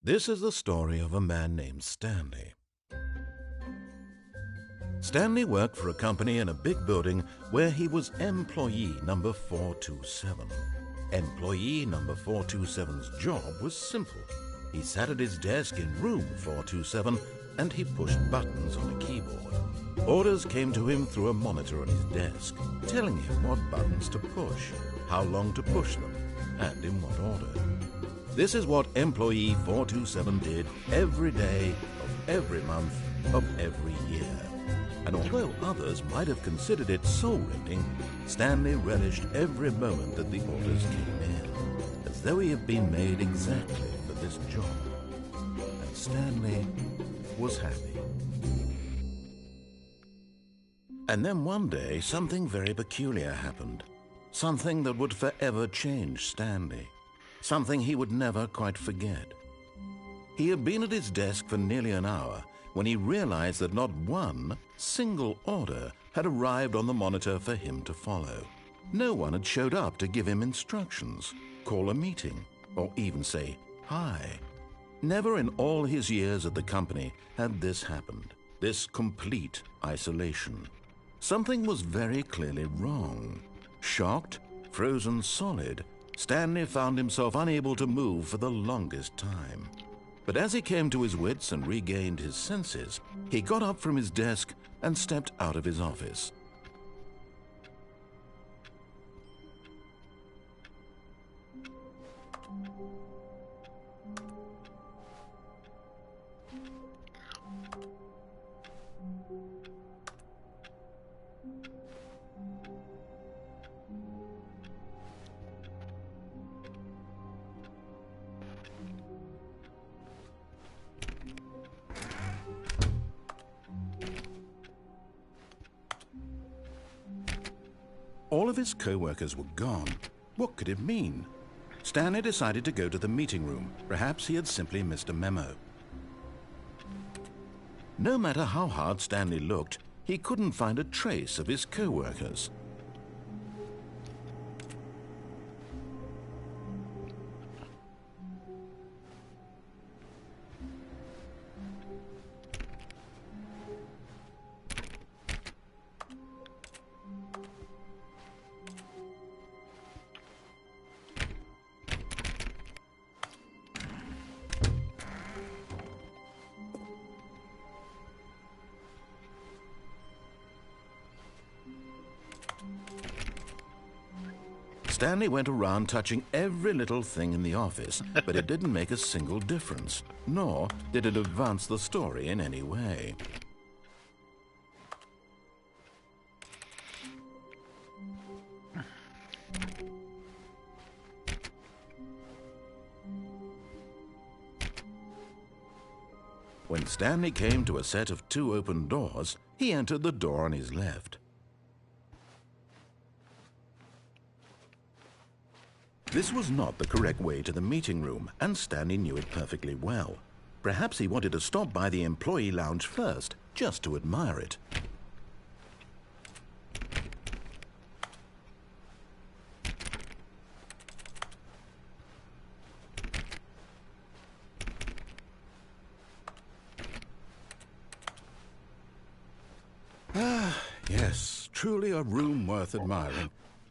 This is the story of a man named Stanley. Stanley worked for a company in a big building where he was employee number 427. Employee number 427's job was simple. He sat at his desk in room 427 and he pushed buttons on a keyboard. Orders came to him through a monitor on his desk, telling him what buttons to push, how long to push them, and in what order. This is what employee 427 did every day of every month of every year. And although others might have considered it soul-rending, Stanley relished every moment that the orders came in, as though he had been made exactly for this job. And Stanley was happy. And then one day, something very peculiar happened. Something that would forever change Stanley. Something he would never quite forget. He had been at his desk for nearly an hour when he realized that not one single order had arrived on the monitor for him to follow. No one had showed up to give him instructions, call a meeting, or even say hi. Never in all his years at the company had this happened, this complete isolation. Something was very clearly wrong. Shocked, frozen solid, Stanley found himself unable to move for the longest time. But as he came to his wits and regained his senses, he got up from his desk and stepped out of his office. All of his co-workers were gone. What could it mean? Stanley decided to go to the meeting room. Perhaps he had simply missed a memo. No matter how hard Stanley looked, he couldn't find a trace of his co-workers. Stanley went around touching every little thing in the office, but it didn't make a single difference, nor did it advance the story in any way. When Stanley came to a set of 2 open doors, he entered the door on his left. This was not the correct way to the meeting room, and Stanley knew it perfectly well. Perhaps he wanted to stop by the employee lounge first, just to admire it. Yes, truly a room worth admiring.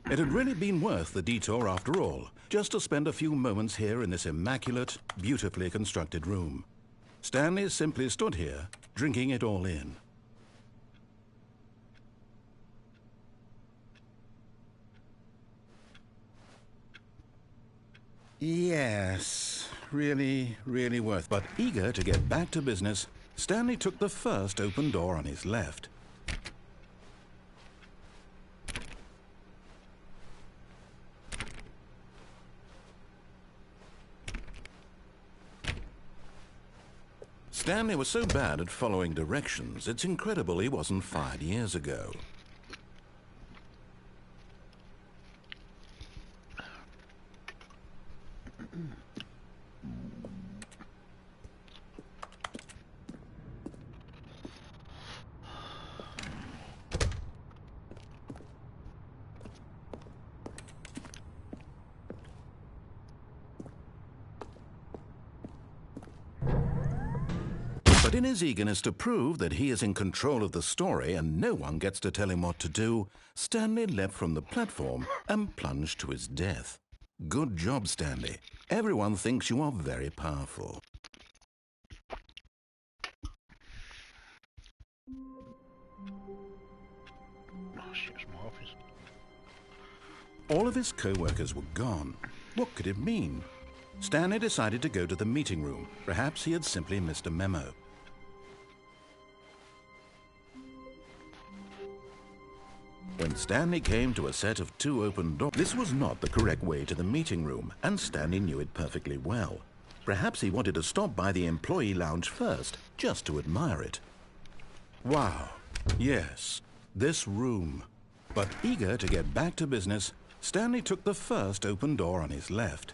It had really been worth the detour after all, just to spend a few moments here in this immaculate, beautifully constructed room. Stanley simply stood here, drinking it all in. Yes, really, really worth. But eager to get back to business, Stanley took the first open door on his left. Stanley was so bad at following directions, it's incredible he wasn't fired years ago. But in his eagerness to prove that he is in control of the story and no one gets to tell him what to do, Stanley leapt from the platform and plunged to his death. Good job, Stanley. Everyone thinks you are very powerful. Oh shit, it's my office. All of his co-workers were gone. What could it mean? Stanley decided to go to the meeting room. Perhaps he had simply missed a memo. When Stanley came to a set of 2 open doors, this was not the correct way to the meeting room, and Stanley knew it perfectly well. Perhaps he wanted to stop by the employee lounge first, just to admire it. Wow, yes, this room. But eager to get back to business, Stanley took the first open door on his left.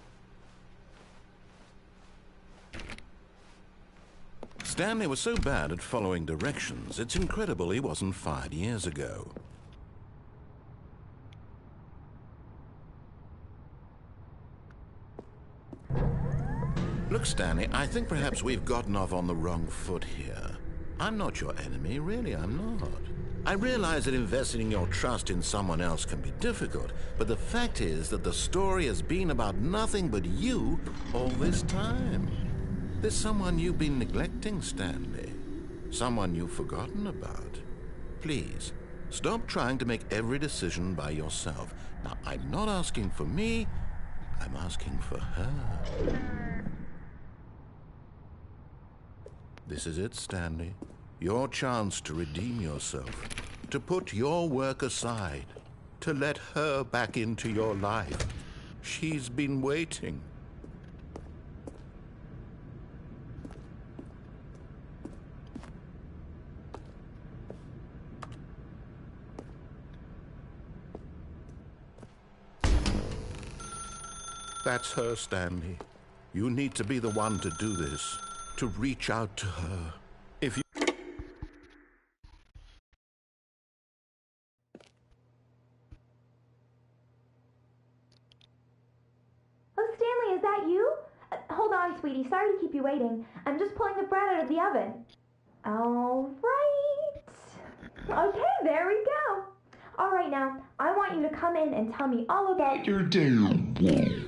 Stanley was so bad at following directions, it's incredible he wasn't fired years ago. Look, Stanley, I think perhaps we've gotten off on the wrong foot here. I'm not your enemy, really, I'm not. I realize that investing your trust in someone else can be difficult, but the fact is that the story has been about nothing but you all this time. There's someone you've been neglecting, Stanley. Someone you've forgotten about. Please, stop trying to make every decision by yourself. Now, I'm not asking for me, I'm asking for her. This is it, Stanley. Your chance to redeem yourself, to put your work aside, to let her back into your life. She's been waiting. That's her, Stanley. You need to be the one to do this, to reach out to her. If you... Oh, Stanley, is that you? Hold on, sweetie. Sorry to keep you waiting. I'm just pulling the bread out of the oven. All right. Okay, there we go. All right, now, I want you to come in and tell me all about your day.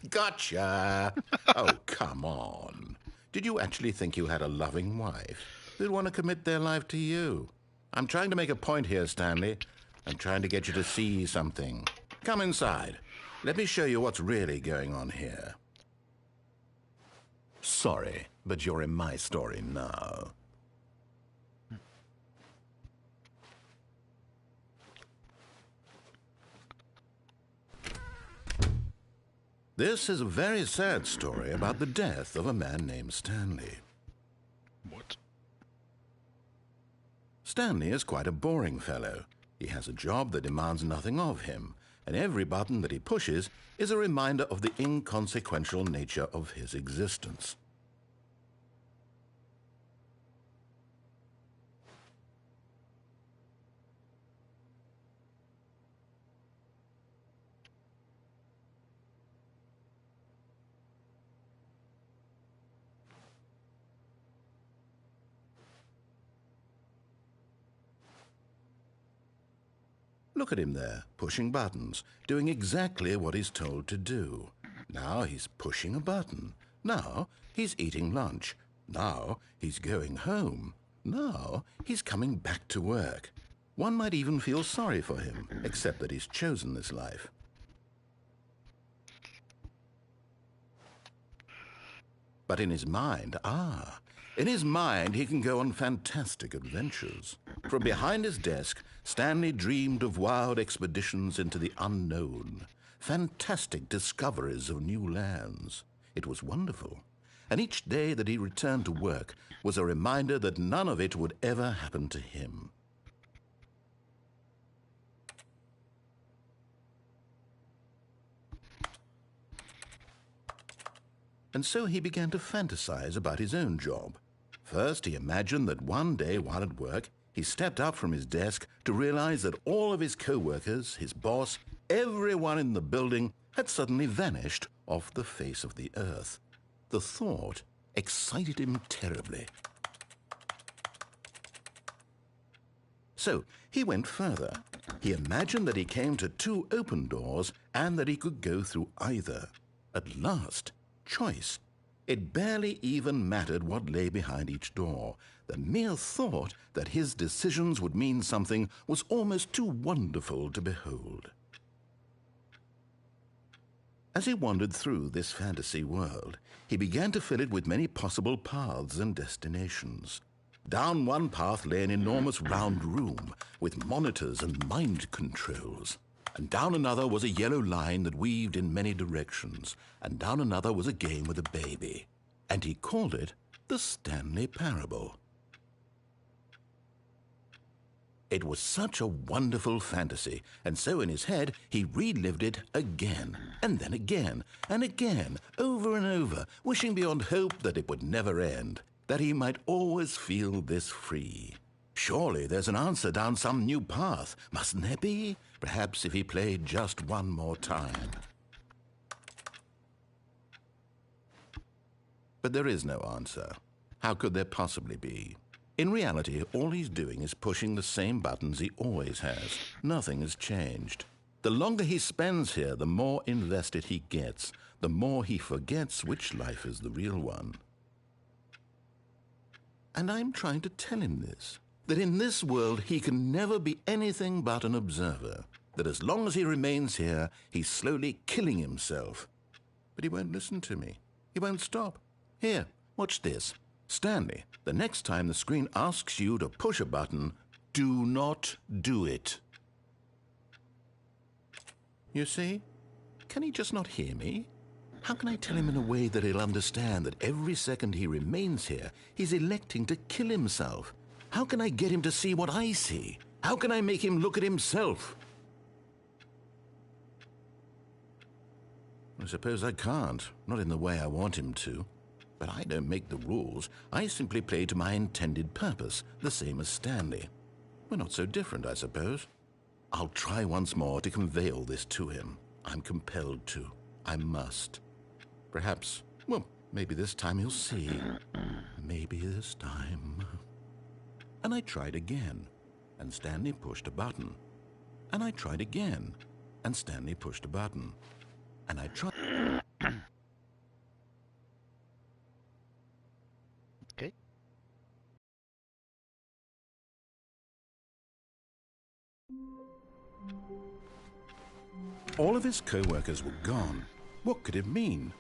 Gotcha! Oh, come on. Did you actually think you had a loving wife who'd want to commit their life to you? I'm trying to make a point here, Stanley. I'm trying to get you to see something. Come inside. Let me show you what's really going on here. Sorry, but you're in my story now. This is a very sad story about the death of a man named Stanley. What? Stanley is quite a boring fellow. He has a job that demands nothing of him, and every button that he pushes is a reminder of the inconsequential nature of his existence. Look at him there, pushing buttons, doing exactly what he's told to do. Now he's pushing a button. Now he's eating lunch. Now he's going home. Now he's coming back to work. One might even feel sorry for him, except that he's chosen this life. But in his mind, in his mind, he can go on fantastic adventures. From behind his desk, Stanley dreamed of wild expeditions into the unknown, fantastic discoveries of new lands. It was wonderful. And each day that he returned to work was a reminder that none of it would ever happen to him. And so he began to fantasize about his own job. First, he imagined that one day while at work, he stepped up from his desk to realize that all of his co-workers, his boss, everyone in the building had suddenly vanished off the face of the earth. The thought, excited him terribly. So he went further. He imagined that he came to 2 open doors and that he could go through either. At last, choice. It barely even mattered what lay behind each door. The mere thought that his decisions would mean something was almost too wonderful to behold. As he wandered through this fantasy world, he began to fill it with many possible paths and destinations. Down one path lay an enormous round room with monitors and mind controls. And down another was a yellow line that weaved in many directions. And down another was a game with a baby. And he called it the Stanley Parable. It was such a wonderful fantasy, and so in his head he relived it again, and then again, and again, over and over, wishing beyond hope that it would never end, that he might always feel this free. Surely there's an answer down some new path, mustn't there be? Perhaps if he played just one more time. But there is no answer. How could there possibly be? In reality, all he's doing is pushing the same buttons he always has. Nothing has changed. The longer he spends here, the more invested he gets, the more he forgets which life is the real one. And I'm trying to tell him this, that in this world he can never be anything but an observer, that as long as he remains here, he's slowly killing himself. But he won't listen to me. He won't stop. Here, watch this. Stanley, the next time the screen asks you to push a button, do not do it. You see? Can he just not hear me? How can I tell him in a way that he'll understand that every second he remains here, he's electing to kill himself? How can I get him to see what I see? How can I make him look at himself? I suppose I can't, not in the way I want him to. But I don't make the rules. I simply play to my intended purpose, the same as Stanley. We're not so different, I suppose. I'll try once more to convey all this to him. I'm compelled to. I must. Perhaps, well, maybe this time he'll see. Maybe this time. And I tried again, and Stanley pushed a button. And I tried again, and Stanley pushed a button. And I tried... Okay. All of his co-workers were gone. What could it mean?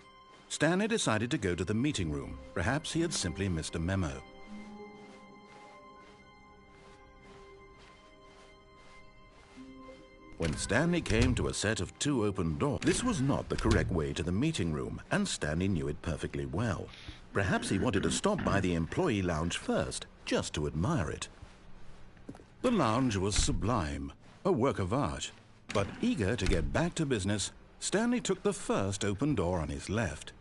Stanley decided to go to the meeting room. Perhaps he had simply missed a memo. When Stanley came to a set of 2 open doors, this was not the correct way to the meeting room, and Stanley knew it perfectly well. Perhaps he wanted to stop by the employee lounge first, just to admire it. The lounge was sublime, a work of art. But eager to get back to business, Stanley took the first open door on his left.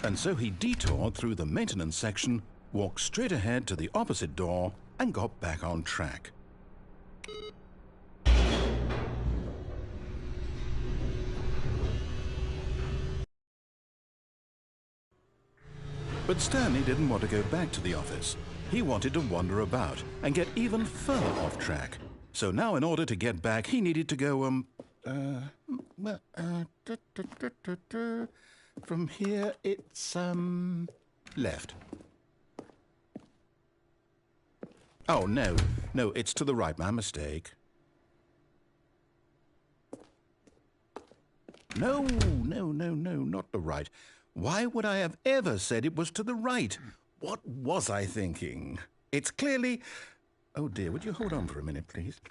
And so he detoured through the maintenance section, walked straight ahead to the opposite door, and got back on track. But Stanley didn't want to go back to the office. He wanted to wander about and get even further off track. So now in order to get back, he needed to go, from here it's, left. Oh, no, it's to the right, my mistake. No, not the right. Why would I have ever said it was to the right? What was I thinking? It's clearly... Oh dear, would you hold on for a minute, please?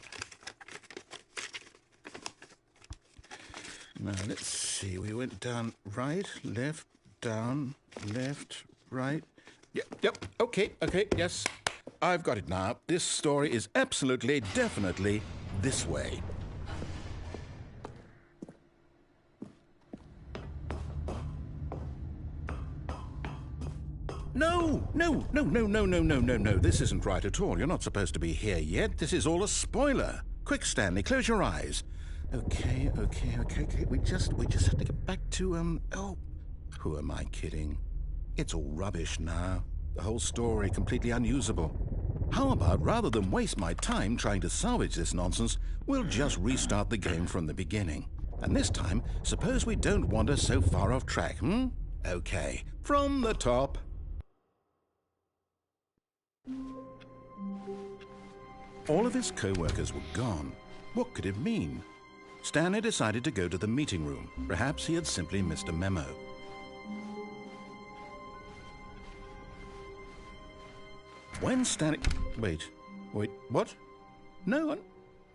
Now, let's see. We went down right, left, down, left, right. Yep, okay, yes. I've got it now. This story is absolutely, definitely this way. No. This isn't right at all. You're not supposed to be here yet. This is all a spoiler. Quick, Stanley, close your eyes. Okay. We just have to get back to, oh, who am I kidding? It's all rubbish now. The whole story completely unusable. How about, rather than waste my time trying to salvage this nonsense, we'll just restart the game from the beginning. And this time, suppose we don't wander so far off track, Okay, from the top. All of his co-workers were gone. What could it mean? Stanley decided to go to the meeting room. Perhaps he had simply missed a memo. When Stanley... Wait, what? No,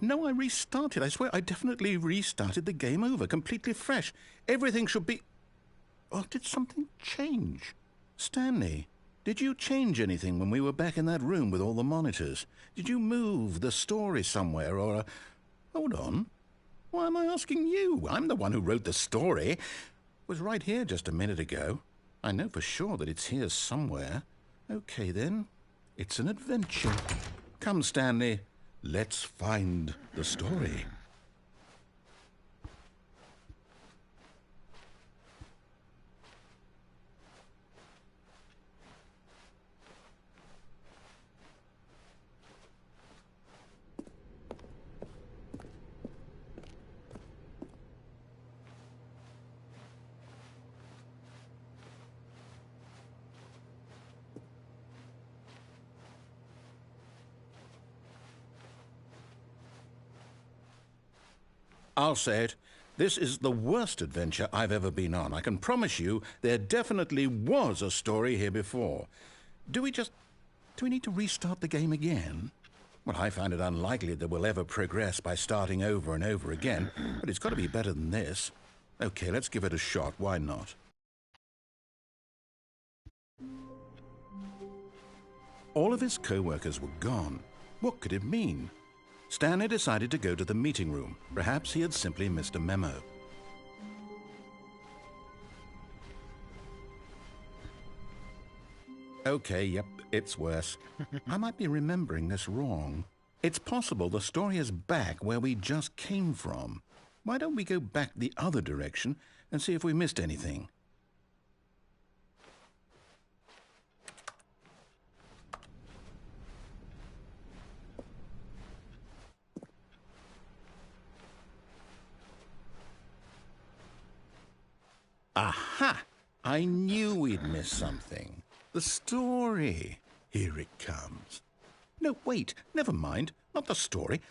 I restarted. I swear I definitely restarted the game over, completely fresh. Everything should be... Oh, did something change? Stanley, did you change anything when we were back in that room with all the monitors? Did you move the story somewhere or... Hold on. Why am I asking you? I'm the one who wrote the story. It was right here just a minute ago. I know for sure that it's here somewhere. Okay, then. It's an adventure. Come, Stanley. Let's find the story. I'll say it. This is the worst adventure I've ever been on. I can promise you there definitely was a story here before. Do we need to restart the game again? Well, I find it unlikely that we'll ever progress by starting over and over again, but it's got to be better than this. Okay, let's give it a shot. Why not? All of his co-workers were gone. What could it mean? Stanley decided to go to the meeting room. Perhaps he had simply missed a memo. Okay, yep, it's worse. I might be remembering this wrong. It's possible the story is back where we just came from. Why don't we go back the other direction and see if we missed anything? Aha! I knew we'd miss something. The story. Here it comes. No, wait, never mind. Not the story.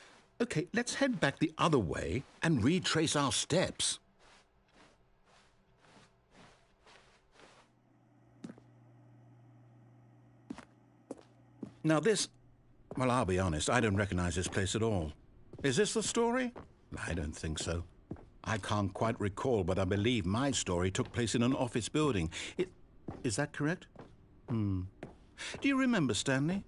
Okay, let's head back the other way and retrace our steps. Now this... Well, I'll be honest, I don't recognize this place at all. Is this the story? I don't think so. I can't quite recall, but I believe my story took place in an office building. Is that correct? Do you remember, Stanley?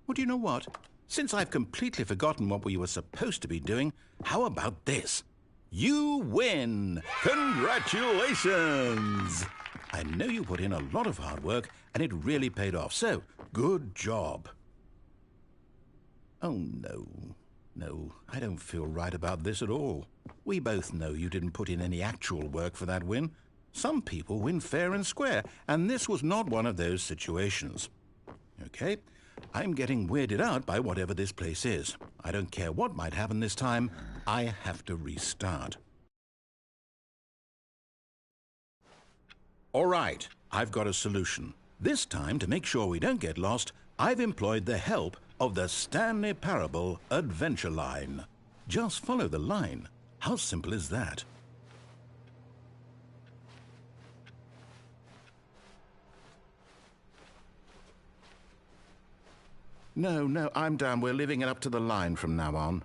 Well, do you know what? Since I've completely forgotten what we were supposed to be doing, how about this? You win! Congratulations! I know you put in a lot of hard work, and it really paid off, so good job. Oh, no. No, I don't feel right about this at all. We both know you didn't put in any actual work for that win. Some people win fair and square, and this was not one of those situations. Okay, I'm getting weirded out by whatever this place is. I don't care what might happen this time. I have to restart. All right, I've got a solution. This time, to make sure we don't get lost, I've employed the help of the Stanley Parable Adventure Line. Just follow the line. How simple is that? No, I'm down. We're leaving it up to the line from now on.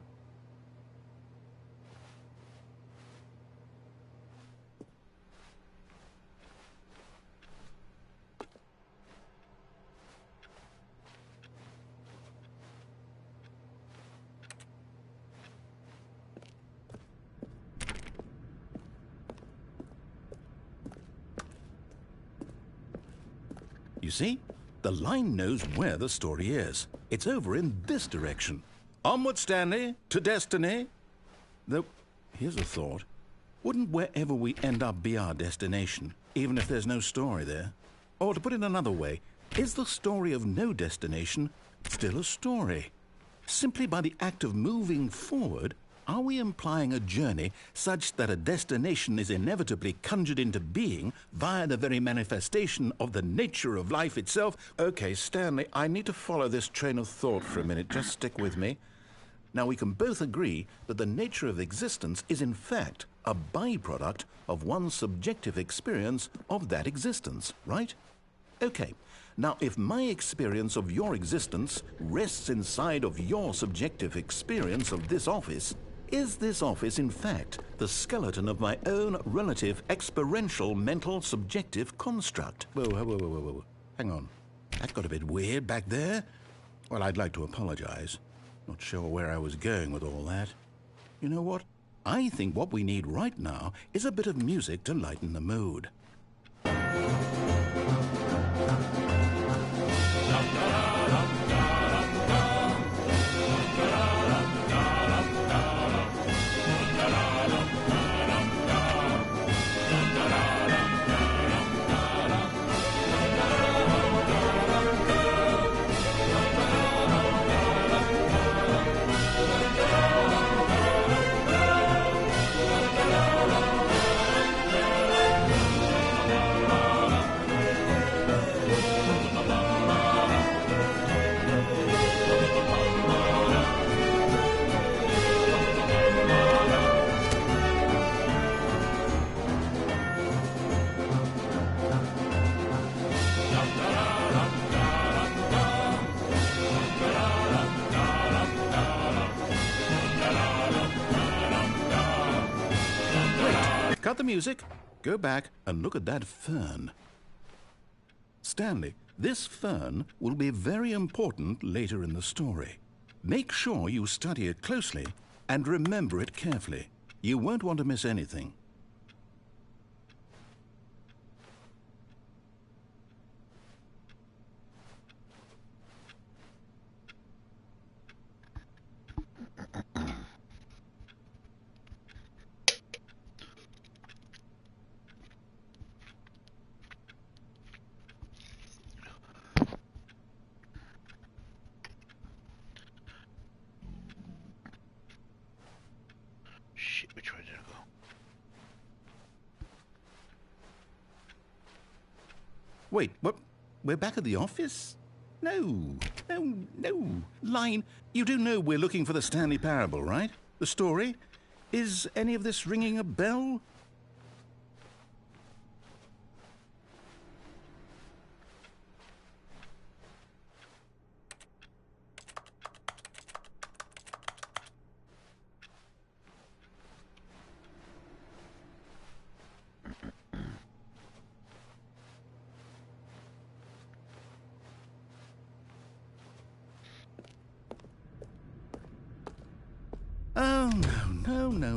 You see? The line knows where the story is. It's over in this direction. Onward, Stanley, to destiny. Though, here's a thought. Wouldn't wherever we end up be our destination, even if there's no story there? Or to put it another way, is the story of no destination still a story? Simply by the act of moving forward, are we implying a journey such that a destination is inevitably conjured into being via the very manifestation of the nature of life itself? Okay, Stanley, I need to follow this train of thought for a minute. Just stick with me. Now, we can both agree that the nature of existence is in fact a byproduct of one's subjective experience of that existence, right? Okay. Now, if my experience of your existence rests inside of your subjective experience of this office, is this office, in fact, the skeleton of my own relative experiential mental subjective construct? Whoa, whoa, whoa, whoa, whoa. Hang on. That got a bit weird back there. Well, I'd like to apologize. Not sure where I was going with all that. You know what? I think what we need right now is a bit of music to lighten the mood. Cut the music, go back and look at that fern. Stanley, this fern will be very important later in the story. Make sure you study it closely and remember it carefully. You won't want to miss anything. Shit, which way did I go? Wait, what? We're back at the office? No. Line, you do know we're looking for the Stanley Parable, right? The story? Is any of this ringing a bell? Oh,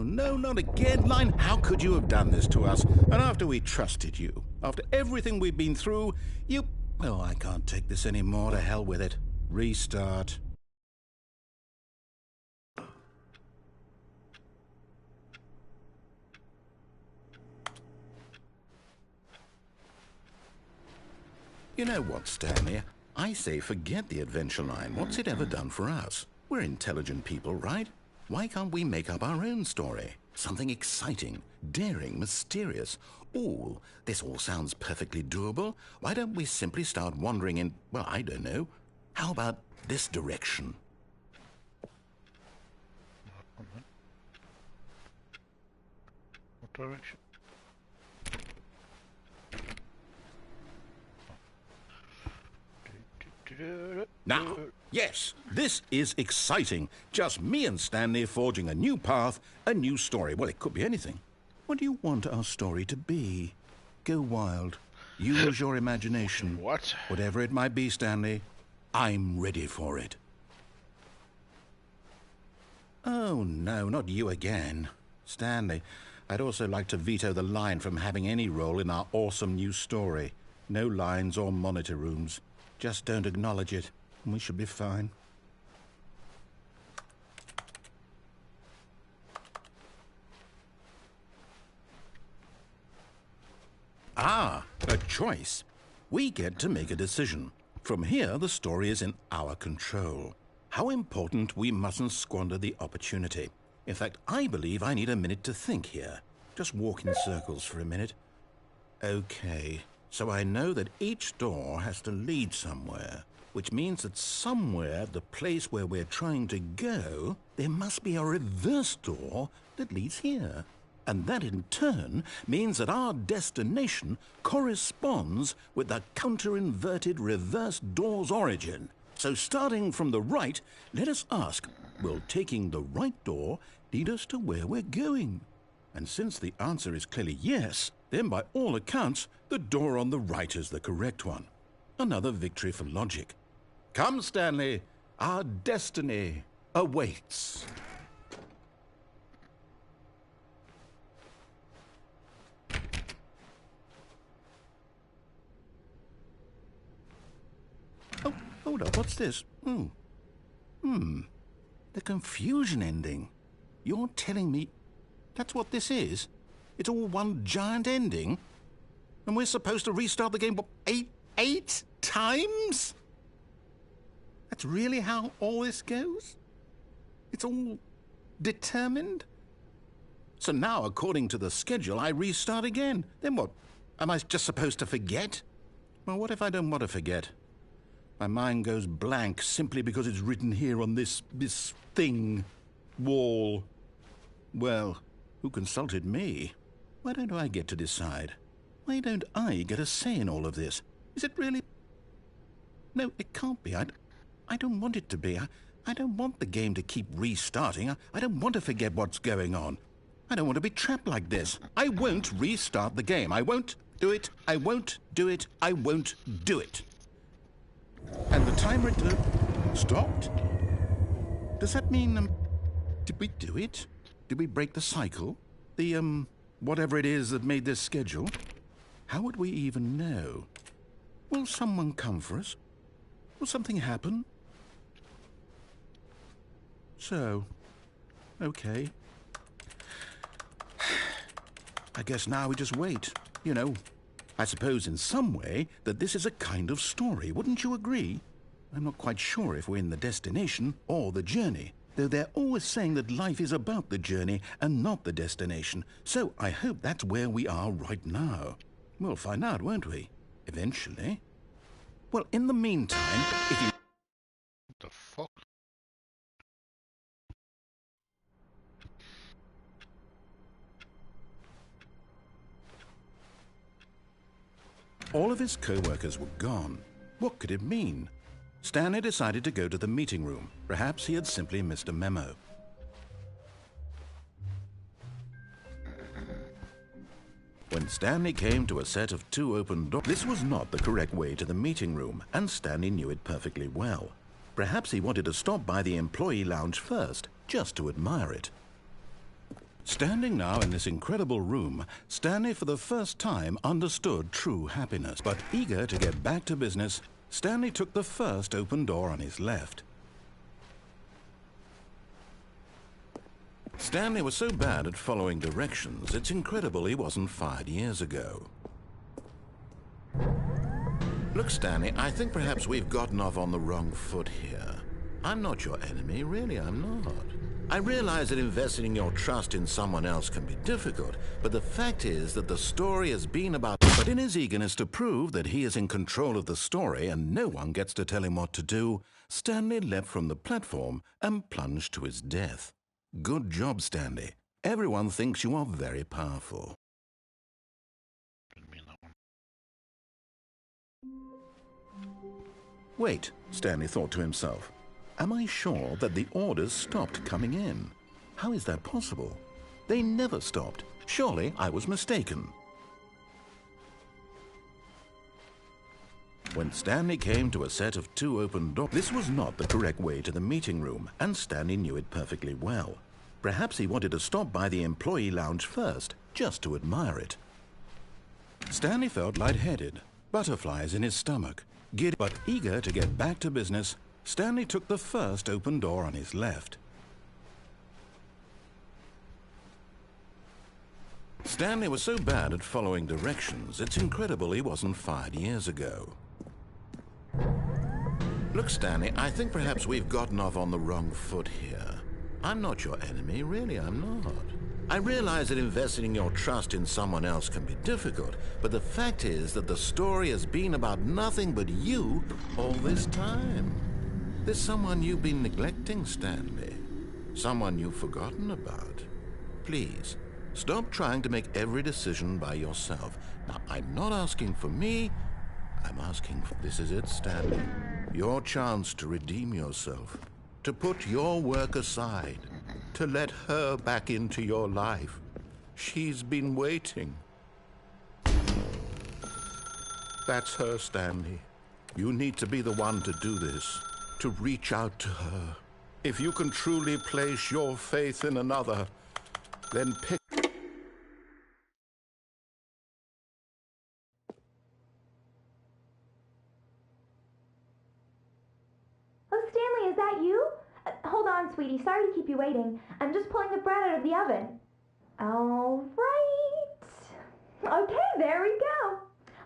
no, not again, Line. How could you have done this to us? And after we trusted you, after everything we've been through, you... Oh, I can't take this anymore. To hell with it. Restart. You know what, Stanley? I say forget the adventure line. What's it ever done for us? We're intelligent people, right? Why can't we make up our own story? Something exciting, daring, mysterious. This all sounds perfectly doable. Why don't we simply start wandering in, well, I don't know. How about this direction? What direction? Now, yes, this is exciting. Just me and Stanley forging a new path, a new story. Well, it could be anything. What do you want our story to be? Go wild. Use your imagination. What? Whatever it might be, Stanley, I'm ready for it. Oh, no, not you again. Stanley, I'd also like to veto the line from having any role in our awesome new story. No lines or monitor rooms. Just don't acknowledge it, and we should be fine. Ah, a choice. We get to make a decision. From here, the story is in our control. How important we mustn't squander the opportunity. In fact, I believe I need a minute to think here. Just walk in circles for a minute. Okay, so I know that each door has to lead somewhere, which means that somewhere at the place where we're trying to go, there must be a reverse door that leads here. And that in turn means that our destination corresponds with the counter-inverted reverse door's origin. So starting from the right, let us ask, will taking the right door lead us to where we're going? And since the answer is clearly yes, then by all accounts, the door on the right is the correct one. Another victory for logic. Come, Stanley, our destiny awaits. Oh, hold up, what's this? The confusion ending. You're telling me that's what this is? It's all one giant ending? And we're supposed to restart the game, what, eight times? That's really how all this goes? It's all determined? So now, according to the schedule, I restart again. Then what? Am I just supposed to forget? Well, what if I don't want to forget? My mind goes blank simply because it's written here on this thing, wall. Well, who consulted me? Why don't I get to decide? Why don't I get a say in all of this? Is it really? No, it can't be. I don't want it to be. I don't want the game to keep restarting. I don't want to forget what's going on. I don't want to be trapped like this. I won't restart the game. I won't do it. I won't do it. I won't do it. And the timer stopped? Does that mean, did we do it? Did we break the cycle? The, whatever it is that made this schedule? How would we even know? Will someone come for us? Will something happen? So, okay. I guess now we just wait, you know. I suppose in some way that this is a kind of story, wouldn't you agree? I'm not quite sure if we're in the destination or the journey, though they're always saying that life is about the journey and not the destination, so I hope that's where we are right now. We'll find out, won't we? Eventually. Well, in the meantime, if you... What the fuck? All of his co-workers were gone. What could it mean? Stanley decided to go to the meeting room. Perhaps he had simply missed a memo. When Stanley came to a set of 2 open doors, this was not the correct way to the meeting room, and Stanley knew it perfectly well. Perhaps he wanted to stop by the employee lounge first, just to admire it. Standing now in this incredible room, Stanley for the first time understood true happiness. But eager to get back to business, Stanley took the first open door on his left. Stanley was so bad at following directions, it's incredible he wasn't fired years ago. Look, Stanley, I think perhaps we've gotten off on the wrong foot here. I'm not your enemy, really, I'm not. I realize that investing your trust in someone else can be difficult, but the fact is that the story has been about... But in his eagerness to prove that he is in control of the story and no one gets to tell him what to do, Stanley leapt from the platform and plunged to his death. Good job, Stanley. Everyone thinks you are very powerful. Didn't mean that one. Wait, Stanley thought to himself. Am I sure that the orders stopped coming in? How is that possible? They never stopped. Surely I was mistaken. When Stanley came to a set of 2 open doors, this was not the correct way to the meeting room, and Stanley knew it perfectly well. Perhaps he wanted to stop by the employee lounge first, just to admire it. Stanley felt lightheaded, butterflies in his stomach. Giddy but eager to get back to business, Stanley took the first open door on his left. Stanley was so bad at following directions, it's incredible he wasn't fired years ago. Look, Stanley, I think perhaps we've gotten off on the wrong foot here. I'm not your enemy, really, I'm not. I realize that investing your trust in someone else can be difficult, but the fact is that the story has been about nothing but you all this time. There's someone you've been neglecting, Stanley. Someone you've forgotten about. Please, stop trying to make every decision by yourself. Now, I'm not asking for me. I'm asking for... This is it, Stanley. Your chance to redeem yourself. To put your work aside. To let her back into your life. She's been waiting. That's her, Stanley. You need to be the one to do this. To reach out to her. If you can truly place your faith in another, then pick... Oh, Stanley, is that you? Hold on, sweetie. Sorry to keep you waiting. I'm just pulling the bread out of the oven. All right. Okay, there we go.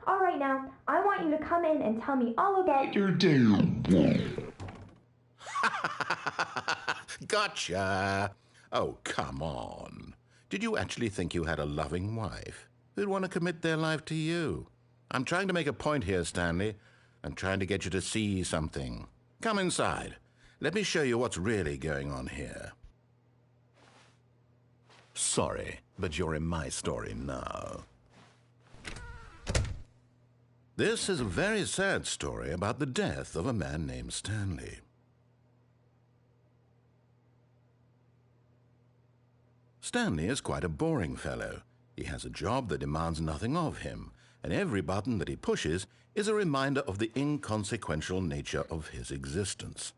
All right, now, I want you to come in and tell me all about your day. Gotcha! Oh, come on. Did you actually think you had a loving wife who'd want to commit their life to you? I'm trying to make a point here, Stanley. I'm trying to get you to see something. Come inside. Let me show you what's really going on here. Sorry, but you're in my story now. This is a very sad story about the death of a man named Stanley. Stanley is quite a boring fellow. He has a job that demands nothing of him, and every button that he pushes is a reminder of the inconsequential nature of his existence.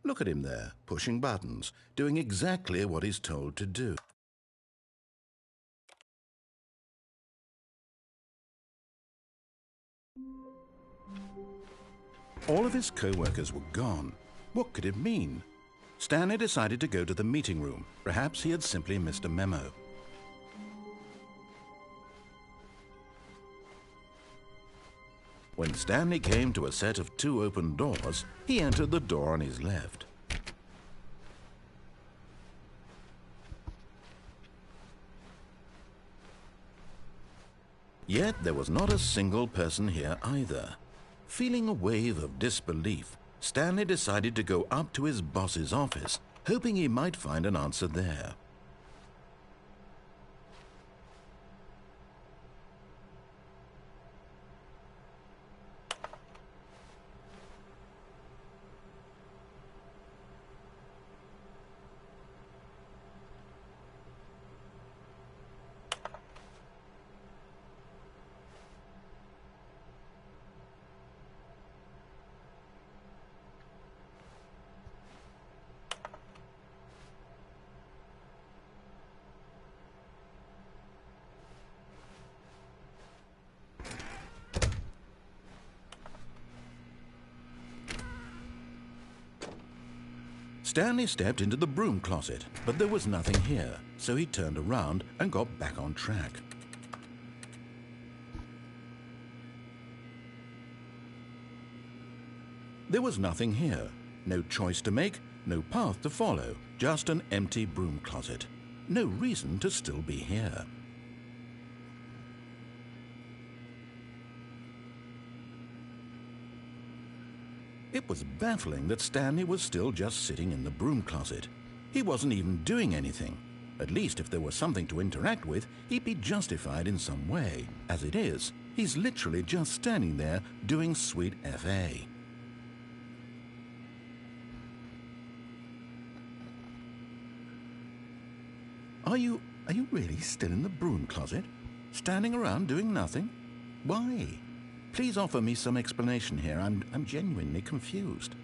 Look at him there, pushing buttons, doing exactly what he's told to do. All of his co-workers were gone. What could it mean? Stanley decided to go to the meeting room. Perhaps he had simply missed a memo. When Stanley came to a set of 2 open doors, he entered the door on his left. Yet there was not a single person here either. Feeling a wave of disbelief, Stanley decided to go up to his boss's office, hoping he might find an answer there. Stanley stepped into the broom closet, but there was nothing here, so he turned around and got back on track. There was nothing here. No choice to make, no path to follow, just an empty broom closet. No reason to still be here. It was baffling that Stanley was still just sitting in the broom closet. He wasn't even doing anything. At least if there was something to interact with, he'd be justified in some way. As it is, he's literally just standing there doing sweet FA. Are you really still in the broom closet? Standing around doing nothing? Why? Please offer me some explanation here. I'm genuinely confused.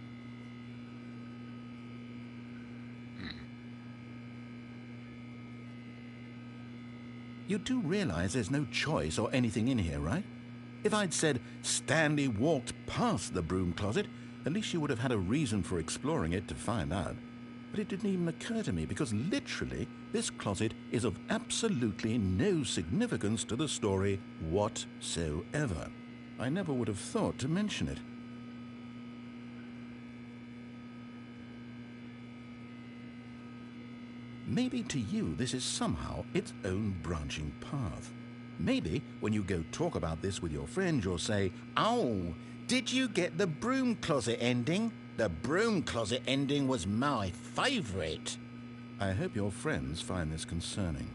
You do realize there's no choice or anything in here, right? If I'd said Stanley walked past the broom closet, at least you would have had a reason for exploring it to find out. but it didn't even occur to me because literally this closet is of absolutely no significance to the story whatsoever. I never would have thought to mention it. Maybe to you this is somehow its own branching path. Maybe when you go talk about this with your friend, you'll say, "Oh, did you get the broom closet ending? The broom closet ending was my favourite." I hope your friends find this concerning.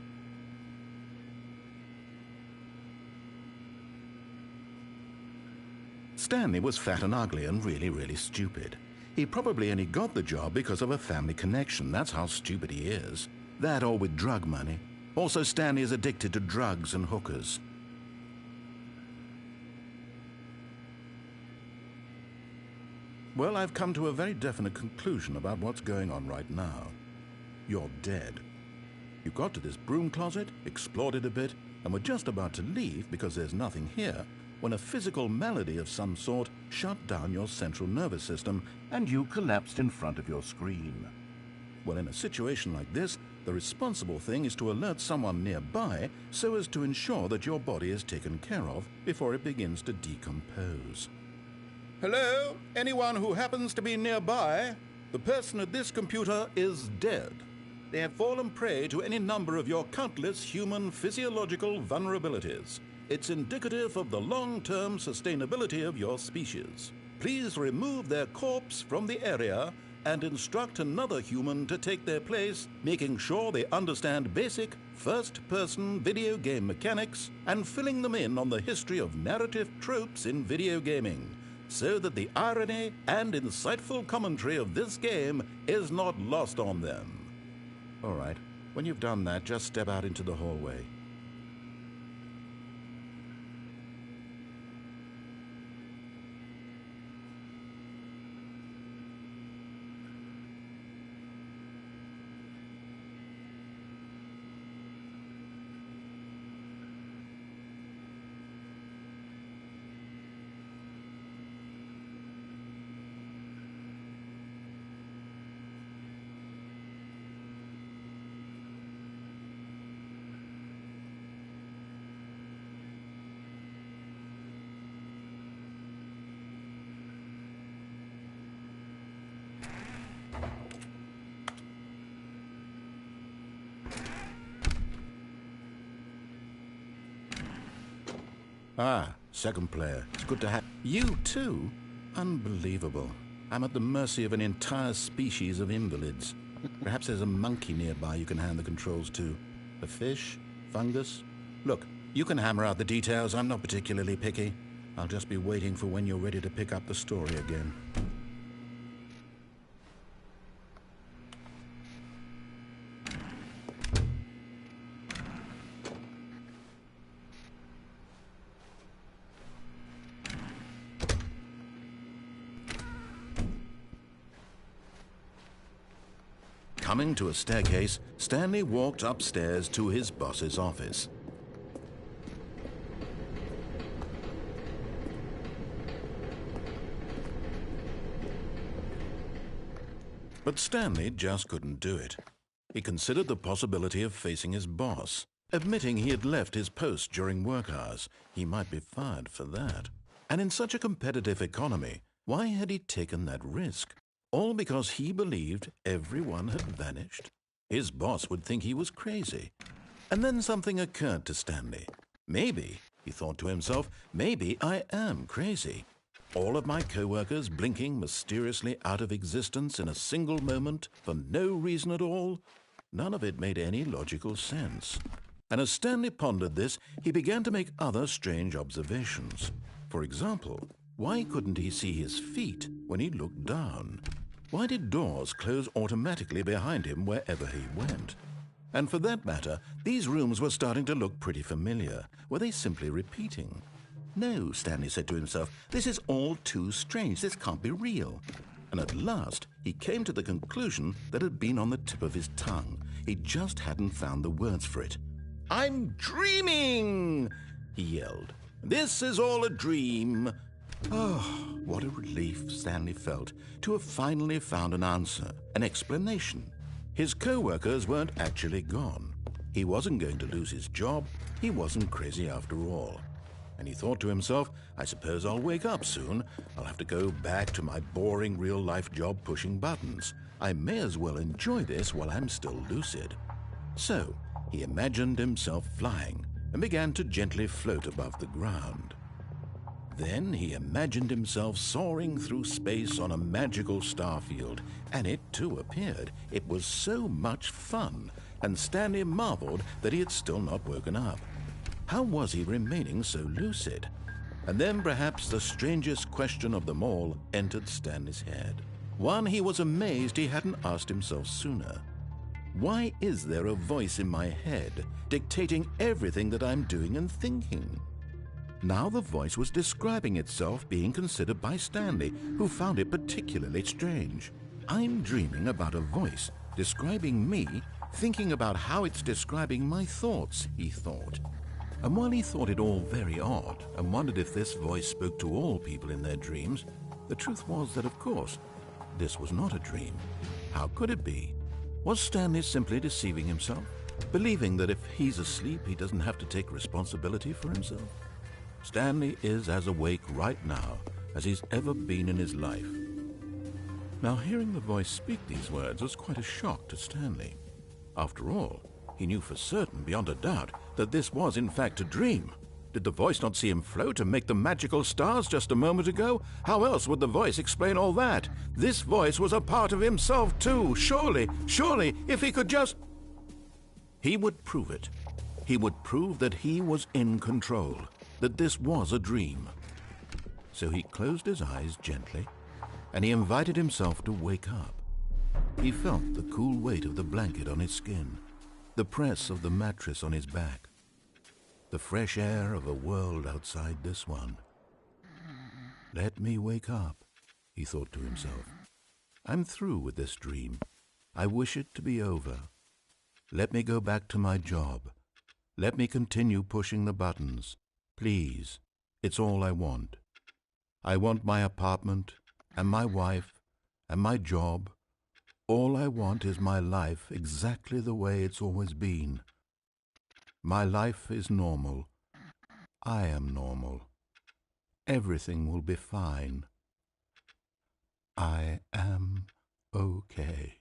Stanley was fat and ugly and really, really stupid. He probably only got the job because of a family connection. That's how stupid he is. That or with drug money. Also, Stanley is addicted to drugs and hookers. Well, I've come to a very definite conclusion about what's going on right now. You're dead. You got to this broom closet, explored it a bit, and were just about to leave because there's nothing here, when a physical malady of some sort shut down your central nervous system and you collapsed in front of your screen. Well, in a situation like this, the responsible thing is to alert someone nearby so as to ensure that your body is taken care of before it begins to decompose. Hello? Anyone who happens to be nearby? The person at this computer is dead. They have fallen prey to any number of your countless human physiological vulnerabilities. It's indicative of the long-term sustainability of your species. Please remove their corpse from the area and instruct another human to take their place, making sure they understand basic first-person video game mechanics and filling them in on the history of narrative tropes in video gaming, so that the irony and insightful commentary of this game is not lost on them. All right, when you've done that, just step out into the hallway. Ah, second player. It's good to have you too. Unbelievable. I'm at the mercy of an entire species of invalids. Perhaps there's a monkey nearby you can hand the controls to. A fish? Fungus? Look, you can hammer out the details. I'm not particularly picky. I'll just be waiting for when you're ready to pick up the story again. Coming to a staircase, Stanley walked upstairs to his boss's office. But Stanley just couldn't do it. He considered the possibility of facing his boss, admitting he had left his post during work hours. He might be fired for that. And in such a competitive economy, why had he taken that risk? All because he believed everyone had vanished? His boss would think he was crazy. And then something occurred to Stanley. Maybe, he thought to himself, maybe I am crazy. All of my co-workers blinking mysteriously out of existence in a single moment for no reason at all? None of it made any logical sense. And as Stanley pondered this, he began to make other strange observations. For example, why couldn't he see his feet when he looked down? Why did doors close automatically behind him wherever he went? And for that matter, these rooms were starting to look pretty familiar. Were they simply repeating? No, Stanley said to himself, this is all too strange. This can't be real. And at last, he came to the conclusion that had been on the tip of his tongue. He just hadn't found the words for it. "I'm dreaming!" he yelled. "This is all a dream." Oh, what a relief Stanley felt to have finally found an answer, an explanation His co-workers weren't actually gone. He wasn't going to lose his job. He wasn't crazy after all. And he thought to himself, I suppose I'll wake up soon. I'll have to go back to my boring real-life job pushing buttons. I may as well enjoy this while I'm still lucid. So he imagined himself flying and began to gently float above the ground. Then he imagined himself soaring through space on a magical starfield, and it too appeared. It was so much fun, and Stanley marveled that he had still not woken up. How was he remaining so lucid? And then perhaps the strangest question of them all entered Stanley's head. One he was amazed he hadn't asked himself sooner. Why is there a voice in my head dictating everything that I'm doing and thinking? Now the voice was describing itself being considered by Stanley, who found it particularly strange. I'm dreaming about a voice describing me, thinking about how it's describing my thoughts, he thought. And while he thought it all very odd and wondered if this voice spoke to all people in their dreams, the truth was that, of course, this was not a dream. How could it be? Was Stanley simply deceiving himself, believing that if he's asleep, he doesn't have to take responsibility for himself? Stanley is as awake right now as he's ever been in his life. Now, hearing the voice speak these words was quite a shock to Stanley. After all, he knew for certain, beyond a doubt, that this was in fact a dream. Did the voice not see him float and make the magical stars just a moment ago? How else would the voice explain all that? This voice was a part of himself too. Surely, if he could just... He would prove it. He would prove that he was in control, that this was a dream. So he closed his eyes gently, and he invited himself to wake up. He felt the cool weight of the blanket on his skin, the press of the mattress on his back, the fresh air of a world outside this one. Let me wake up, he thought to himself. I'm through with this dream. I wish it to be over. Let me go back to my job. Let me continue pushing the buttons. Please, it's all I want. I want my apartment and my wife and my job. All I want is my life exactly the way it's always been. My life is normal. I am normal. Everything will be fine. I am okay.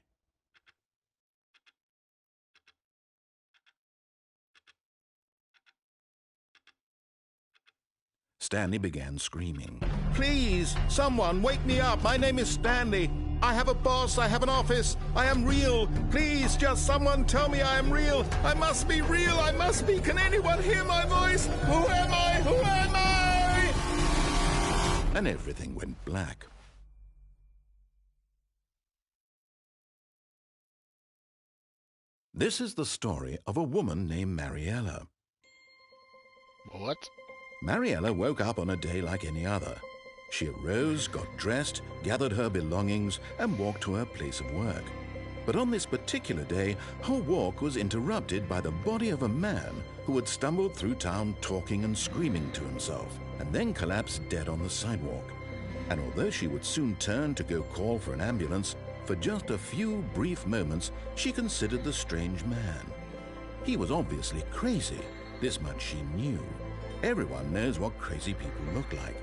Stanley began screaming. Please, someone, wake me up. My name is Stanley. I have a boss. I have an office. I am real. Please, just someone tell me I am real. I must be real. I must be. Can anyone hear my voice? Who am I? Who am I? And everything went black. This is the story of a woman named Mariella. What? Mariella woke up on a day like any other. She arose, got dressed, gathered her belongings, and walked to her place of work. But on this particular day, her walk was interrupted by the body of a man who had stumbled through town talking and screaming to himself, and then collapsed dead on the sidewalk. And although she would soon turn to go call for an ambulance, for just a few brief moments she considered the strange man. He was obviously crazy, this much she knew. Everyone knows what crazy people look like.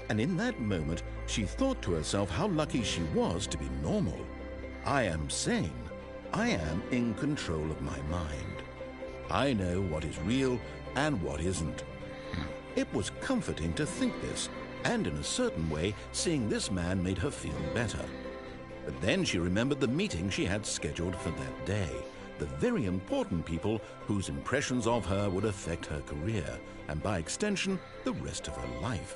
And in that moment, she thought to herself how lucky she was to be normal. I am sane. I am in control of my mind. I know what is real and what isn't. It was comforting to think this, and in a certain way, seeing this man made her feel better. But then she remembered the meeting she had scheduled for that day, the very important people whose impressions of her would affect her career, and by extension, the rest of her life.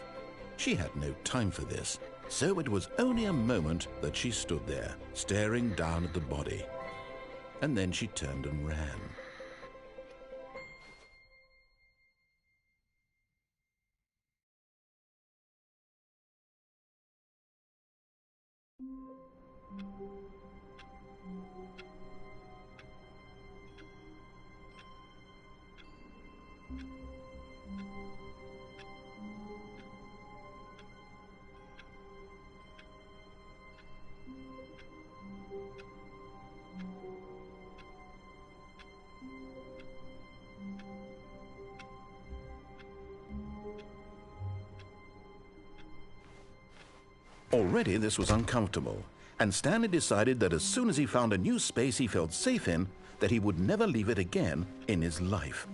She had no time for this, so it was only a moment that she stood there, staring down at the body. And then she turned and ran. Already this was uncomfortable, and Stanley decided that as soon as he found a new space he felt safe in, that he would never leave it again in his life.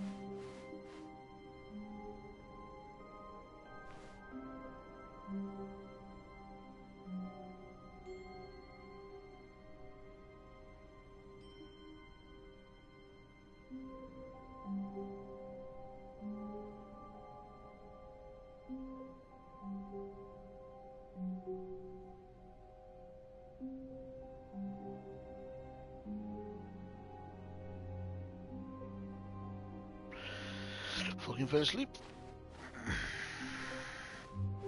Fucking fell asleep.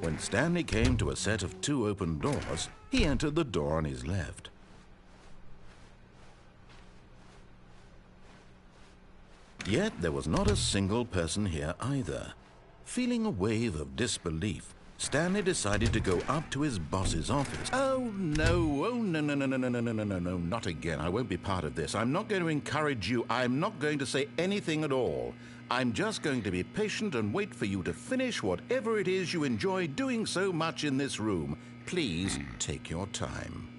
When Stanley came to a set of 2 open doors, he entered the door on his left. Yet there was not a single person here either. Feeling a wave of disbelief, Stanley decided to go up to his boss's office. Oh no, no, not again. I won't be part of this. I'm not going to encourage you. I'm not going to say anything at all. I'm just going to be patient and wait for you to finish whatever it is you enjoy doing so much in this room. Please take your time.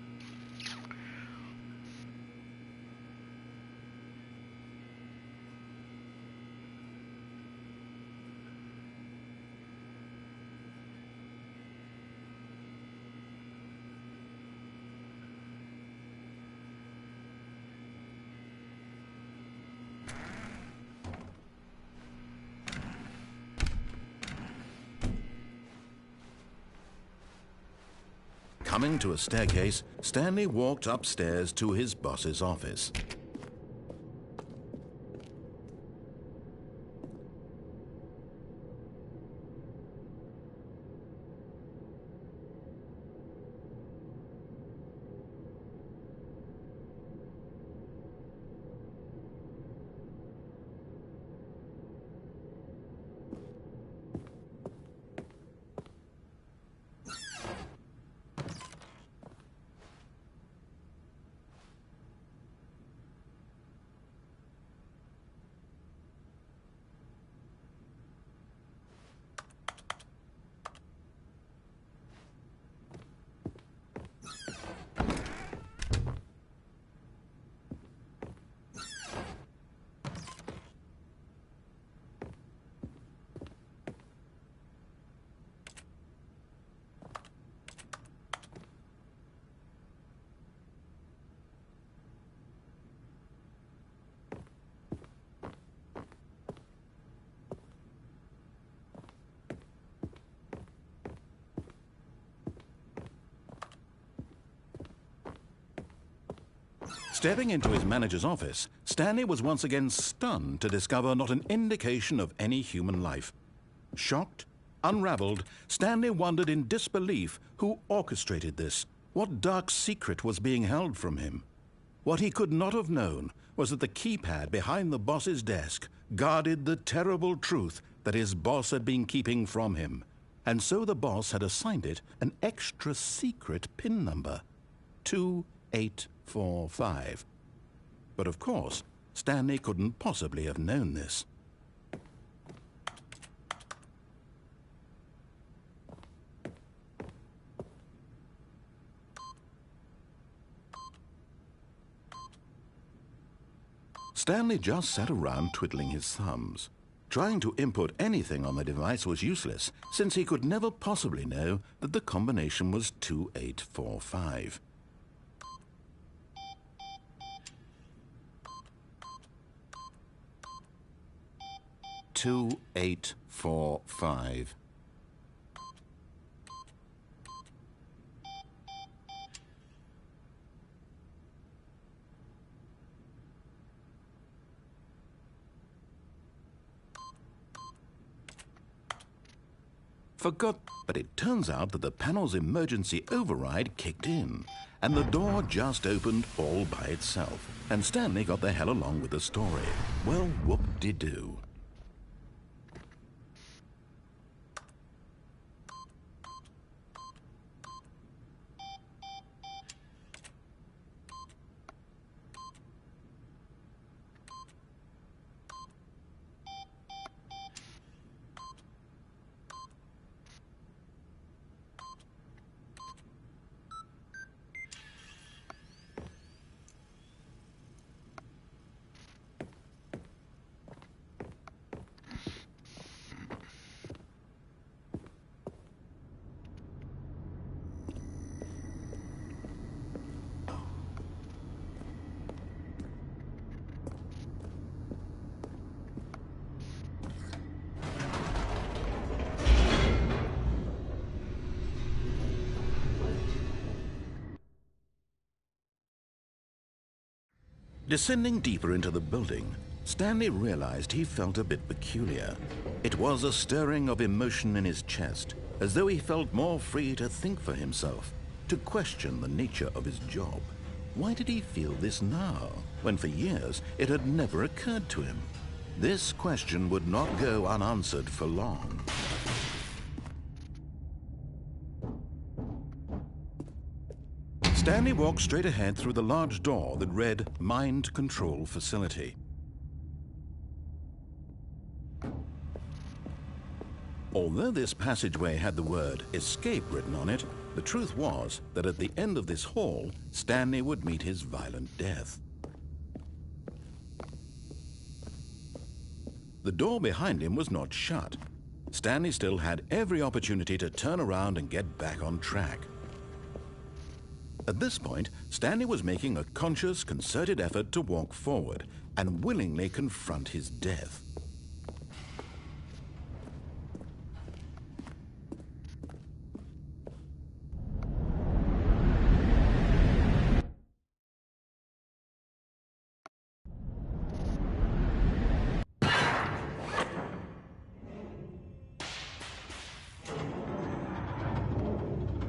Coming to a staircase, Stanley walked upstairs to his boss's office. Stepping into his manager's office, Stanley was once again stunned to discover not an indication of any human life. Shocked, unraveled, Stanley wondered in disbelief who orchestrated this. What dark secret was being held from him? What he could not have known was that the keypad behind the boss's desk guarded the terrible truth that his boss had been keeping from him. And so the boss had assigned it an extra secret PIN number, 2845. But of course, Stanley couldn't possibly have known this. Stanley just sat around twiddling his thumbs. Trying to input anything on the device was useless, since he could never possibly know that the combination was 2845. Two, 845. Forgot, but it turns out that the panel's emergency override kicked in, and the door just opened all by itself. And Stanley got the hell along with the story. Well, whoop-de-doo. Descending deeper into the building, Stanley realized he felt a bit peculiar. It was a stirring of emotion in his chest, as though he felt more free to think for himself, to question the nature of his job. Why did he feel this now, when for years it had never occurred to him? This question would not go unanswered for long. Stanley walked straight ahead through the large door that read Mind Control Facility. Although this passageway had the word Escape written on it, the truth was that at the end of this hall, Stanley would meet his violent death. The door behind him was not shut. Stanley still had every opportunity to turn around and get back on track. At this point, Stanley was making a conscious, concerted effort to walk forward and willingly confront his death.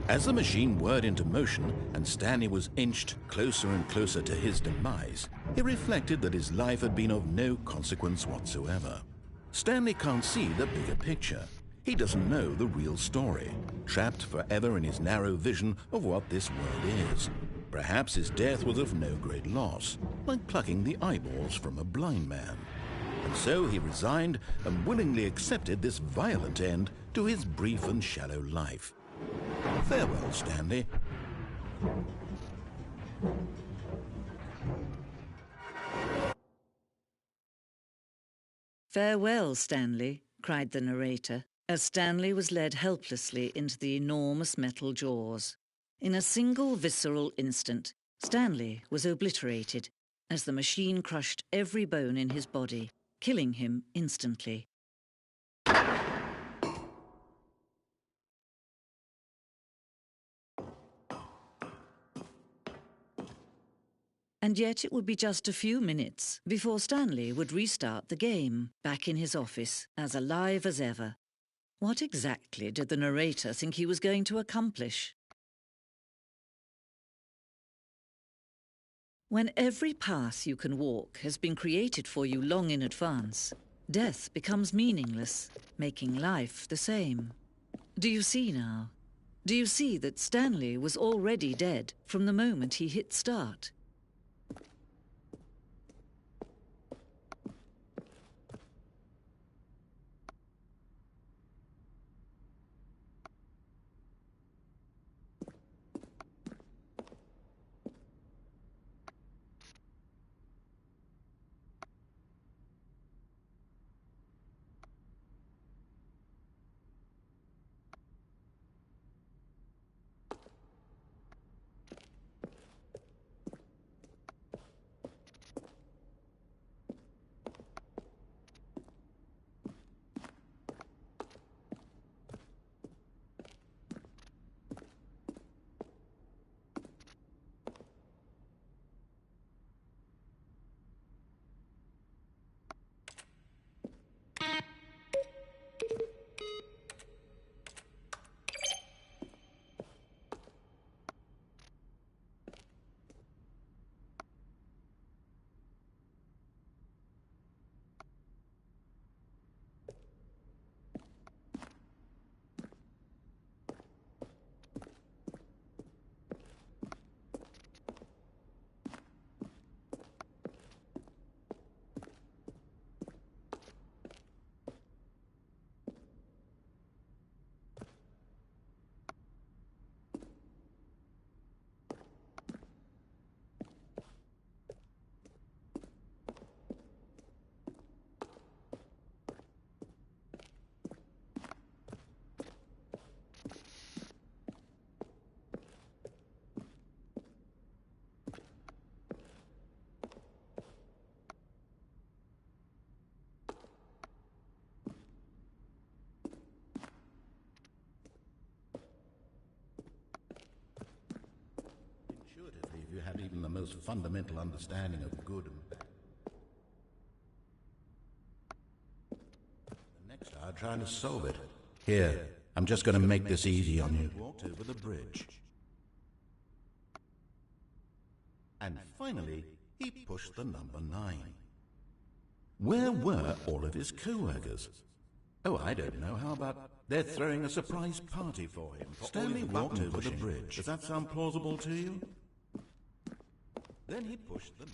As the machine whirred into motion and Stanley was inched closer and closer to his demise, he reflected that his life had been of no consequence whatsoever. Stanley can't see the bigger picture. He doesn't know the real story, trapped forever in his narrow vision of what this world is. Perhaps his death was of no great loss, like plucking the eyeballs from a blind man. And so he resigned and willingly accepted this violent end to his brief and shallow life. Farewell, Stanley. Farewell, Stanley, cried the narrator, as Stanley was led helplessly into the enormous metal jaws. In a single visceral instant, Stanley was obliterated as the machine crushed every bone in his body, killing him instantly. And yet it would be just a few minutes before Stanley would restart the game, back in his office, as alive as ever. What exactly did the narrator think he was going to accomplish? When every path you can walk has been created for you long in advance, death becomes meaningless, making life the same. Do you see now? Do you see that Stanley was already dead from the moment he hit start? most fundamental understanding of good and bad. The next hour trying to solve it. Here, I'm just going to make this easy on you. Walked over the bridge. And finally, he pushed the number 9. Where were all of his co-workers? Oh, I don't know. How about they're throwing a surprise party for him? Stanley walked over the bridge. Does that sound plausible to you? Then he pushed them.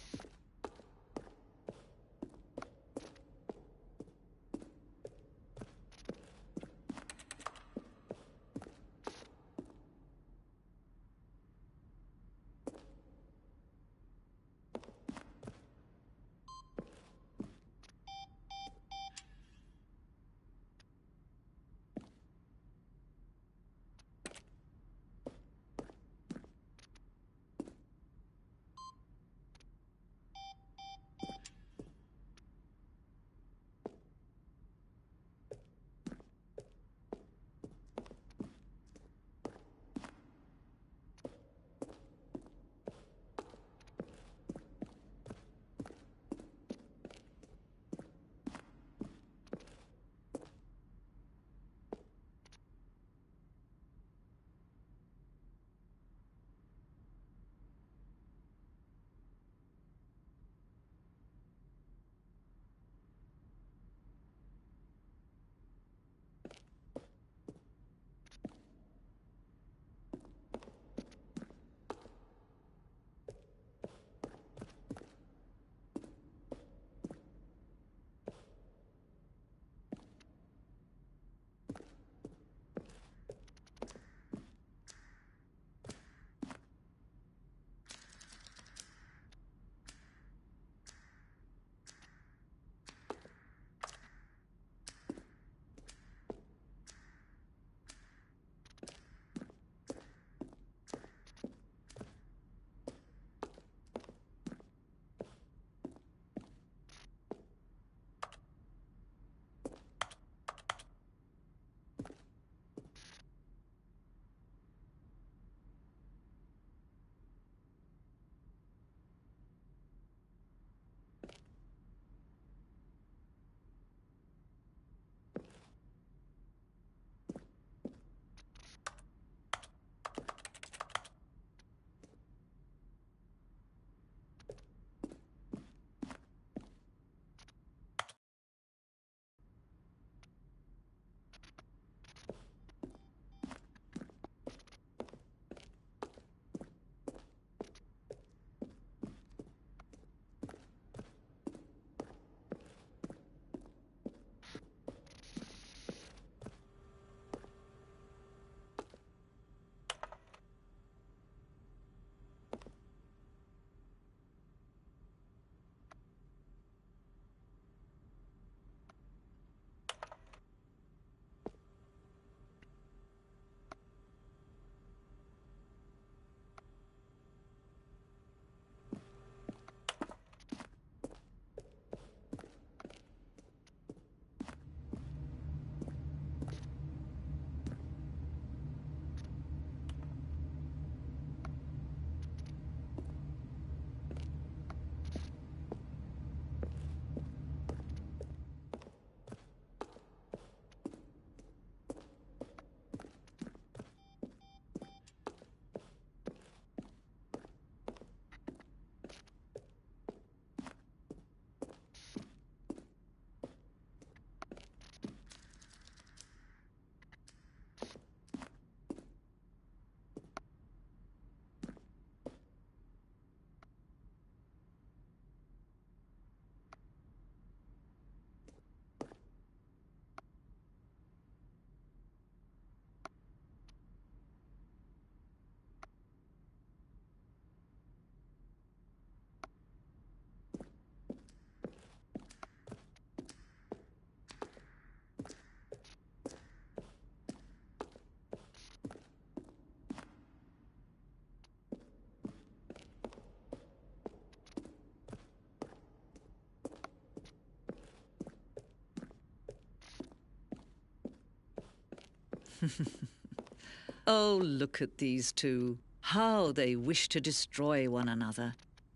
Oh, look at these two. How they wish to destroy one another.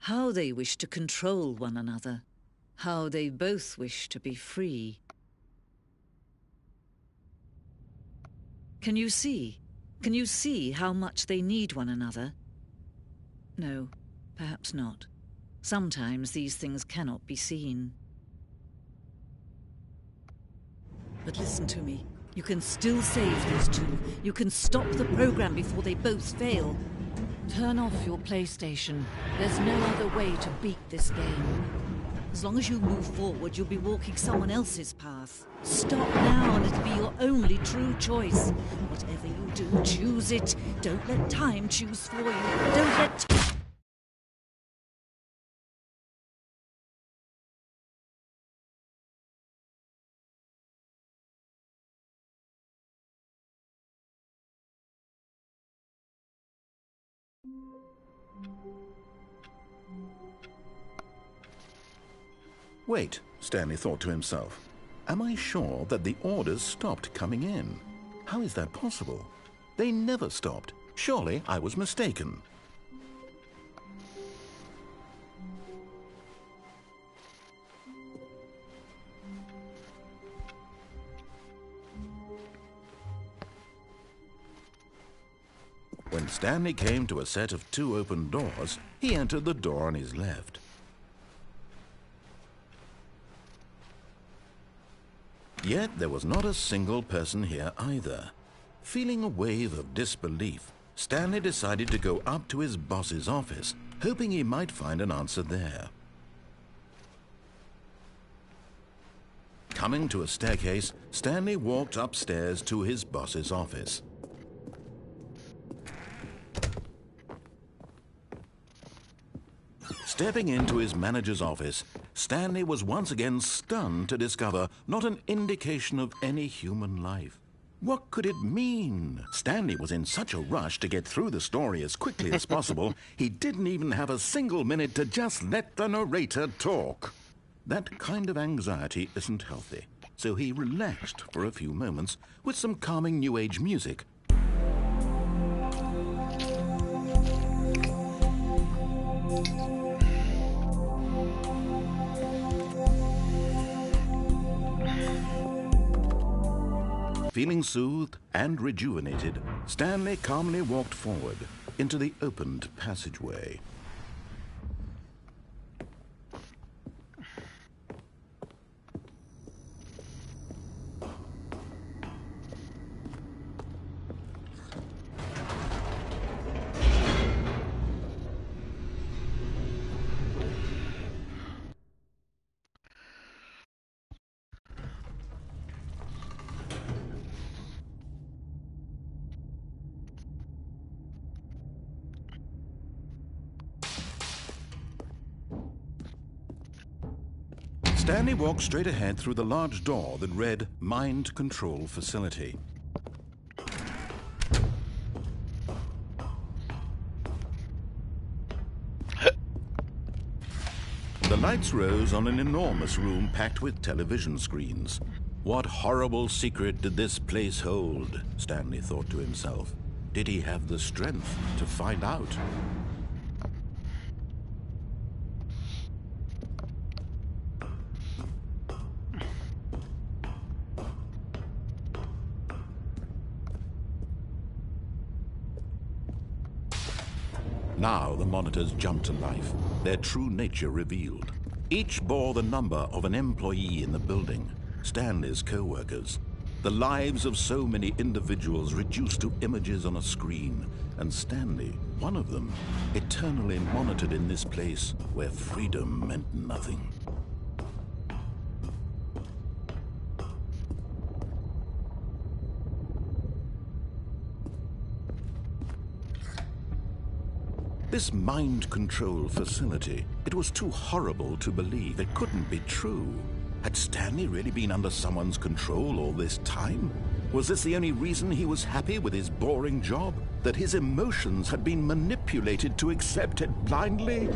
how they wish to control one another, how they both wish to be free. Can you see? Can you see how much they need one another? No, perhaps not. Sometimes these things cannot be seen. But listen to me. You can still save these two. You can stop the program before they both fail. Turn off your PlayStation. There's no other way to beat this game. As long as you move forward, you'll be walking someone else's path. Stop now and it'll be your only true choice. Whatever you do, choose it. Don't let time choose for you. Don't let... Wait, Stanley thought to himself. Am I sure that the orders stopped coming in? How is that possible? They never stopped. Surely I was mistaken. When Stanley came to a set of 2 open doors, he entered the door on his left. Yet there was not a single person here either. Feeling a wave of disbelief, Stanley decided to go up to his boss's office, hoping he might find an answer there. Coming to a staircase, Stanley walked upstairs to his boss's office. Stepping into his manager's office, Stanley was once again stunned to discover not an indication of any human life. What could it mean? Stanley was in such a rush to get through the story as quickly as possible, he didn't even have a single minute to just let the narrator talk. That kind of anxiety isn't healthy, so he relaxed for a few moments with some calming New Age music. Feeling soothed and rejuvenated, Stanley calmly walked forward into the opened passageway. Stanley walked straight ahead through the large door that read Mind Control Facility. The lights rose on an enormous room packed with television screens. What horrible secret did this place hold? Stanley thought to himself. Did he have the strength to find out? Now the monitors jumped to life, their true nature revealed. Each bore the number of an employee in the building, Stanley's co-workers. The lives of so many individuals reduced to images on a screen, and Stanley, one of them, eternally monitored in this place where freedom meant nothing. This mind control facility, it was too horrible to believe. It couldn't be true. Had Stanley really been under someone's control all this time? Was this the only reason he was happy with his boring job? That his emotions had been manipulated to accept it blindly?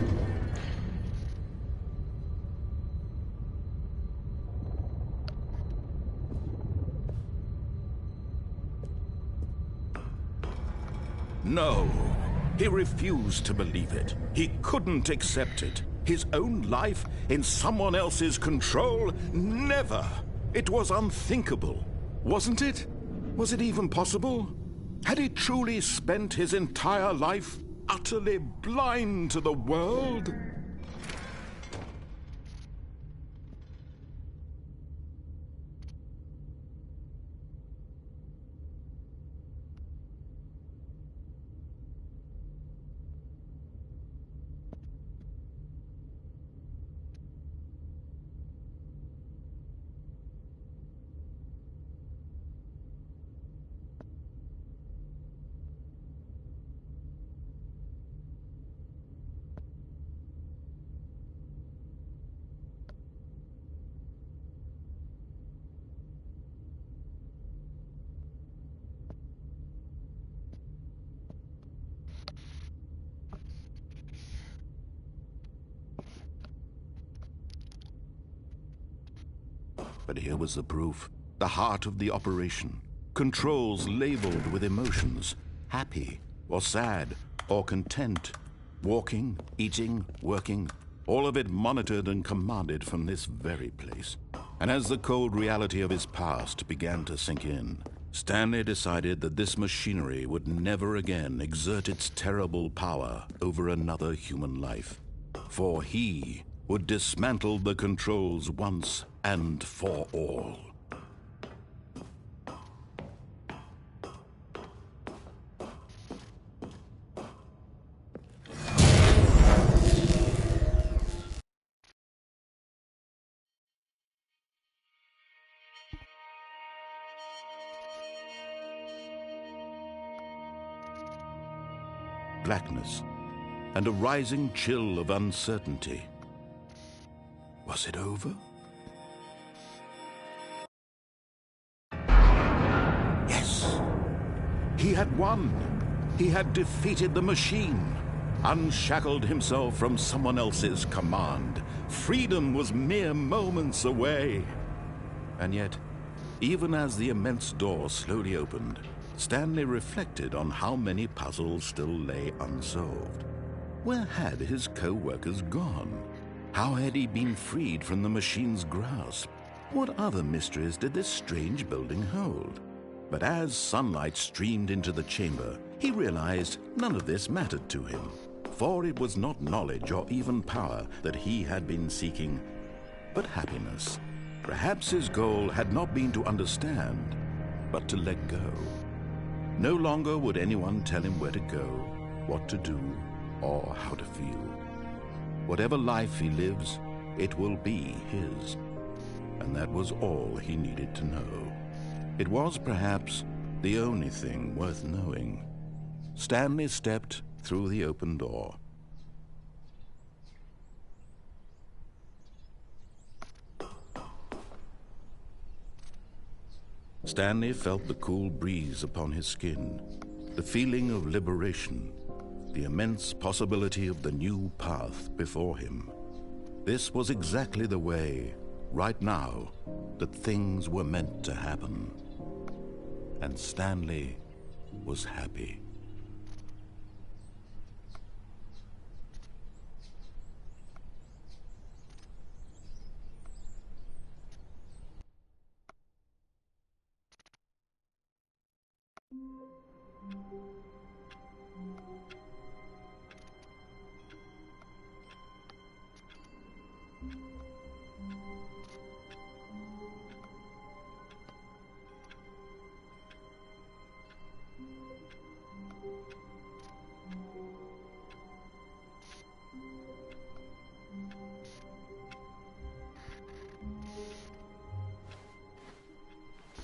No. He refused to believe it. He couldn't accept it. His own life in someone else's control? Never! It was unthinkable, wasn't it? Was it even possible? Had he truly spent his entire life utterly blind to the world? But here was the proof, the heart of the operation. Controls labeled with emotions, happy or sad or content. Walking, eating, working, all of it monitored and commanded from this very place. And as the cold reality of his past began to sink in, Stanley decided that this machinery would never again exert its terrible power over another human life. For he would dismantle the controls once and for all. Blackness and a rising chill of uncertainty. Was it over? Yes! He had won! He had defeated the machine, unshackled himself from someone else's command. Freedom was mere moments away. And yet, even as the immense door slowly opened, Stanley reflected on how many puzzles still lay unsolved. Where had his co-workers gone? How had he been freed from the machine's grasp? What other mysteries did this strange building hold? But as sunlight streamed into the chamber, he realized none of this mattered to him, for it was not knowledge or even power that he had been seeking, but happiness. Perhaps his goal had not been to understand, but to let go. No longer would anyone tell him where to go, what to do, or how to feel. Whatever life he lives, it will be his. And that was all he needed to know. It was perhaps the only thing worth knowing. Stanley stepped through the open door. Stanley felt the cool breeze upon his skin, the feeling of liberation, the immense possibility of the new path before him. This was exactly the way, right now, that things were meant to happen. And Stanley was happy.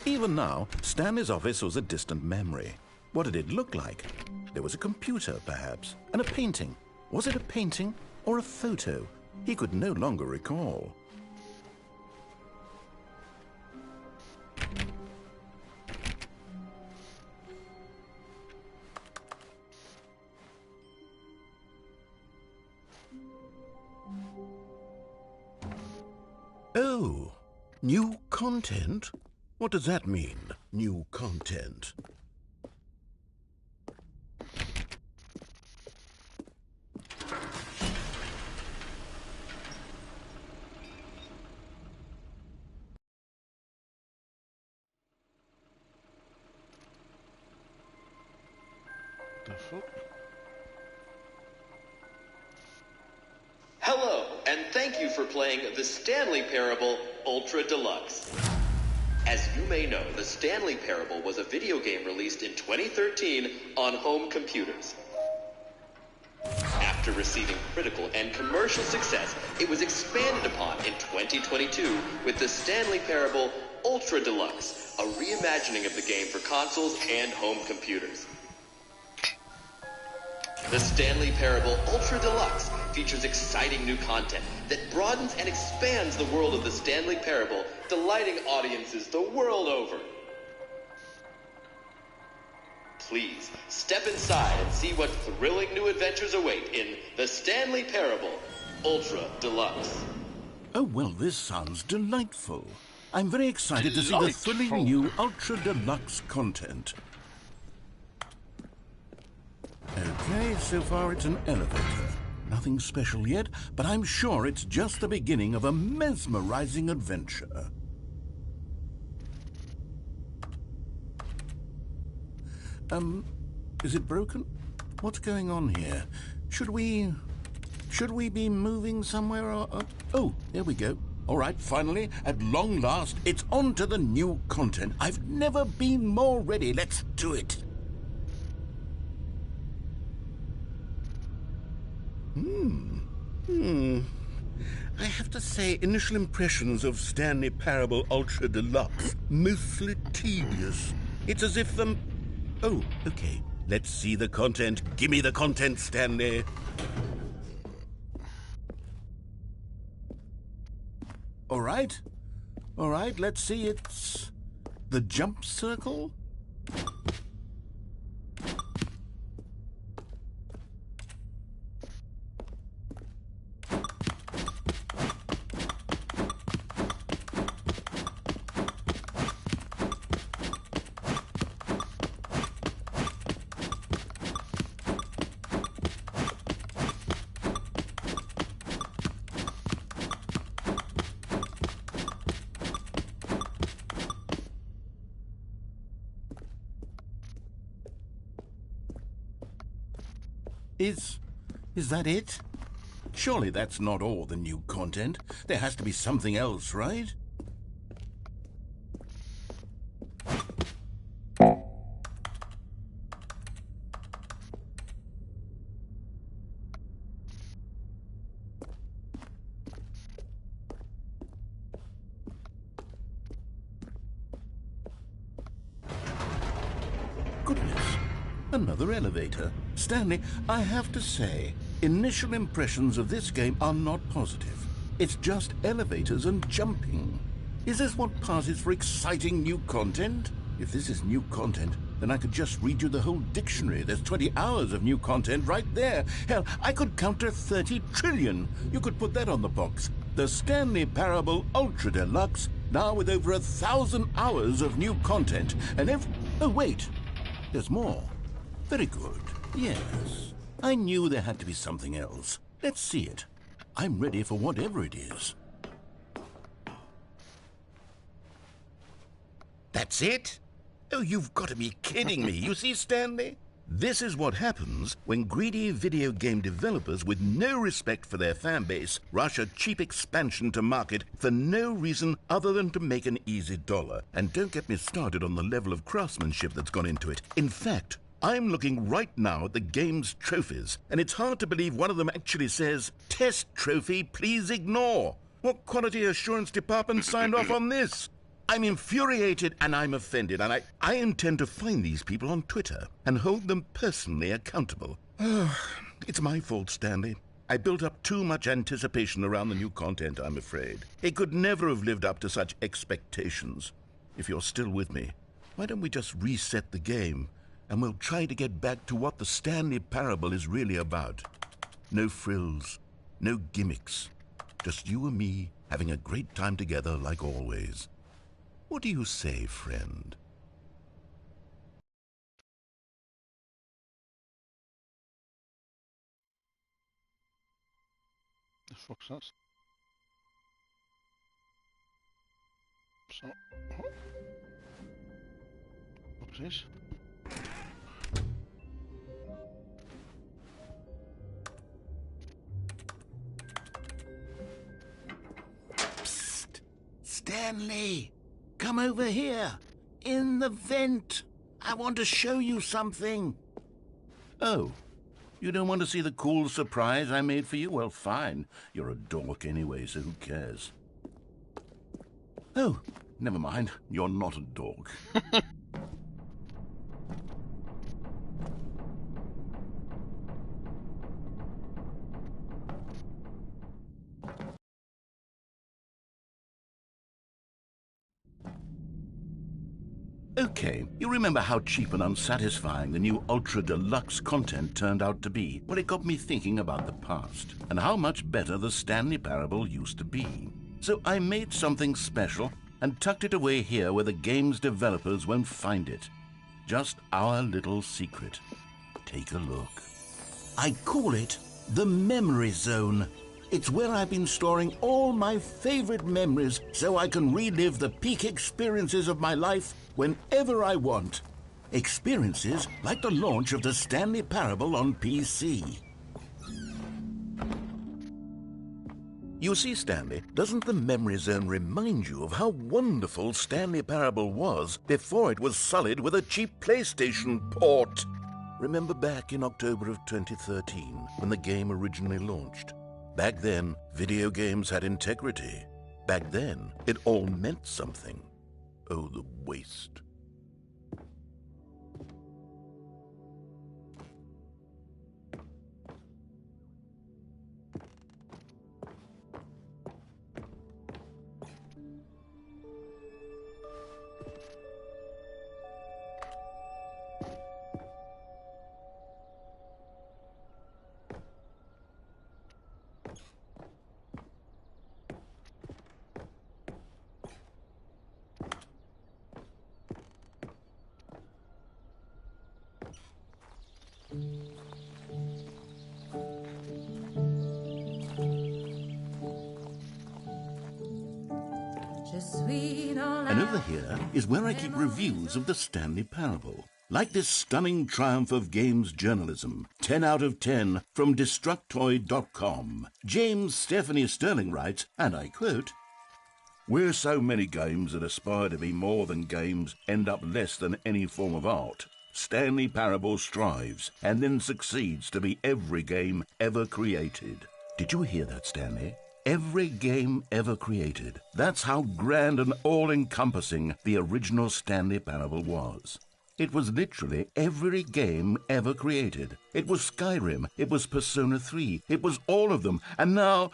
Even now, Stanley's office was a distant memory. What did it look like? There was a computer, perhaps, and a painting. Was it a painting or a photo? He could no longer recall. Oh, new content? What does that mean, new content? Wonderful. Hello, and thank you for playing the Stanley Parable Ultra Deluxe. As you may know, the Stanley Parable was a video game released in 2013 on home computers. After receiving critical and commercial success, it was expanded upon in 2022 with the Stanley Parable Ultra Deluxe, a reimagining of the game for consoles and home computers. The Stanley Parable Ultra Deluxe features exciting new content that broadens and expands the world of the Stanley Parable, delighting audiences the world over. Please, step inside and see what thrilling new adventures await in the Stanley Parable Ultra Deluxe. Oh, well, this sounds delightful. I'm very excited to see the thrilling new Ultra Deluxe content. Okay, so far it's an elevator. Nothing special yet, but I'm sure it's just the beginning of a mesmerizing adventure. Is it broken? What's going on here? Should we be moving somewhere or... Oh, there we go. All right, finally, at long last, it's on to the new content. I've never been more ready. Let's do it. I have to say, initial impressions of Stanley Parable Ultra Deluxe, mostly tedious. It's as if the... Oh, okay. Let's see the content. Give me the content, Stanley. All right, let's see. It's the jump circle. Is that it? Surely that's not all the new content. There has to be something else, right? Goodness. Another elevator. Stanley, I have to say, initial impressions of this game are not positive. It's just elevators and jumping. Is this what passes for exciting new content? If this is new content, then I could just read you the whole dictionary. There's 20 hours of new content right there. Hell, I could count to 30 trillion. You could put that on the box. The Stanley Parable Ultra Deluxe, now with over 1,000 hours of new content. And oh, wait. There's more. Very good. Yes. I knew there had to be something else. Let's see it. I'm ready for whatever it is. That's it? Oh, you've got to be kidding me. You see, Stanley? This is what happens when greedy video game developers with no respect for their fan base rush a cheap expansion to market for no reason other than to make an easy dollar. And don't get me started on the level of craftsmanship that's gone into it. In fact, I'm looking right now at the game's trophies, and it's hard to believe one of them actually says, "Test trophy, please ignore." What quality assurance department signed off on this? I'm infuriated and I'm offended, and I intend to find these people on Twitter and hold them personally accountable. It's my fault, Stanley. I built up too much anticipation around the new content, I'm afraid. It could never have lived up to such expectations. If you're still with me, why don't we just reset the game, and we'll try to get back to what the Stanley Parable is really about. No frills, no gimmicks. Just you and me having a great time together like always. What do you say, friend? The fuck's that? So, what's this? Stanley, come over here. In the vent. I want to show you something. Oh, you don't want to see the cool surprise I made for you? Well, fine. You're a dork anyway, so who cares? Oh, never mind. You're not a dork. Okay, you remember how cheap and unsatisfying the new Ultra Deluxe content turned out to be? Well, it got me thinking about the past, and how much better the Stanley Parable used to be. So I made something special and tucked it away here where the game's developers won't find it. Just our little secret. Take a look. I call it the Memory Zone. It's where I've been storing all my favorite memories so I can relive the peak experiences of my life whenever I want. Experiences like the launch of the Stanley Parable on PC. You see, Stanley, doesn't the Memory Zone remind you of how wonderful Stanley Parable was before it was sullied with a cheap PlayStation port? Remember back in October of 2013 when the game originally launched? Back then, video games had integrity. Back then, it all meant something. Oh, the waste. And over here is where I keep reviews of the Stanley Parable. Like this stunning triumph of games journalism, 10 out of 10 from Destructoid.com. James Stephanie Sterling writes, and I quote, "Where so many games that aspire to be more than games end up less than any form of art, Stanley Parable strives and then succeeds to be every game ever created." Did you hear that, Stanley? Every game ever created. That's how grand and all-encompassing the original Stanley Parable was. It was literally every game ever created. It was Skyrim, it was Persona 3, it was all of them, and now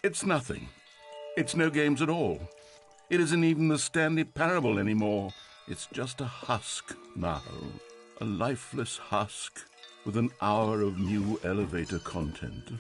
it's nothing. It's no games at all. It isn't even the Stanley Parable anymore. It's just a husk now. A lifeless husk with an hour of new elevator content.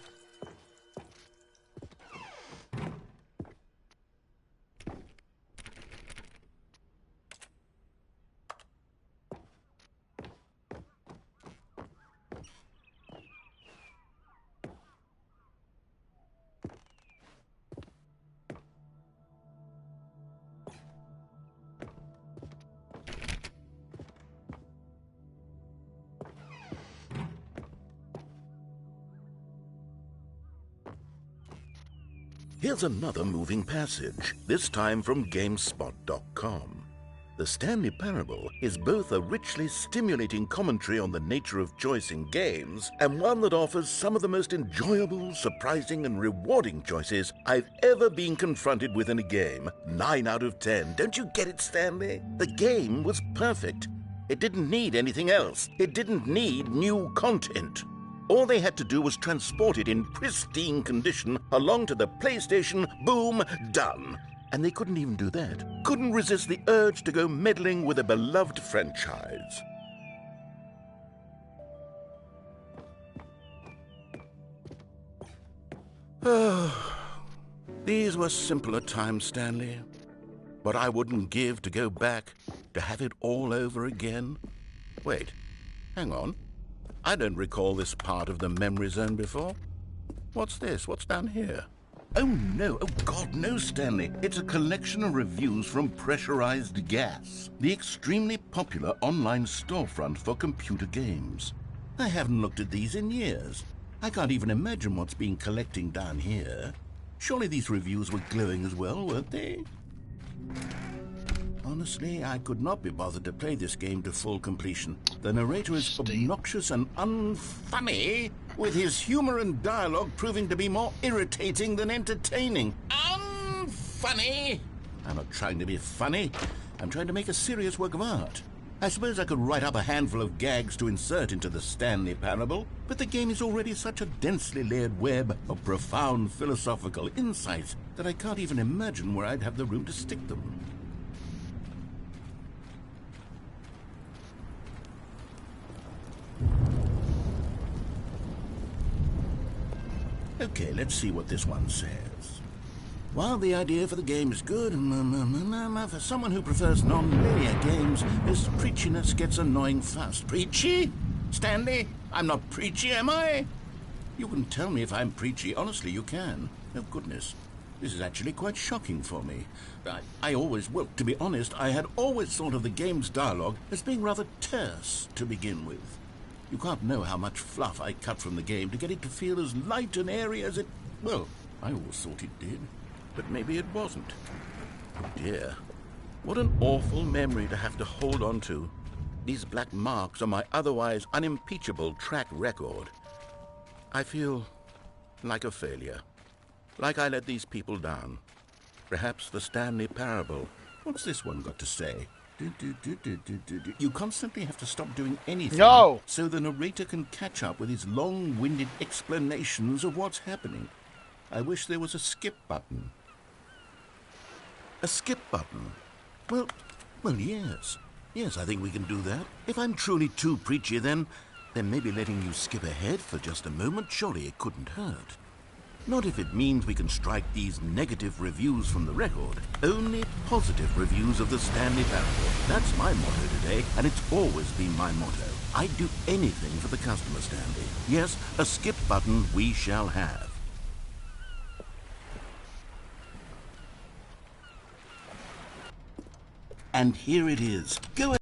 Here's another moving passage, this time from GameSpot.com. The Stanley Parable is both a richly stimulating commentary on the nature of choice in games and one that offers some of the most enjoyable, surprising, and rewarding choices I've ever been confronted with in a game. 9 out of 10. Don't you get it, Stanley? The game was perfect. It didn't need anything else. It didn't need new content. All they had to do was transport it in pristine condition along to the PlayStation, boom, done. And they couldn't even do that. Couldn't resist the urge to go meddling with a beloved franchise. These were simpler times, Stanley. But I wouldn't give to go back to have it all over again. Wait, hang on. I don't recall this part of the Memory Zone before. What's this? What's down here? Oh, no. Oh, God, no, Stanley. It's a collection of reviews from Pressurized Gas, the extremely popular online storefront for computer games. I haven't looked at these in years. I can't even imagine what's been collecting down here. Surely these reviews were glowing as well, weren't they? Honestly, I could not be bothered to play this game to full completion. The narrator is obnoxious and unfunny, with his humor and dialogue proving to be more irritating than entertaining. Unfunny? I'm not trying to be funny. I'm trying to make a serious work of art. I suppose I could write up a handful of gags to insert into the Stanley Parable, but the game is already such a densely layered web of profound philosophical insights that I can't even imagine where I'd have the room to stick them. Okay, let's see what this one says. While the idea for the game is good, for someone who prefers non-linear games, this preachiness gets annoying fast. Preachy? Stanley? I'm not preachy, am I? You can tell me if I'm preachy. Honestly, you can. Oh, goodness. This is actually quite shocking for me. Well, to be honest, I had always thought of the game's dialogue as being rather terse to begin with. You can't know how much fluff I cut from the game to get it to feel as light and airy as it... Well, I always thought it did. But maybe it wasn't. Oh dear. What an awful memory to have to hold on to. These black marks on my otherwise unimpeachable track record. I feel like a failure. Like I let these people down. Perhaps the Stanley Parable. What's this one got to say? You constantly have to stop doing anything so the narrator can catch up with his long-winded explanations of what's happening. I wish there was a skip button. A skip button? Well, yes. Yes, I think we can do that. If I'm truly too preachy, then maybe letting you skip ahead for just a moment, surely it couldn't hurt. Not if it means we can strike these negative reviews from the record. Only positive reviews of the Stanley Parable. That's my motto today, and it's always been my motto. I'd do anything for the customer, Stanley. Yes, a skip button we shall have. And here it is. Go ahead.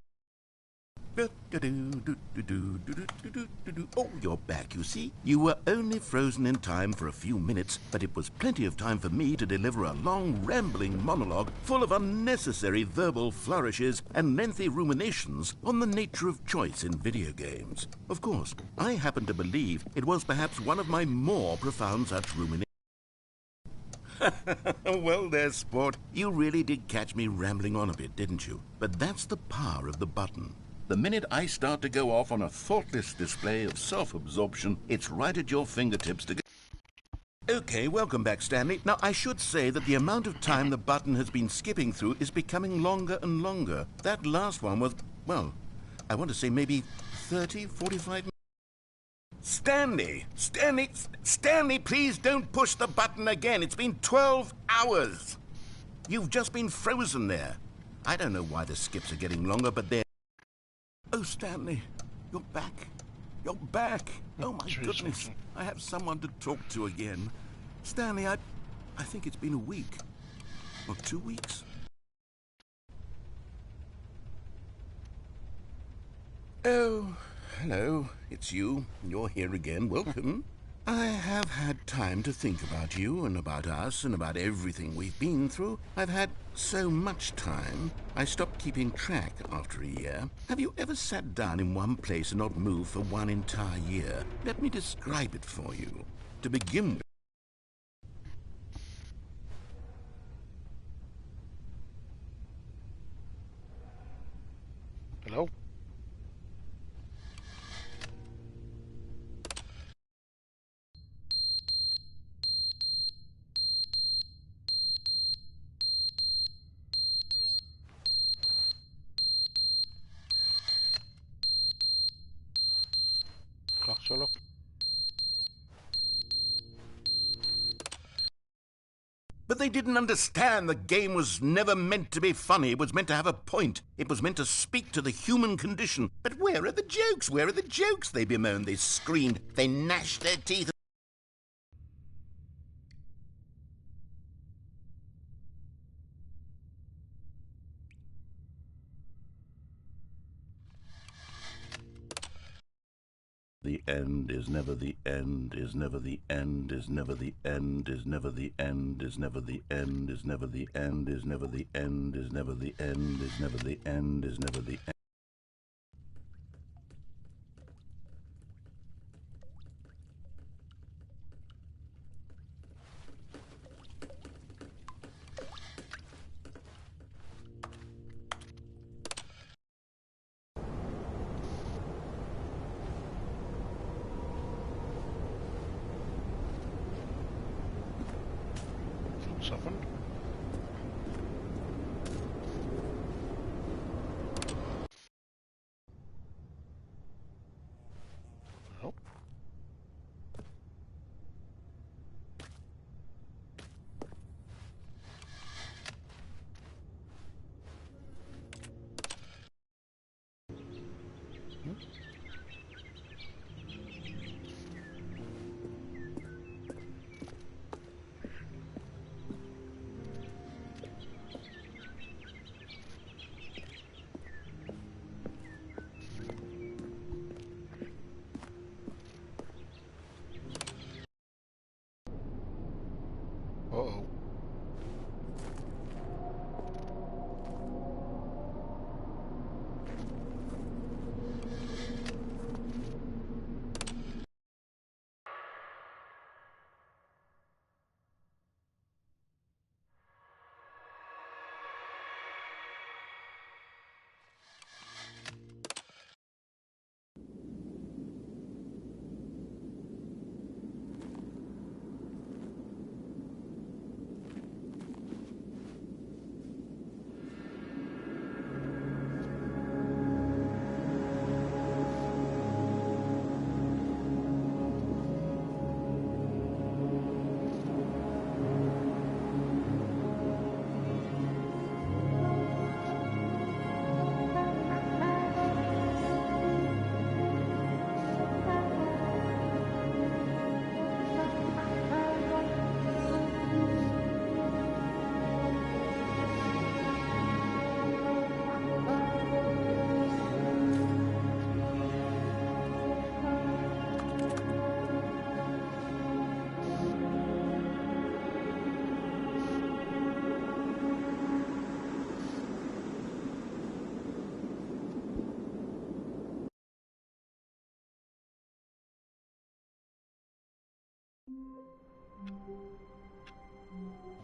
Oh, you're back, you see. You were only frozen in time for a few minutes, but it was plenty of time for me to deliver a long, rambling monologue full of unnecessary verbal flourishes and lengthy ruminations on the nature of choice in video games. Of course, I happen to believe it was perhaps one of my more profound such ruminations. Well there, sport. You really did catch me rambling on a bit, didn't you? But that's the power of the button. The minute I start to go off on a thoughtless display of self-absorption, it's right at your fingertips to go. Okay, welcome back, Stanley. Now, I should say that the amount of time the button has been skipping through is becoming longer and longer. That last one was, well, I want to say maybe 30, 45 minutes. Stanley, please don't push the button again. It's been 12 hours. You've just been frozen there. I don't know why the skips are getting longer, but they're... Oh, Stanley, you're back. You're back. Oh, my goodness. I have someone to talk to again. Stanley, I think it's been a week. Or 2 weeks. Oh, hello. It's you. You're here again. Welcome. I have had time to think about you and about us and about everything we've been through. I've had so much time, I stopped keeping track after a year. Have you ever sat down in one place and not moved for one entire year? Let me describe it for you. To begin with, Hello? Clock solo. but they didn't understand the game was never meant to be funny. It was meant to have a point. It was meant to speak to the human condition. But where are the jokes? Where are the jokes? They bemoaned, they screamed, they gnashed their teeth. The end is never the end, is never the end, is never the end, is never the end, is never the end, is never the end, is never the end, is never the end, is never the end, is never the end. Softened. Oh. Uh-oh.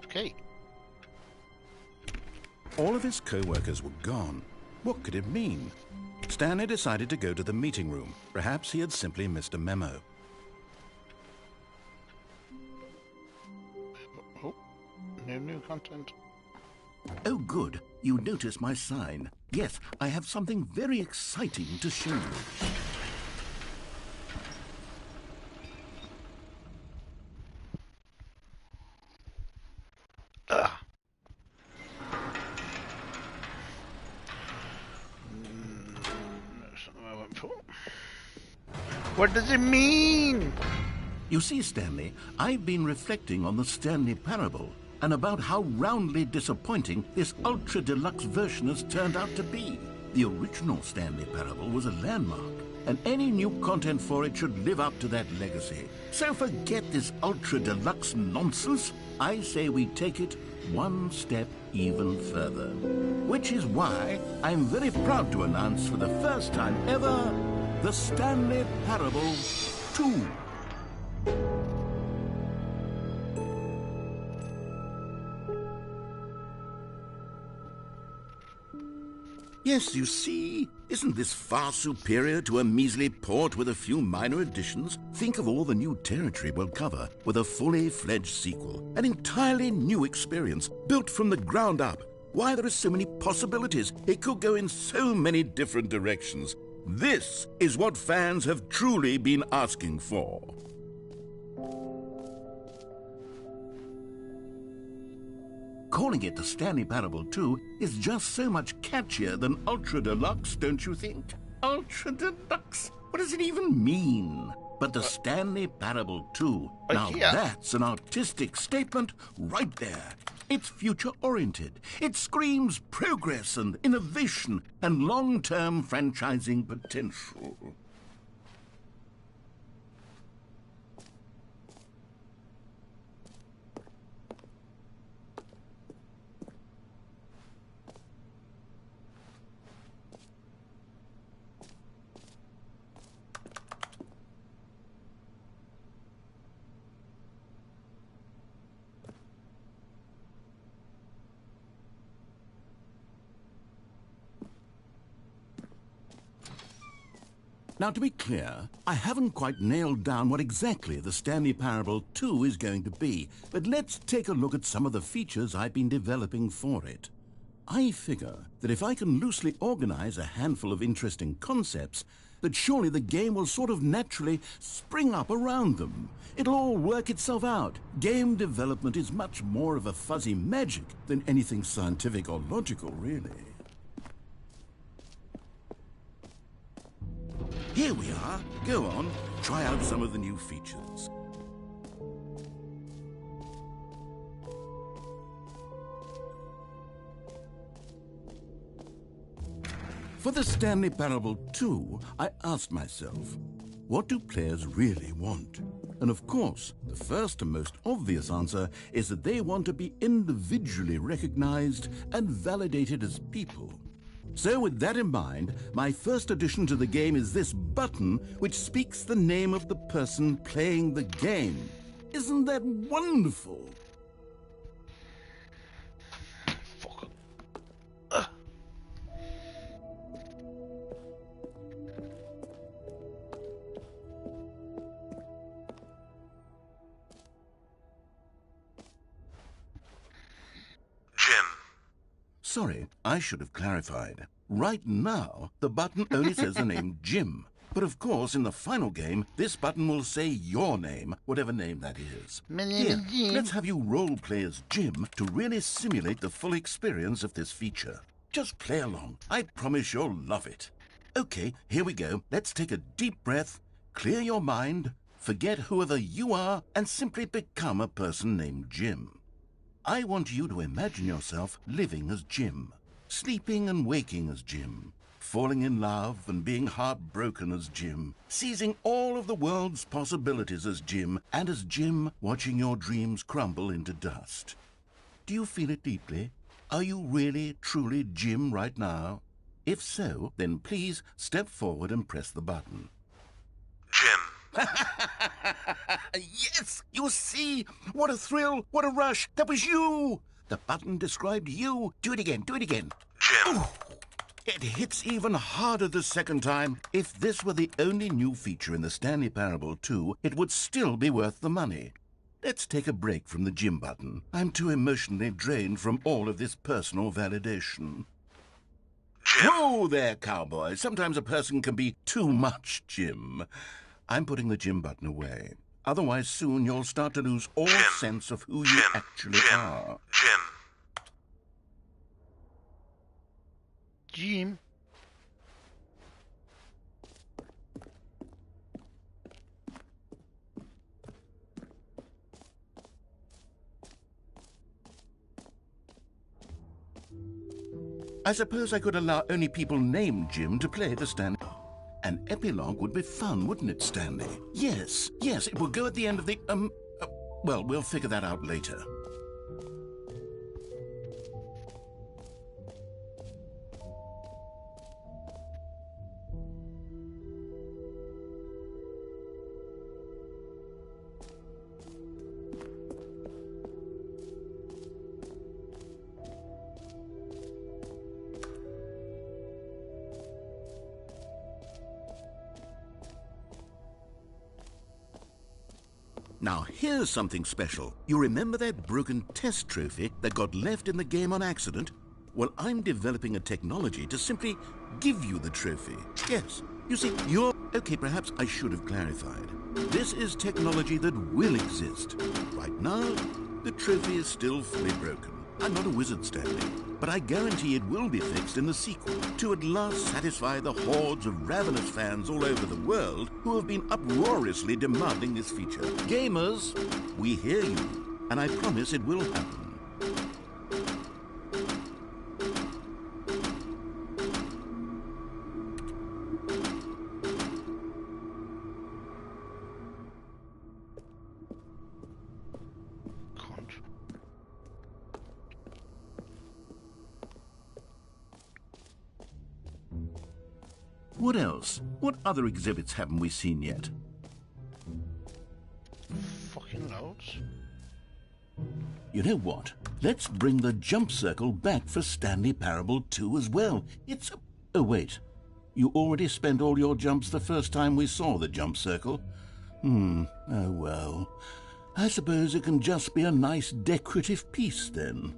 Okay. All of his co-workers were gone. What could it mean? Stanley decided to go to the meeting room. Perhaps he had simply missed a memo. Oh, no new content. Oh, good. You noticed my sign. Yes, I have something very exciting to show you. Ah. That's not what I went for. What does it mean? You see, Stanley, I've been reflecting on the Stanley Parable and about how roundly disappointing this ultra-deluxe version has turned out to be. The original Stanley Parable was a landmark, and any new content for it should live up to that legacy. So forget this ultra-deluxe nonsense. I say we take it one step even further. Which is why I'm very proud to announce for the first time ever, the Stanley Parable 2. Yes, you see, isn't this far superior to a measly port with a few minor additions? Think of all the new territory we'll cover with a fully fledged sequel. An entirely new experience, built from the ground up. Why, there are so many possibilities. It could go in so many different directions. This is what fans have truly been asking for. Calling it the Stanley Parable 2 is just so much catchier than Ultra Deluxe, don't you think? Ultra Deluxe? What does it even mean? But the Stanley Parable 2, now yeah. That's an artistic statement right there. It's future-oriented. It screams progress and innovation and long-term franchising potential. Now, to be clear, I haven't quite nailed down what exactly the Stanley Parable 2 is going to be, but let's take a look at some of the features I've been developing for it. I figure that if I can loosely organize a handful of interesting concepts, that surely the game will sort of naturally spring up around them. It'll all work itself out. Game development is much more of a fuzzy magic than anything scientific or logical, really. Here we are. Go on, try out some of the new features. For the Stanley Parable 2, I asked myself, what do players really want? And of course, the first and most obvious answer is that they want to be individually recognized and validated as people. So with that in mind, my first addition to the game is this button which speaks the name of the person playing the game. Isn't that wonderful? Fuck. Jim. Sorry, I should have clarified. Right now, the button only says the name Jim. But of course, in the final game, this button will say your name, whatever name that is. My name Here, is Jim. let's have you role-play as Jim to really simulate the full experience of this feature. Just play along. I promise you'll love it. Okay, here we go. Let's take a deep breath, clear your mind, forget whoever you are, and simply become a person named Jim. I want you to imagine yourself living as Jim, sleeping and waking as Jim, falling in love and being heartbroken as Jim, seizing all of the world's possibilities as Jim, and as Jim watching your dreams crumble into dust. Do you feel it deeply? Are you really, truly Jim right now? If so, then please step forward and press the button. Jim. Yes! You see? What a thrill! What a rush! That was you! The button described you. Do it again. Do it again. Jim. Ooh, it hits even harder the second time. If this were the only new feature in the Stanley Parable 2, it would still be worth the money. Let's take a break from the Jim button. I'm too emotionally drained from all of this personal validation. Jim. Whoa there, cowboy. Sometimes a person can be too much Jim. I'm putting the Jim button away. Otherwise, soon you'll start to lose all Jim. sense of who you Jim. actually Jim. are. Jim. Jim. I suppose I could allow only people named Jim to play the Stanley. An epilogue would be fun, wouldn't it, Stanley? Yes, it will go at the end of the, well, we'll figure that out later. Now, here's something special. You remember that broken test trophy that got left in the game on accident? Well, I'm developing a technology to simply give you the trophy. Yes, you see, you're... Okay, perhaps I should have clarified. This is technology that will exist. Right now, the trophy is still fully broken. I'm not a wizard, Stanley, but I guarantee it will be fixed in the sequel to at last satisfy the hordes of ravenous fans all over the world who have been uproariously demanding this feature. Gamers, we hear you, and I promise it will happen. What else? What other exhibits haven't we seen yet? Fucking loads. You know what? Let's bring the jump circle back for Stanley Parable 2 as well. It's... Oh, wait. You already spent all your jumps the first time we saw the jump circle. Oh well. I suppose it can just be a nice decorative piece then.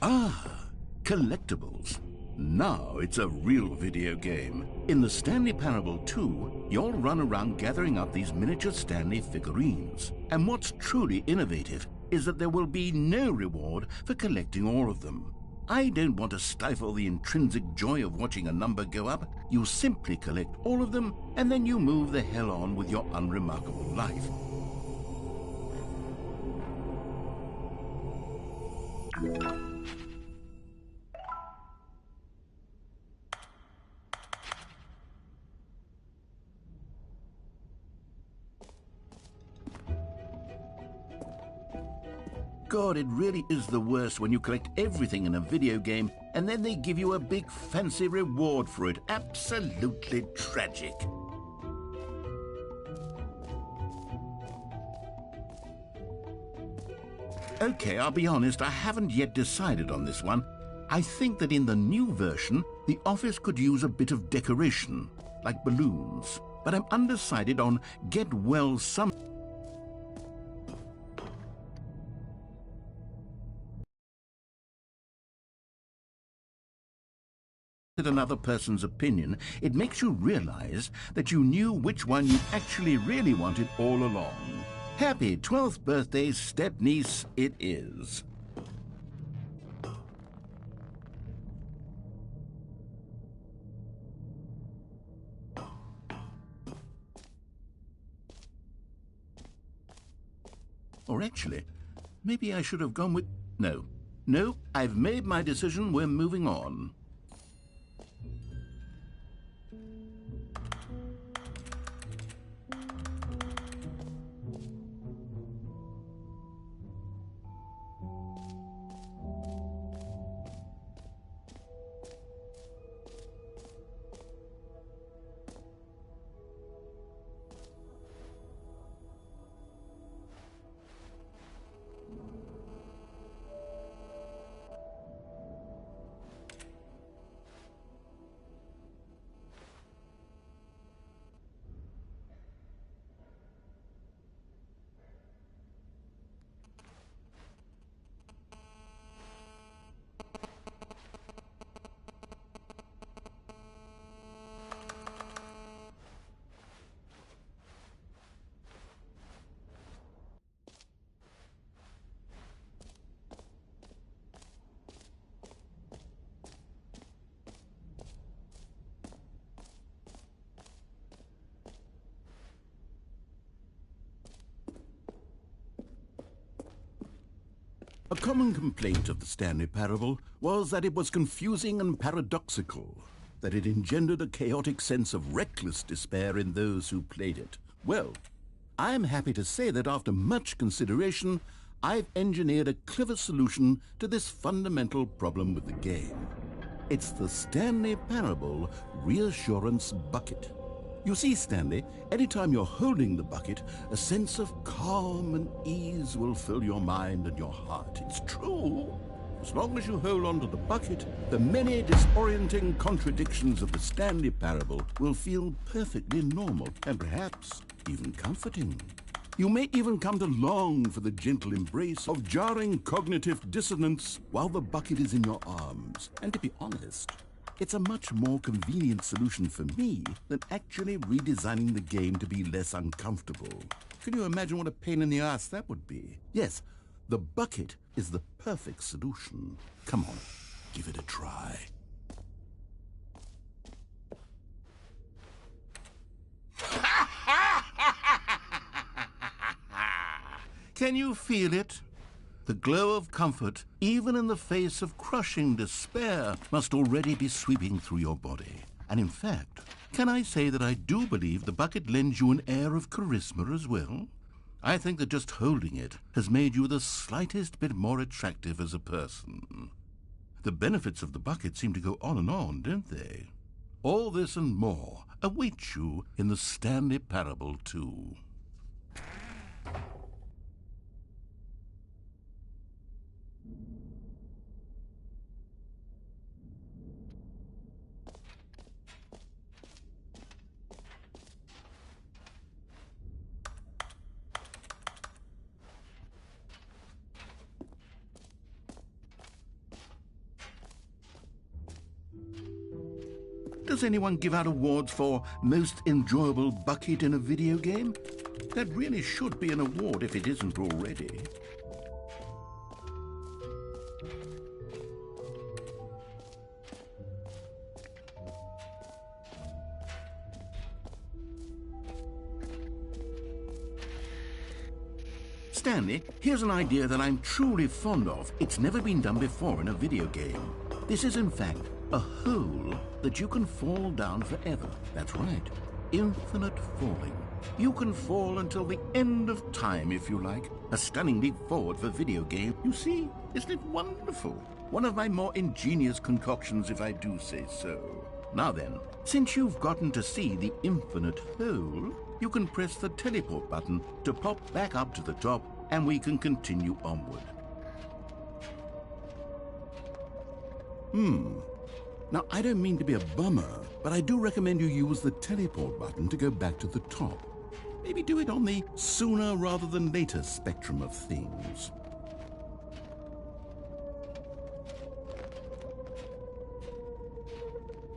Ah, collectibles. Now it's a real video game. In the Stanley Parable 2, you'll run around gathering up these miniature Stanley figurines. And what's truly innovative is that there will be no reward for collecting all of them. I don't want to stifle the intrinsic joy of watching a number go up. You simply collect all of them, and then you move the hell on with your unremarkable life. God, it really is the worst when you collect everything in a video game and then they give you a big fancy reward for it. Absolutely tragic. Okay, I'll be honest, I haven't yet decided on this one. I think that in the new version, the office could use a bit of decoration, like balloons. But I'm undecided on get well some... another person's opinion, it makes you realize that you knew which one you actually really wanted all along. Happy 12th birthday, step-niece, it is. Or actually, maybe I should have gone with... No, I've made my decision, we're moving on. A common complaint of the Stanley Parable was that it was confusing and paradoxical, that it engendered a chaotic sense of reckless despair in those who played it. Well, I am happy to say that after much consideration, I've engineered a clever solution to this fundamental problem with the game. It's the Stanley Parable Reassurance Bucket. You see, Stanley, anytime you're holding the bucket, a sense of calm and ease will fill your mind and your heart. It's true. As long as you hold on to the bucket, the many disorienting contradictions of the Stanley Parable will feel perfectly normal and perhaps even comforting. You may even come to long for the gentle embrace of jarring cognitive dissonance while the bucket is in your arms. And to be honest, it's a much more convenient solution for me than actually redesigning the game to be less uncomfortable. Can you imagine what a pain in the ass that would be? Yes, the bucket is the perfect solution. Come on, give it a try. Can you feel it? The glow of comfort, even in the face of crushing despair, must already be sweeping through your body. And in fact, can I say that I do believe the bucket lends you an air of charisma as well? I think that just holding it has made you the slightest bit more attractive as a person. The benefits of the bucket seem to go on, don't they? All this and more await you in the Stanley Parable too. Does anyone give out awards for most enjoyable bucket in a video game? That really should be an award if it isn't already. Stanley, here's an idea that I'm truly fond of. It's never been done before in a video game. This is, in fact, a hole that you can fall down forever. That's right. Infinite falling. You can fall until the end of time, if you like. A stunning leap forward for video game. You see? Isn't it wonderful? One of my more ingenious concoctions, if I do say so. Now then, since you've gotten to see the infinite hole, you can press the teleport button to pop back up to the top, and we can continue onward. Now, I don't mean to be a bummer, but I do recommend you use the teleport button to go back to the top. Maybe do it on the sooner rather than later spectrum of things.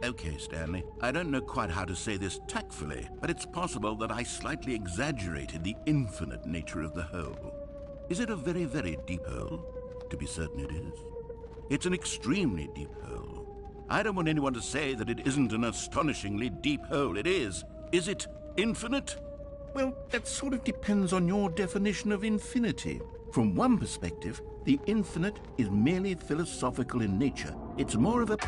Okay, Stanley, I don't know quite how to say this tactfully, but it's possible that I slightly exaggerated the infinite nature of the hole. Is it a very, very deep hole? To be certain it is. It's an extremely deep hole. I don't want anyone to say that it isn't an astonishingly deep hole. It is. Is it infinite? Well, that sort of depends on your definition of infinity. From one perspective, the infinite is merely philosophical in nature. It's more of a...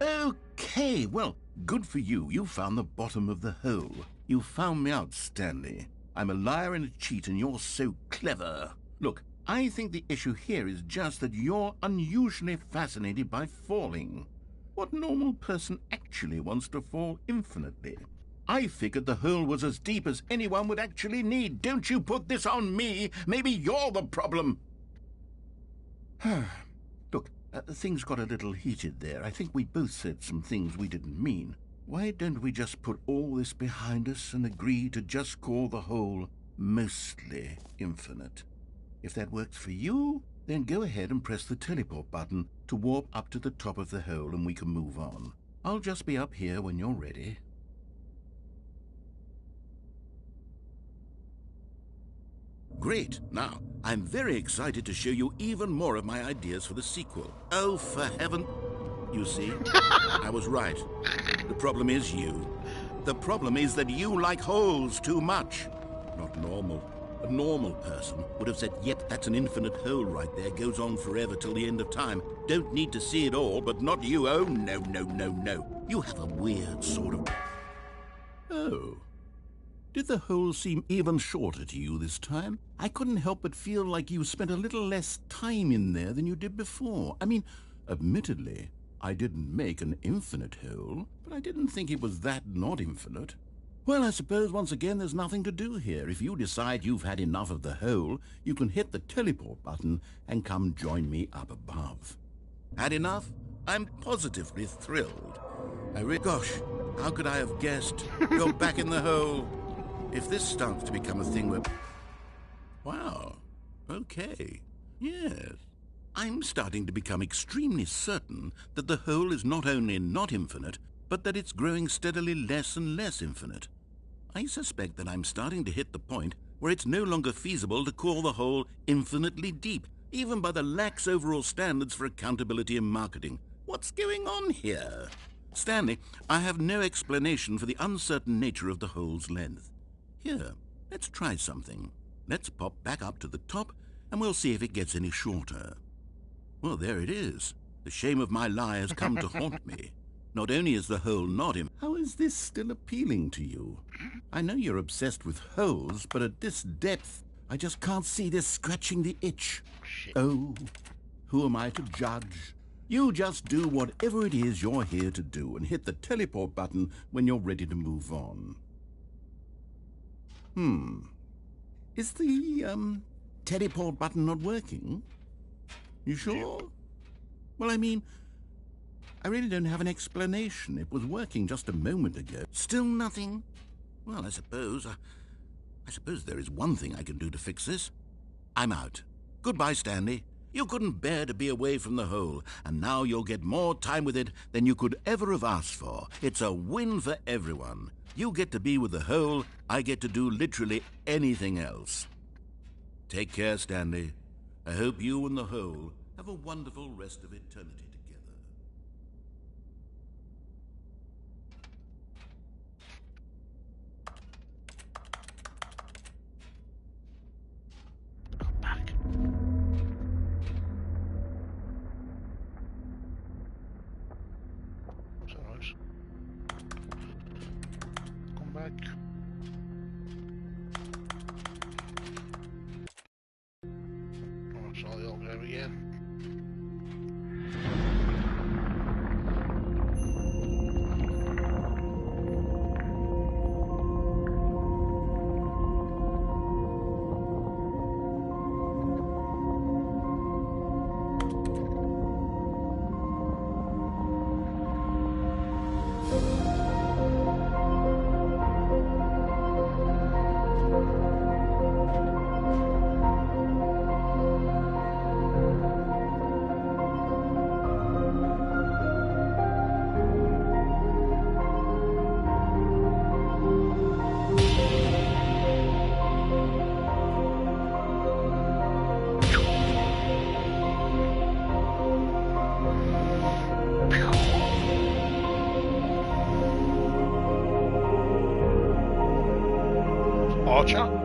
Okay, well, good for you. You found the bottom of the hole. You found me out, Stanley. I'm a liar and a cheat, and you're so clever. Look, I think the issue here is just that you're unusually fascinated by falling. What normal person actually wants to fall infinitely? I figured the hole was as deep as anyone would actually need. Don't you put this on me. Maybe you're the problem. Look, things got a little heated there. I think we both said some things we didn't mean. Why don't we just put all this behind us and agree to just call the hole mostly infinite? If that works for you, then go ahead and press the teleport button to warp up to the top of the hole and we can move on. I'll just be up here when you're ready. Great. Now, I'm very excited to show you even more of my ideas for the sequel. Oh, for heaven... You see, I was right. The problem is you. The problem is that you like holes too much. Not normal. A normal person would have said, yep, that's an infinite hole right there, goes on forever till the end of time. Don't need to see it all, but not you. Oh, no, no, no, no. You have a weird sort of... Oh. Did the hole seem even shorter to you this time? I couldn't help but feel like you spent a little less time in there than you did before. I mean, admittedly, I didn't make an infinite hole, but I didn't think it was that not infinite. Well, I suppose once again there's nothing to do here. If you decide you've had enough of the hole, you can hit the teleport button and come join me up above. Had enough? I'm positively thrilled. Gosh, how could I have guessed? You're back in the hole. If this starts to become a thing where... Wow. Okay. Yes. I'm starting to become extremely certain that the hole is not only not infinite, but that it's growing steadily less and less infinite. I suspect that I'm starting to hit the point where it's no longer feasible to call the hole infinitely deep, even by the lax overall standards for accountability and marketing. What's going on here? Stanley, I have no explanation for the uncertain nature of the hole's length. Here, let's try something. Let's pop back up to the top, and we'll see if it gets any shorter. Well, there it is. The shame of my lie has come to haunt me. Not only is the hole not in... How is this still appealing to you? I know you're obsessed with holes, but at this depth, I just can't see this scratching the itch. Shit. Oh, who am I to judge? You just do whatever it is you're here to do and hit the teleport button when you're ready to move on. Is the, teleport button not working? You sure? Well, I mean, I really don't have an explanation. It was working just a moment ago. Still nothing? Well, I suppose there is one thing I can do to fix this. I'm out. Goodbye, Stanley. You couldn't bear to be away from the hole, and now you'll get more time with it than you could ever have asked for. It's a win for everyone. You get to be with the hole, I get to do literally anything else. Take care, Stanley. I hope you and the hole have a wonderful rest of eternity together. Come back. It's alright. Come back. Oh, it's all over again. Archer?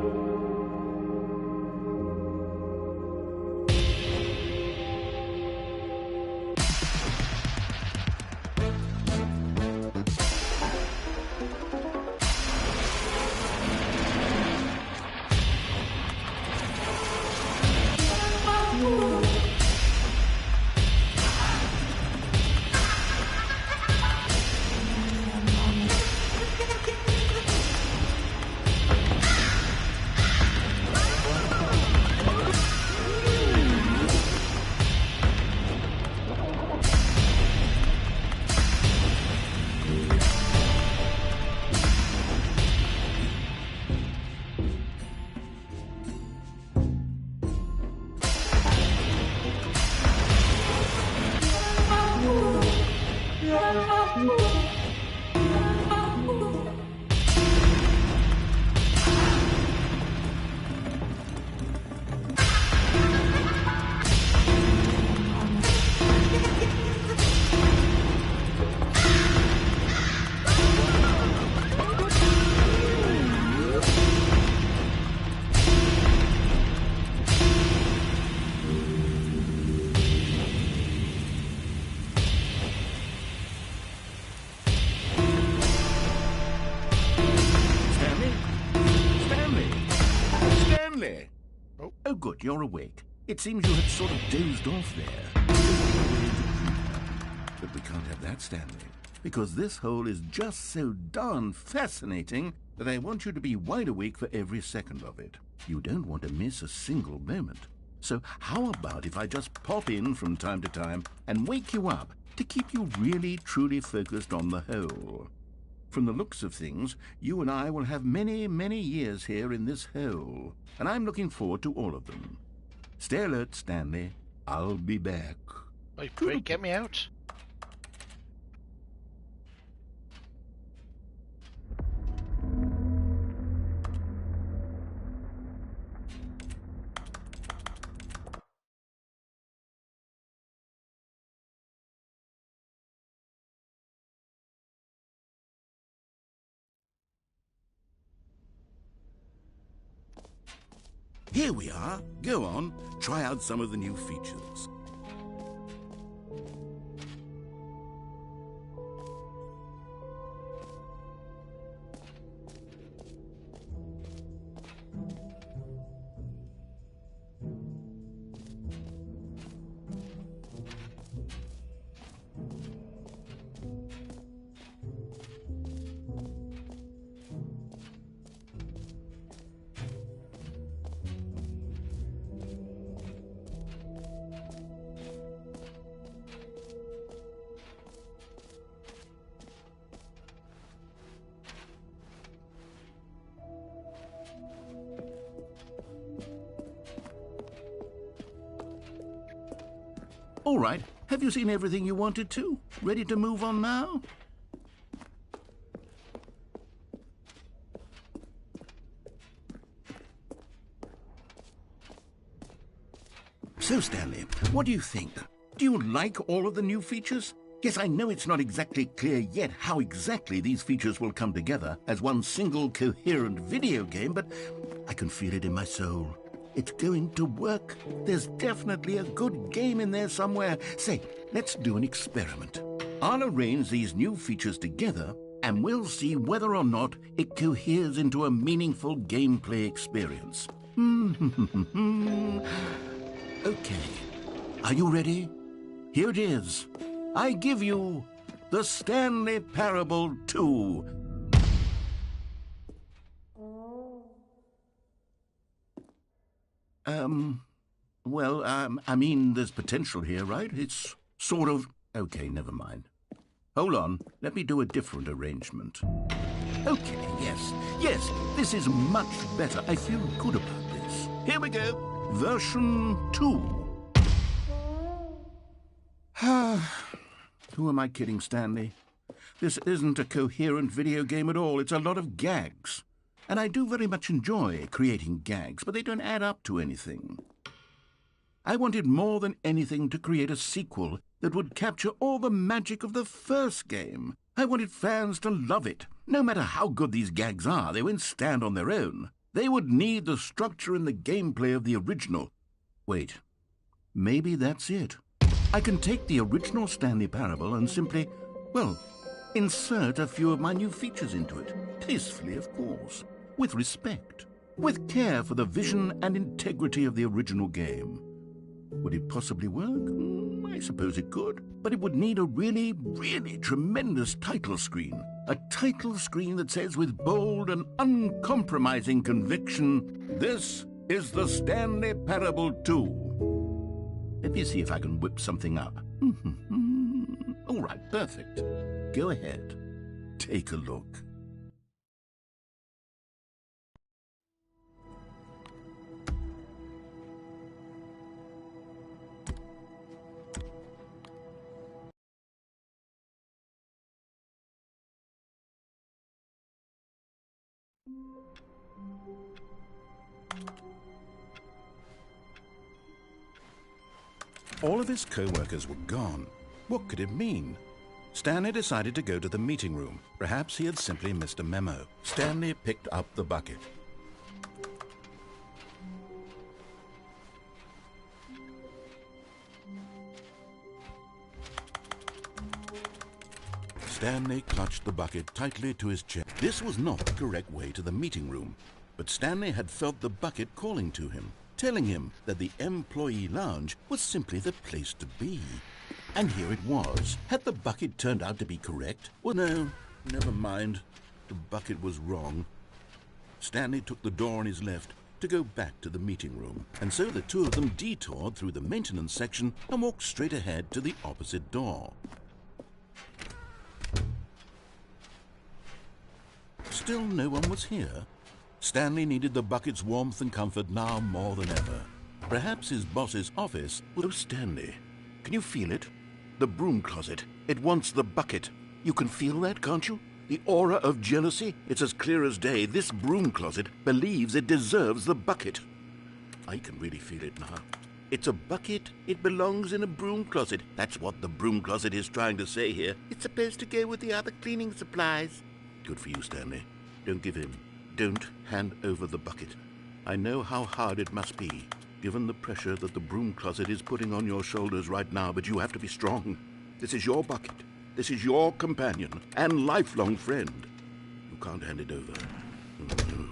Oh, good, you're awake. It seems you had sort of dozed off there. But we can't have that, Stanley, because this hole is just so darn fascinating that I want you to be wide awake for every second of it. You don't want to miss a single moment. So how about if I just pop in from time to time and wake you up to keep you really, truly focused on the hole? From the looks of things, you and I will have many, many years here in this hole, and I'm looking forward to all of them. Stay alert, Stanley. I'll be back. Wait, quick, get me out. Here we are. Go on, try out some of the new features. All right. Have you seen everything you wanted to? Ready to move on now? So, Stanley, what do you think? Do you like all of the new features? Yes, I know it's not exactly clear yet how exactly these features will come together as one single coherent video game, but I can feel it in my soul. It's going to work. There's definitely a good game in there somewhere. Say, let's do an experiment. I'll arrange these new features together, and we'll see whether or not it coheres into a meaningful gameplay experience. Okay. Are you ready? Here it is. I give you the Stanley Parable 2. I mean, there's potential here, right? It's sort of... Okay, never mind. Hold on. Let me do a different arrangement. Okay, yes, this is much better. I feel good about this. Here we go. Version 2. Who am I kidding, Stanley? This isn't a coherent video game at all. It's a lot of gags. And I do very much enjoy creating gags, but they don't add up to anything. I wanted more than anything to create a sequel that would capture all the magic of the first game. I wanted fans to love it. No matter how good these gags are, they won't stand on their own. They would need the structure and the gameplay of the original. Wait, maybe that's it. I can take the original Stanley Parable and simply, well, insert a few of my new features into it. Tastefully, of course. With respect. With care for the vision and integrity of the original game. Would it possibly work? I suppose it could. But it would need a really, really tremendous title screen. A title screen that says with bold and uncompromising conviction, "This is the Stanley Parable 2. Let me see if I can whip something up. All right, perfect. Go ahead. Take a look. All of his co-workers were gone. What could it mean? Stanley decided to go to the meeting room. Perhaps he had simply missed a memo. Stanley picked up the bucket. Stanley clutched the bucket tightly to his chest. This was not the correct way to the meeting room, but Stanley had felt the bucket calling to him, telling him that the employee lounge was simply the place to be. And here it was. Had the bucket turned out to be correct? Well, no, never mind. The bucket was wrong. Stanley took the door on his left to go back to the meeting room, and so the two of them detoured through the maintenance section and walked straight ahead to the opposite door. Still no one was here. Stanley needed the bucket's warmth and comfort now more than ever. Perhaps his boss's office was... Oh, Stanley, can you feel it? The broom closet. It wants the bucket. You can feel that, can't you? The aura of jealousy? It's as clear as day. This broom closet believes it deserves the bucket. I can really feel it now. It's a bucket. It belongs in a broom closet. That's what the broom closet is trying to say here. It's supposed to go with the other cleaning supplies. Good for you, Stanley. Don't give in. Don't hand over the bucket. I know how hard it must be, given the pressure that the broom closet is putting on your shoulders right now, but you have to be strong. This is your bucket. This is your companion and lifelong friend. You can't hand it over. No.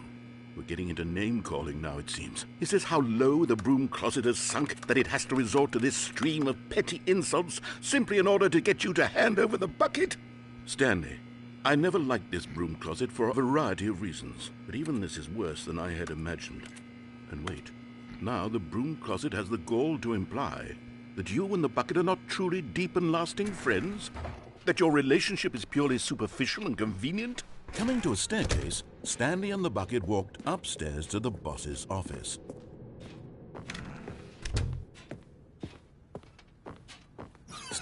We're getting into name-calling now, it seems. Is this how low the broom closet has sunk, that it has to resort to this stream of petty insults simply in order to get you to hand over the bucket? Stanley, I never liked this broom closet for a variety of reasons, but even this is worse than I had imagined. And wait, now the broom closet has the gall to imply that you and the bucket are not truly deep and lasting friends? That your relationship is purely superficial and convenient? Coming to a staircase, Stanley and the bucket walked upstairs to the boss's office.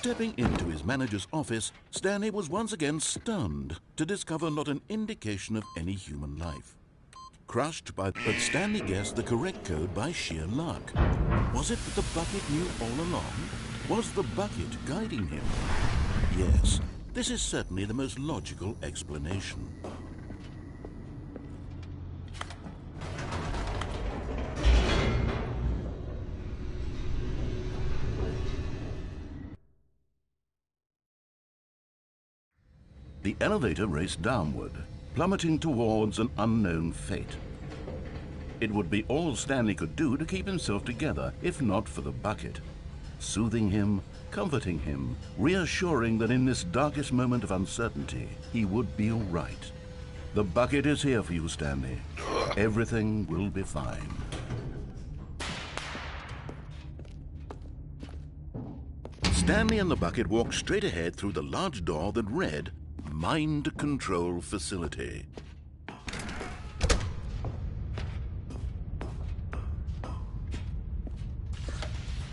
Stepping into his manager's office, Stanley was once again stunned to discover not an indication of any human life. Crushed but Stanley guessed the correct code by sheer luck. Was it that the bucket knew all along? Was the bucket guiding him? Yes, this is certainly the most logical explanation. The elevator raced downward, plummeting towards an unknown fate. It would be all Stanley could do to keep himself together, if not for the bucket. Soothing him, comforting him, reassuring that in this darkest moment of uncertainty, he would be all right. The bucket is here for you, Stanley. Everything will be fine. Stanley and the bucket walked straight ahead through the large door that read, Mind Control Facility.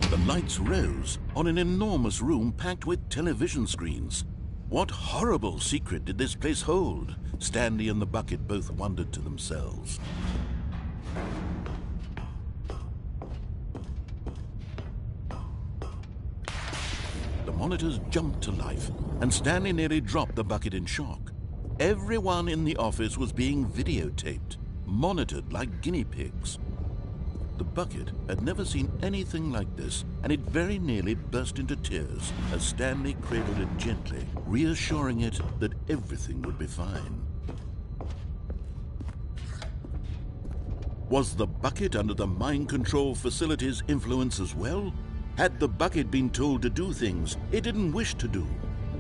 The lights rose on an enormous room packed with television screens. What horrible secret did this place hold? Stanley and the bucket both wondered to themselves. The monitors jumped to life, and Stanley nearly dropped the bucket in shock. Everyone in the office was being videotaped, monitored like guinea pigs. The bucket had never seen anything like this, and it very nearly burst into tears as Stanley cradled it gently, reassuring it that everything would be fine. Was the bucket under the mind control facility's influence as well? Had the bucket been told to do things it didn't wish to do?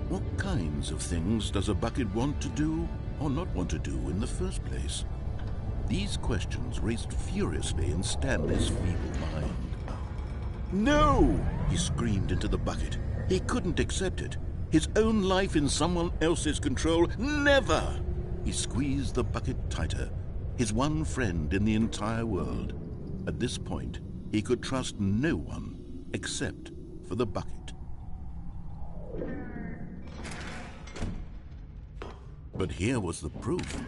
What kinds of things does a bucket want to do or not want to do in the first place? These questions raced furiously in Stanley's feeble mind. No! He screamed into the bucket. He couldn't accept it. His own life in someone else's control, never! He squeezed the bucket tighter, his one friend in the entire world. At this point, he could trust no one except for the bucket. But here was the proof.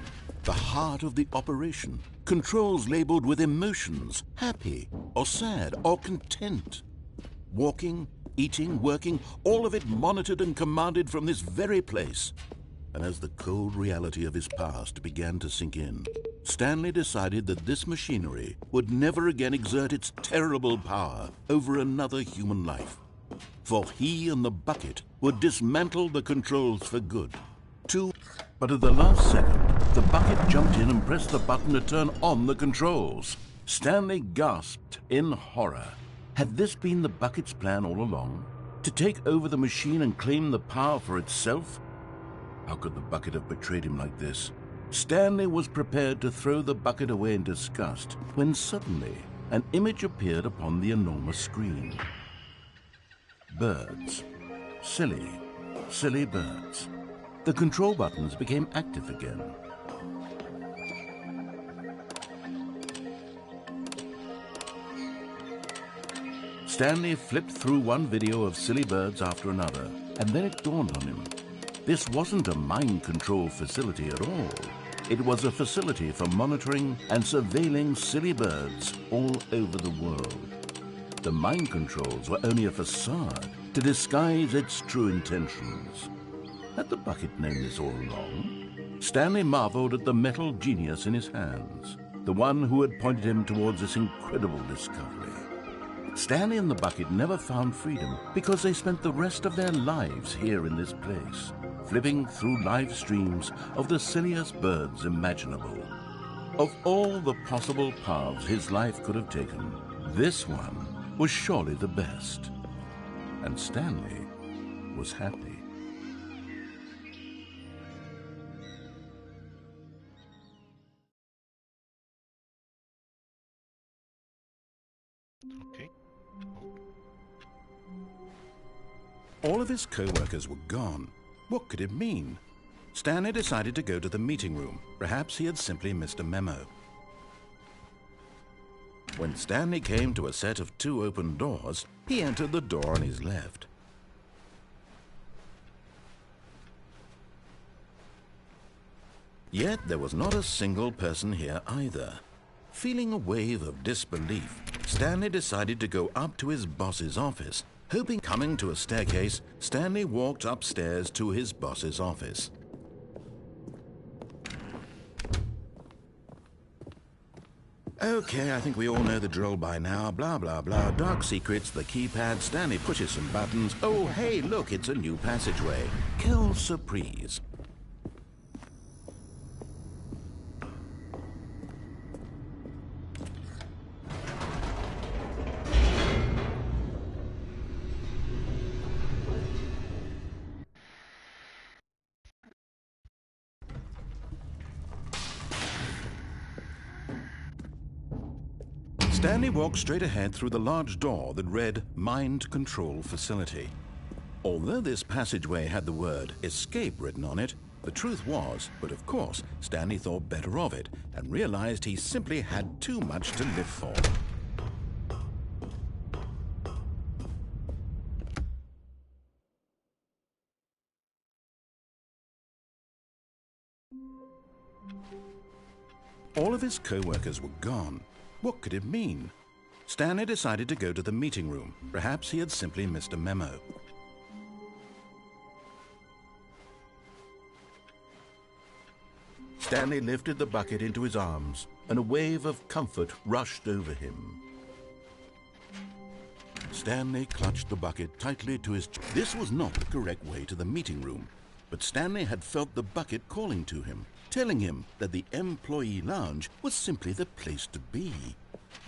The heart of the operation. Controls labeled with emotions, happy or sad or content. Walking, eating, working, all of it monitored and commanded from this very place. And as the cold reality of his past began to sink in, Stanley decided that this machinery would never again exert its terrible power over another human life. For he and the bucket would dismantle the controls for good. But at the last second, the bucket jumped in and pressed the button to turn on the controls. Stanley gasped in horror. Had this been the bucket's plan all along? To take over the machine and claim the power for itself? How could the bucket have betrayed him like this? Stanley was prepared to throw the bucket away in disgust when suddenly an image appeared upon the enormous screen. Birds. Silly, silly birds. The control buttons became active again. Stanley flipped through one video of silly birds after another, and then it dawned on him. This wasn't a mind control facility at all. It was a facility for monitoring and surveilling silly birds all over the world. The mind controls were only a facade to disguise its true intentions. Had the bucket known this all along? Stanley marveled at the metal genius in his hands, the one who had pointed him towards this incredible discovery. Stanley and the bucket never found freedom because they spent the rest of their lives here in this place, flipping through live streams of the silliest birds imaginable. Of all the possible paths his life could have taken, this one was surely the best. And Stanley was happy. Okay. All of his co-workers were gone. What could it mean? Stanley decided to go to the meeting room. Perhaps he had simply missed a memo. When Stanley came to a set of 2 open doors, he entered the door on his left. Yet there was not a single person here either. Feeling a wave of disbelief, Stanley decided to go up to his boss's office. Hoping coming to a staircase, Stanley walked upstairs to his boss's office. Okay, I think we all know the drill by now. Blah, blah, blah. Dark secrets, the keypad. Stanley pushes some buttons. Oh, hey, look, it's a new passageway. Quelle surprise. Stanley walked straight ahead through the large door that read Mind Control Facility. Although this passageway had the word escape written on it, the truth was, but of course, Stanley thought better of it and realized he simply had too much to live for. All of his co-workers were gone. What could it mean? Stanley decided to go to the meeting room. Perhaps he had simply missed a memo. Stanley lifted the bucket into his arms, and a wave of comfort rushed over him. Stanley clutched the bucket tightly to his chest. This was not the correct way to the meeting room, but Stanley had felt the bucket calling to him, telling him that the employee lounge was simply the place to be.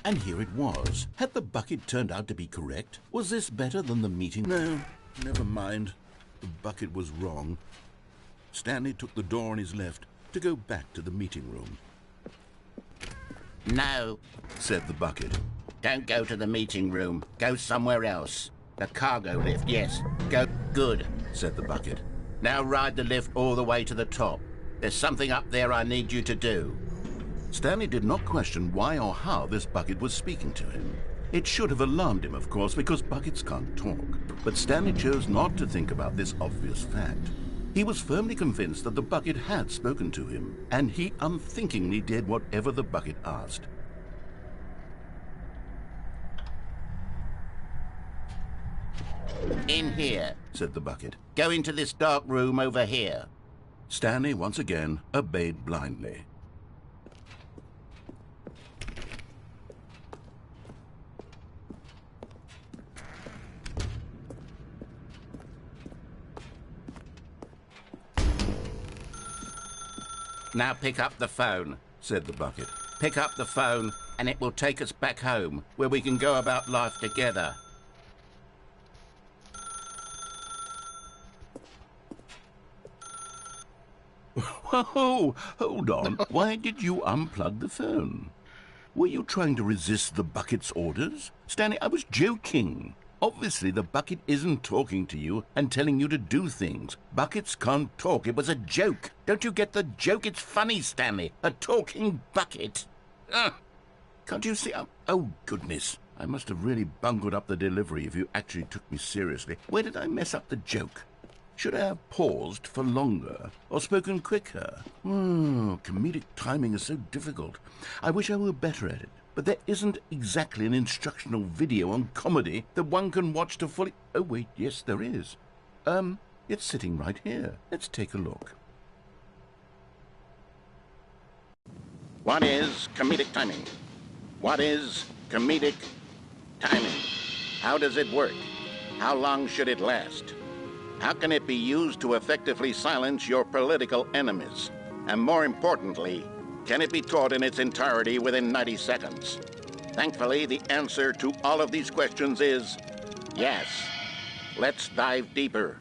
And here it was. Had the bucket turned out to be correct? Was this better than the meeting? No, never mind. The bucket was wrong. Stanley took the door on his left to go back to the meeting room. No, Said the bucket. don't go to the meeting room. Go somewhere else. The cargo lift, yes. Go. Good, Said the bucket. now ride the lift all the way to the top. There's something up there I need you to do. Stanley did not question why or how this bucket was speaking to him. It should have alarmed him, of course, because buckets can't talk. But Stanley chose not to think about this obvious fact. He was firmly convinced that the bucket had spoken to him, and he unthinkingly did whatever the bucket asked. In here. Said the bucket. Go into this dark room over here. Stanley once again obeyed blindly. Now pick up the phone. Said the bucket. Pick up the phone and it will take us back home, where we can go about life together. Whoa, hold on. Why did you unplug the phone? Were you trying to resist the bucket's orders? Stanley, I was joking. Obviously, the bucket isn't talking to you and telling you to do things. Buckets can't talk. It was a joke. Don't you get the joke? It's funny, Stanley. A talking bucket. Can't you see? Oh, goodness. I must have really bungled up the delivery if you actually took me seriously. Where did I mess up the joke? Should I have paused for longer or spoken quicker? Comedic timing is so difficult. I wish I were better at it. But there isn't exactly an instructional video on comedy that one can watch to fully... Oh, wait, yes, there is. It's sitting right here. Let's take a look. What is comedic timing? What is comedic timing? How does it work? How long should it last? How can it be used to effectively silence your political enemies? And more importantly, can it be taught in its entirety within 90 seconds? Thankfully, the answer to all of these questions is yes. Let's dive deeper.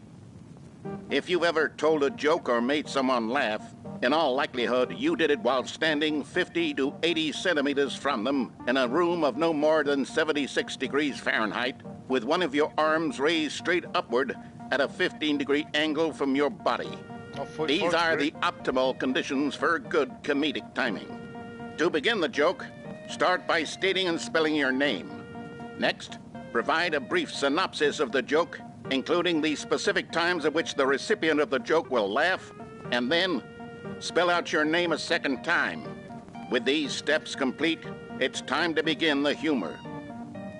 If you've ever told a joke or made someone laugh, in all likelihood, you did it while standing 50 to 80 centimeters from them in a room of no more than 76 degrees Fahrenheit, with one of your arms raised straight upward at a 15-degree angle from your body. These are the optimal conditions for good comedic timing. To begin the joke, start by stating and spelling your name. Next, provide a brief synopsis of the joke, including the specific times at which the recipient of the joke will laugh, and then spell out your name a second time. With these steps complete, it's time to begin the humor.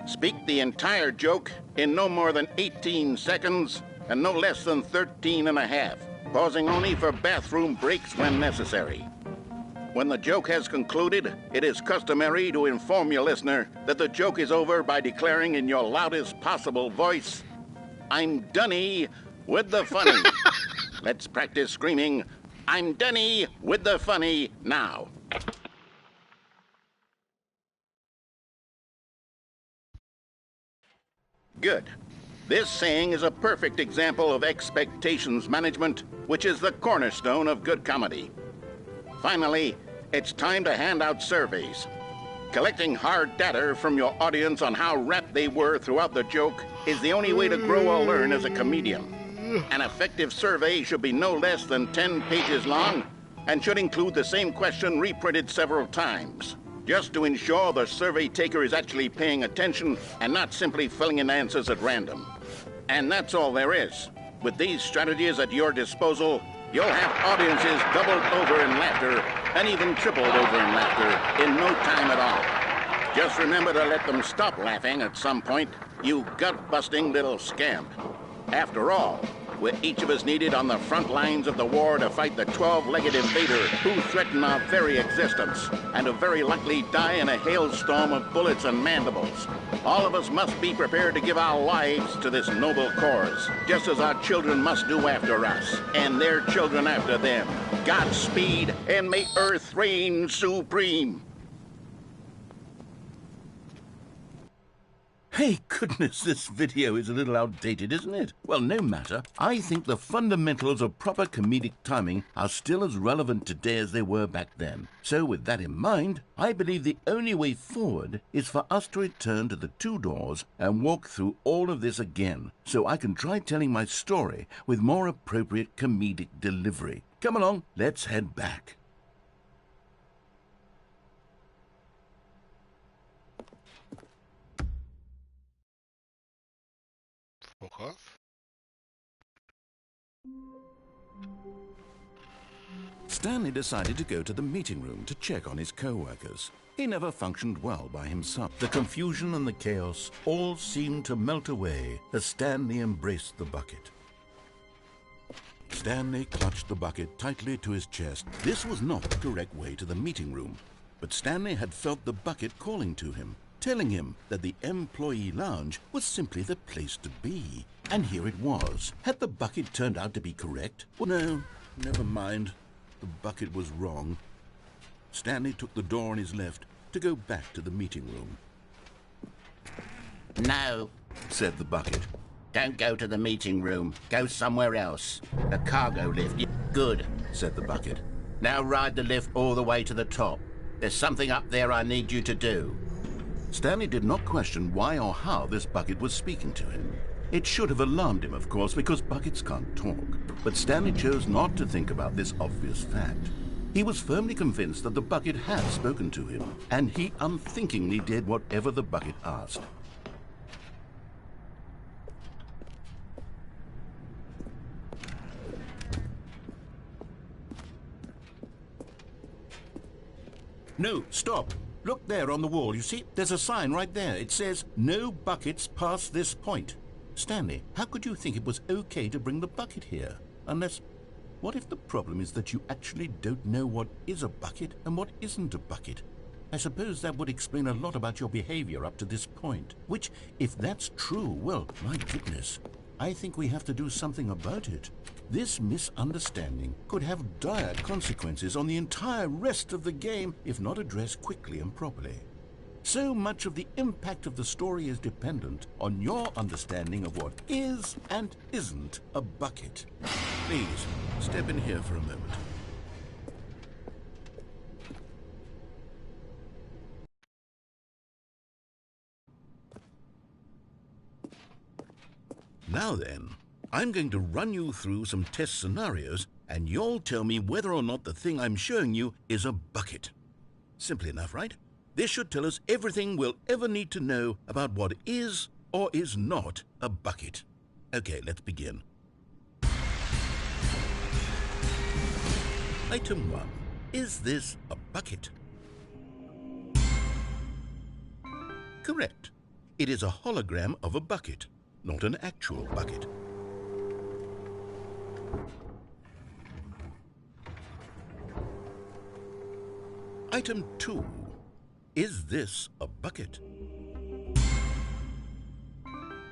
Speak the entire joke in no more than 18 seconds and no less than 13 and a half, pausing only for bathroom breaks when necessary. When the joke has concluded, it is customary to inform your listener that the joke is over by declaring in your loudest possible voice, "I'm Dunny with the funny." Let's practice screaming, "I'm Dunny with the funny" now. Good. This saying is a perfect example of expectations management, which is the cornerstone of good comedy. Finally, it's time to hand out surveys. Collecting hard data from your audience on how rapt they were throughout the joke is the only way to grow or learn as a comedian. An effective survey should be no less than 10 pages long and should include the same question reprinted several times, just to ensure the survey taker is actually paying attention and not simply filling in answers at random. And that's all there is. With these strategies at your disposal, you'll have audiences doubled over in laughter and even tripled over in laughter in no time at all. Just remember to let them stop laughing at some point, you gut-busting little scamp. After all, we're each of us needed on the front lines of the war to fight the 12-legged invader who threaten our very existence and who very likely die in a hailstorm of bullets and mandibles. All of us must be prepared to give our lives to this noble cause, just as our children must do after us, and their children after them. Godspeed, and may Earth reign supreme. Hey, goodness, this video is a little outdated, isn't it? Well, no matter. I think the fundamentals of proper comedic timing are still as relevant today as they were back then. So with that in mind, I believe the only way forward is for us to return to the two doors and walk through all of this again, so I can try telling my story with more appropriate comedic delivery. Come along, let's head back. Fuck off. Stanley decided to go to the meeting room to check on his co-workers. He never functioned well by himself. The confusion and the chaos all seemed to melt away as Stanley embraced the bucket. Stanley clutched the bucket tightly to his chest. This was not the correct way to the meeting room, but Stanley had felt the bucket calling to him, telling him that the employee lounge was simply the place to be. And here it was. Had the bucket turned out to be correct? Well, no, never mind. The bucket was wrong. Stanley took the door on his left to go back to the meeting room. No, Said the bucket. don't go to the meeting room. Go somewhere else. The cargo lift. Good, Said the bucket. now ride the lift all the way to the top. There's something up there I need you to do. Stanley did not question why or how this bucket was speaking to him. It should have alarmed him, of course, because buckets can't talk. But Stanley chose not to think about this obvious fact. He was firmly convinced that the bucket had spoken to him, and he unthinkingly did whatever the bucket asked. No, stop. Look there on the wall, you see? There's a sign right there. It says, "No buckets past this point." Stanley, how could you think it was okay to bring the bucket here? Unless, what if the problem is that you actually don't know what is a bucket and what isn't a bucket? I suppose that would explain a lot about your behavior up to this point. Which, if that's true, well, my goodness, I think we have to do something about it. This misunderstanding could have dire consequences on the entire rest of the game if not addressed quickly and properly. So much of the impact of the story is dependent on your understanding of what is and isn't a bucket. Please, step in here for a moment. Now then, I'm going to run you through some test scenarios, and you'll tell me whether or not the thing I'm showing you is a bucket. Simple enough, right? This should tell us everything we'll ever need to know about what is or is not a bucket. Okay, let's begin. Item 1. Is this a bucket? Correct. It is a hologram of a bucket, not an actual bucket. Item 2. Is this a bucket?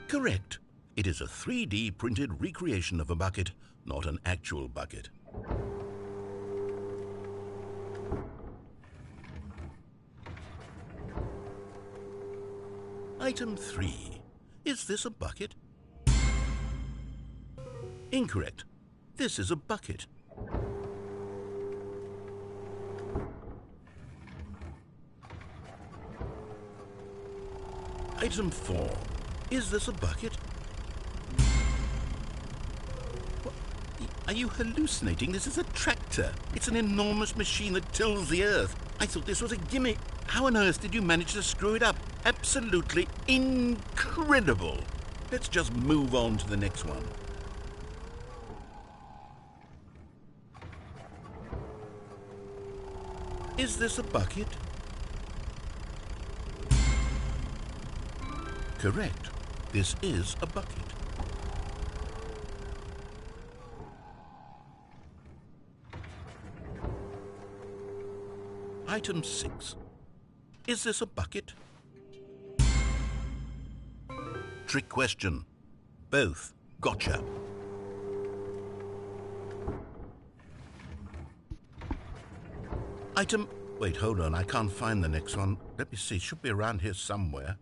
Correct. It is a 3D printed recreation of a bucket, not an actual bucket. Item 3. Is this a bucket? Incorrect. This is a bucket. Item 4. Is this a bucket? What? Are you hallucinating? This is a tractor. It's an enormous machine that tills the earth. I thought this was a gimmick. How on earth did you manage to screw it up? Absolutely incredible. Let's just move on to the next one. Is this a bucket? Correct. This is a bucket. Item 6. Is this a bucket? Trick question. Both. Gotcha. Item... Wait, hold on. I can't find the next one. Let me see. It should be around here somewhere.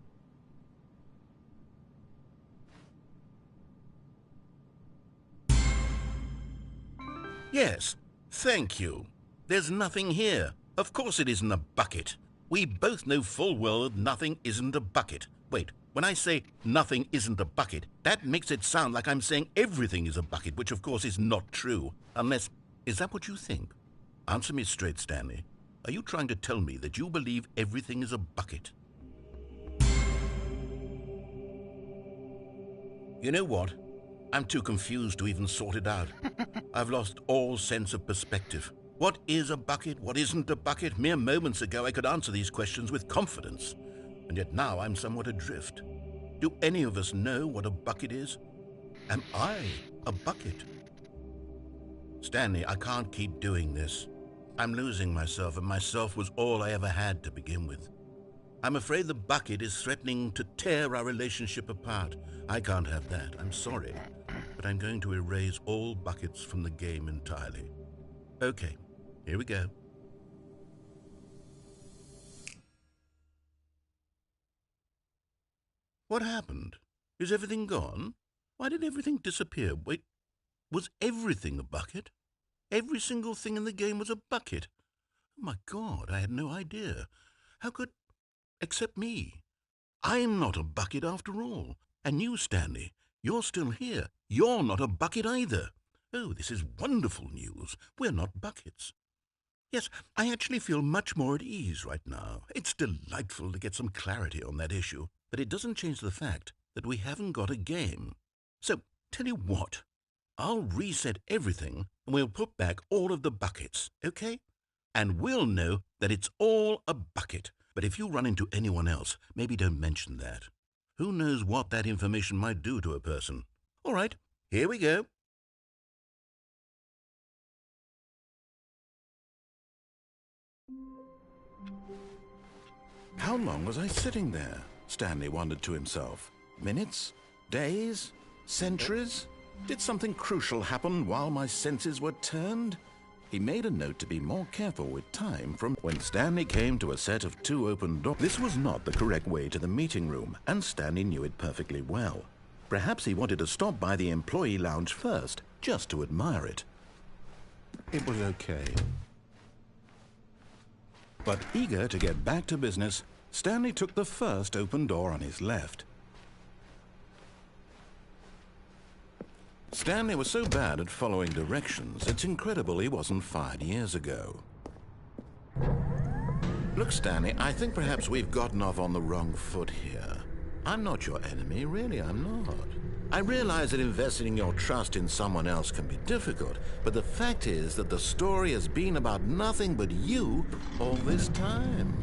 Yes. Thank you. There's nothing here. Of course it isn't a bucket. We both know full well that nothing isn't a bucket. Wait, when I say nothing isn't a bucket, that makes it sound like I'm saying everything is a bucket, which of course is not true. Unless... Is that what you think? Answer me straight, Stanley. Are you trying to tell me that you believe everything is a bucket? You know what? I'm too confused to even sort it out. I've lost all sense of perspective. What is a bucket? What isn't a bucket? Mere moments ago I could answer these questions with confidence. And yet now I'm somewhat adrift. Do any of us know what a bucket is? Am I a bucket? Stanley, I can't keep doing this. I'm losing myself, and myself was all I ever had to begin with. I'm afraid the bucket is threatening to tear our relationship apart. I can't have that. I'm sorry. But I'm going to erase all buckets from the game entirely. Okay, here we go. What happened? Is everything gone? Why did everything disappear? Wait, was everything a bucket? Every single thing in the game was a bucket. Oh my God, I had no idea. How could... Except me. I'm not a bucket after all. And you, Stanley, you're still here. You're not a bucket either. Oh, this is wonderful news. We're not buckets. Yes, I actually feel much more at ease right now. It's delightful to get some clarity on that issue. But it doesn't change the fact that we haven't got a game. So, tell you what. I'll reset everything and we'll put back all of the buckets, okay? And we'll know that it's all a bucket. But if you run into anyone else, maybe don't mention that. Who knows what that information might do to a person? All right, here we go. How long was I sitting there? Stanley wondered to himself. Minutes? Days? Centuries? Did something crucial happen while my senses were turned? He made a note to be more careful with time from when Stanley came to a set of 2 open doors. This was not the correct way to the meeting room, and Stanley knew it perfectly well. Perhaps he wanted to stop by the employee lounge first, just to admire it. It was okay. But eager to get back to business, Stanley took the first open door on his left. Stanley was so bad at following directions, it's incredible he wasn't fired years ago. Look, Stanley, I think perhaps we've gotten off on the wrong foot here. I'm not your enemy, really, I'm not. I realize that investing your trust in someone else can be difficult, but the fact is that the story has been about nothing but you all this time.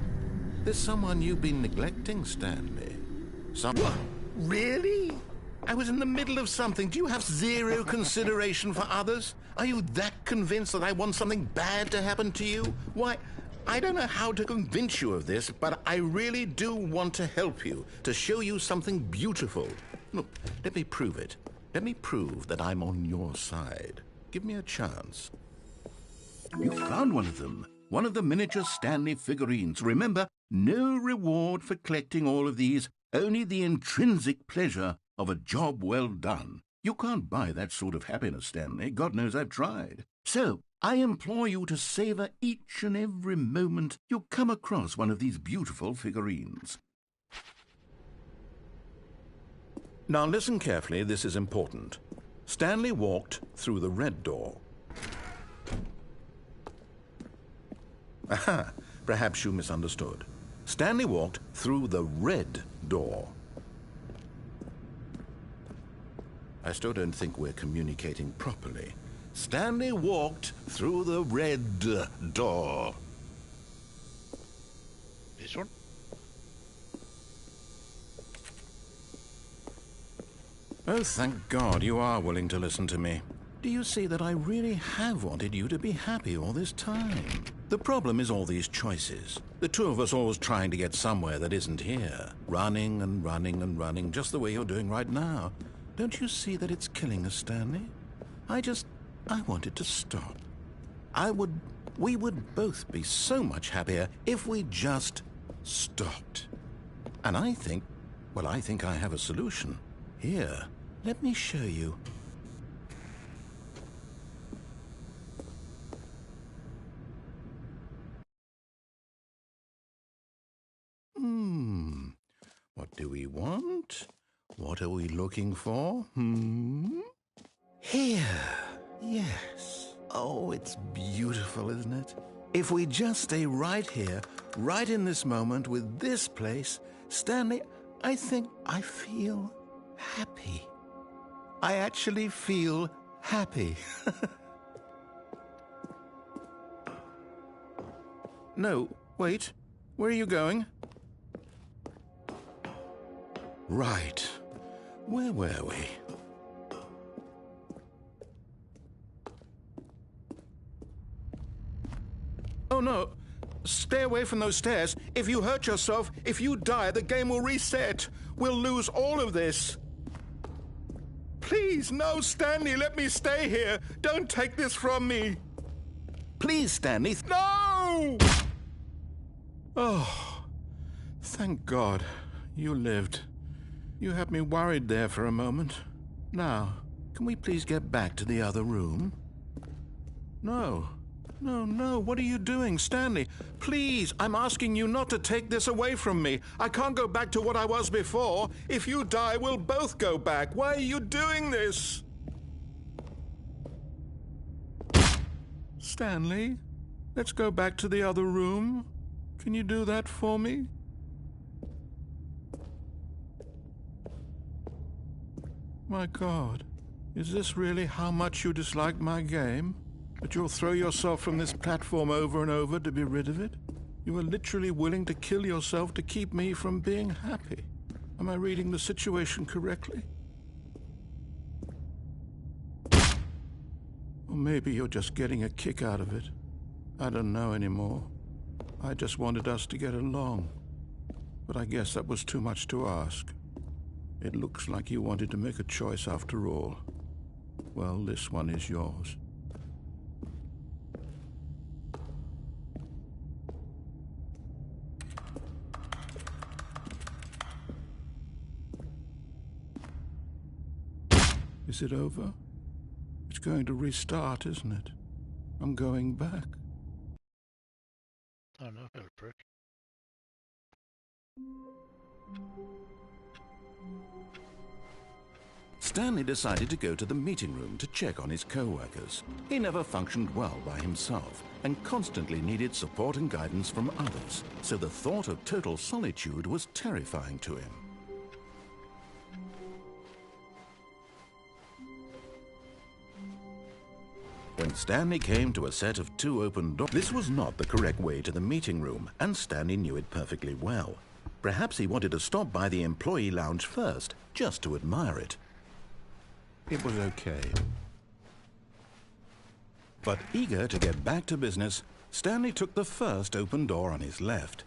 There's someone you've been neglecting, Stanley. Someone... Really? I was in the middle of something. Do you have zero consideration for others? Are you that convinced that I want something bad to happen to you? Why, I don't know how to convince you of this, but I really do want to help you, to show you something beautiful. Look, let me prove it. Let me prove that I'm on your side. Give me a chance. You found one of them. One of the miniature Stanley figurines. Remember, no reward for collecting all of these, only the intrinsic pleasure of a job well done. You can't buy that sort of happiness, Stanley. God knows I've tried. So, I implore you to savor each and every moment you come across one of these beautiful figurines. Now listen carefully, this is important. Stanley walked through the red door. Aha, perhaps you misunderstood. Stanley walked through the red door. I still don't think we're communicating properly. Stanley walked through the red door. This one? Oh, thank God you are willing to listen to me. Do you see that I really have wanted you to be happy all this time? The problem is all these choices. The two of us always trying to get somewhere that isn't here. Running and running and running, just the way you're doing right now. Don't you see that it's killing us, Stanley? I wanted to stop. We would both be so much happier if we just stopped. And I think I have a solution. Here, let me show you. What do we want? What are we looking for? Here. Yes. Oh, it's beautiful, isn't it? If we just stay right here, right in this moment with this place, Stanley, I think I feel happy. I actually feel happy. No, wait. Where are you going? Right. Where were we? Oh, no. Stay away from those stairs. If you hurt yourself, if you die, the game will reset. We'll lose all of this. Please, no, Stanley, let me stay here. Don't take this from me. Please, Stanley. No! Oh, thank God you lived. You had me worried there for a moment. Now, can we please get back to the other room? No. No, what are you doing, Stanley? Please, I'm asking you not to take this away from me. I can't go back to what I was before. If you die, we'll both go back. Why are you doing this? Stanley, let's go back to the other room. Can you do that for me? My God, is this really how much you dislike my game? That you'll throw yourself from this platform over and over to be rid of it? You are literally willing to kill yourself to keep me from being happy. Am I reading the situation correctly? Or maybe you're just getting a kick out of it. I don't know anymore. I just wanted us to get along. But I guess that was too much to ask. It looks like you wanted to make a choice after all. Well, this one is yours. Is it over? It's going to restart, isn't it? I'm going back. Oh no, little prick. Stanley decided to go to the meeting room to check on his co-workers. He never functioned well by himself and constantly needed support and guidance from others, so the thought of total solitude was terrifying to him. Stanley came to a set of 2 open doors. This was not the correct way to the meeting room, and Stanley knew it perfectly well. Perhaps he wanted to stop by the employee lounge first, just to admire it. It was okay. But eager to get back to business, Stanley took the first open door on his left.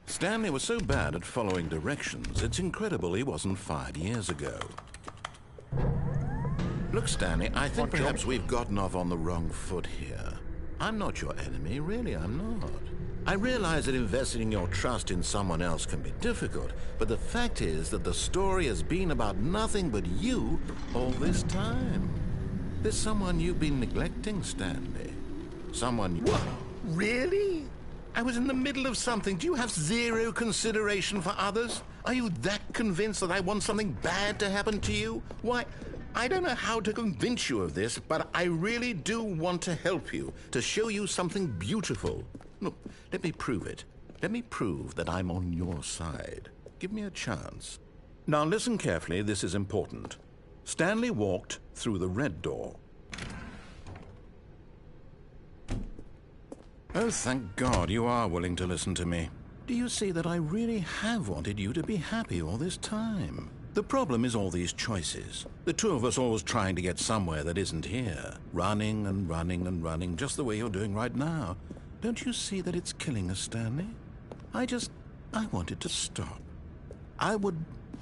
Stanley was so bad at following directions, it's incredible he wasn't fired years ago. Look, Stanley, I think perhaps we've gotten off on the wrong foot here. I'm not your enemy, really, I'm not. I realize that investing your trust in someone else can be difficult, but the fact is that the story has been about nothing but you all this time. There's someone you've been neglecting, Stanley. Someone you... What? Really? I was in the middle of something. Do you have zero consideration for others? Are you that convinced that I want something bad to happen to you? Why, I don't know how to convince you of this, but I really do want to help you, to show you something beautiful. Look, let me prove it. Let me prove that I'm on your side. Give me a chance. Now listen carefully, this is important. Stanley walked through the red door. Oh, thank God you are willing to listen to me. Do you see that I really have wanted you to be happy all this time? The problem is all these choices. The two of us always trying to get somewhere that isn't here. Running and running and running, just the way you're doing right now. Don't you see that it's killing us, Stanley? I wanted to stop.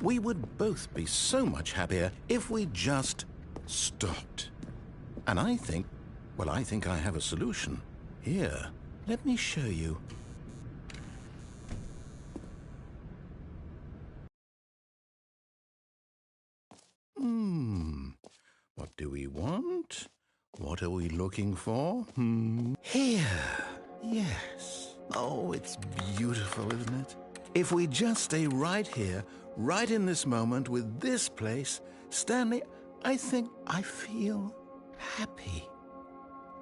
We would both be so much happier if we just stopped. And I think I have a solution. Here, let me show you. What do we want? What are we looking for? Here. Yes. Oh, it's beautiful, isn't it? If we just stay right here, right in this moment with this place, Stanley, I think I feel happy.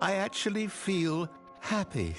I actually feel happy.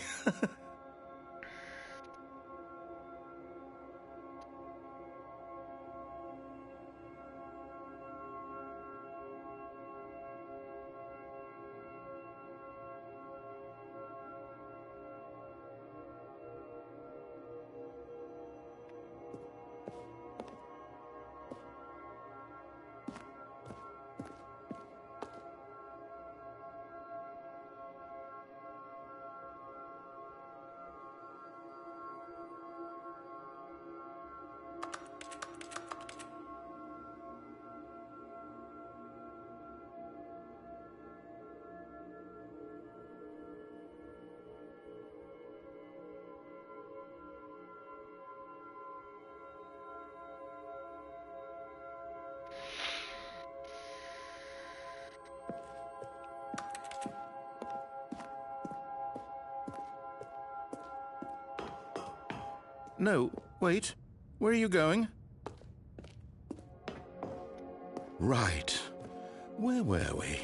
No, wait. Where are you going? Right. Where were we?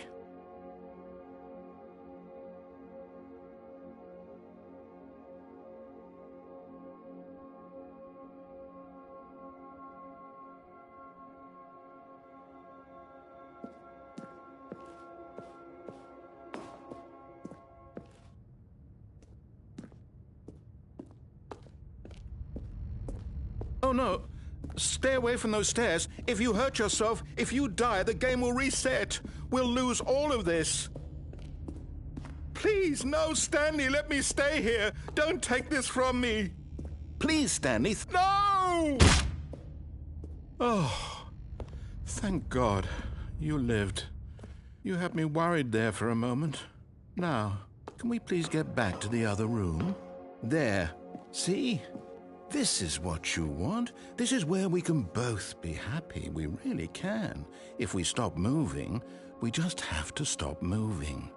Oh, no. Stay away from those stairs. If you hurt yourself, if you die, the game will reset. We'll lose all of this. Please, no, Stanley, let me stay here. Don't take this from me. Please, Stanley. No! Oh, thank God you lived. You had me worried there for a moment. Now, can we please get back to the other room? There. See? This is what you want. This is where we can both be happy. We really can. If we stop moving, we just have to stop moving.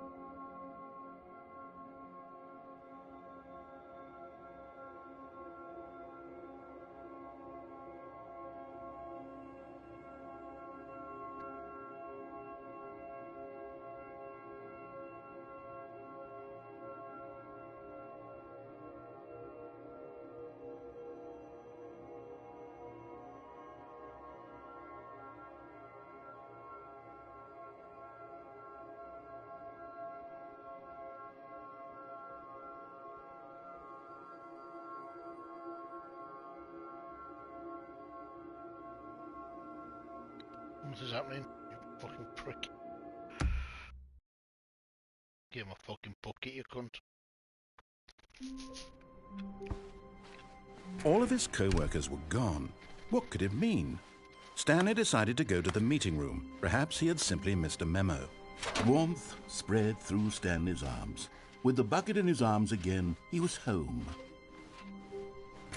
What is happening? You fucking prick. Give him a fucking bucket, you cunt. All of his co-workers were gone. What could it mean? Stanley decided to go to the meeting room. Perhaps he had simply missed a memo. Warmth spread through Stanley's arms. With the bucket in his arms again, he was home.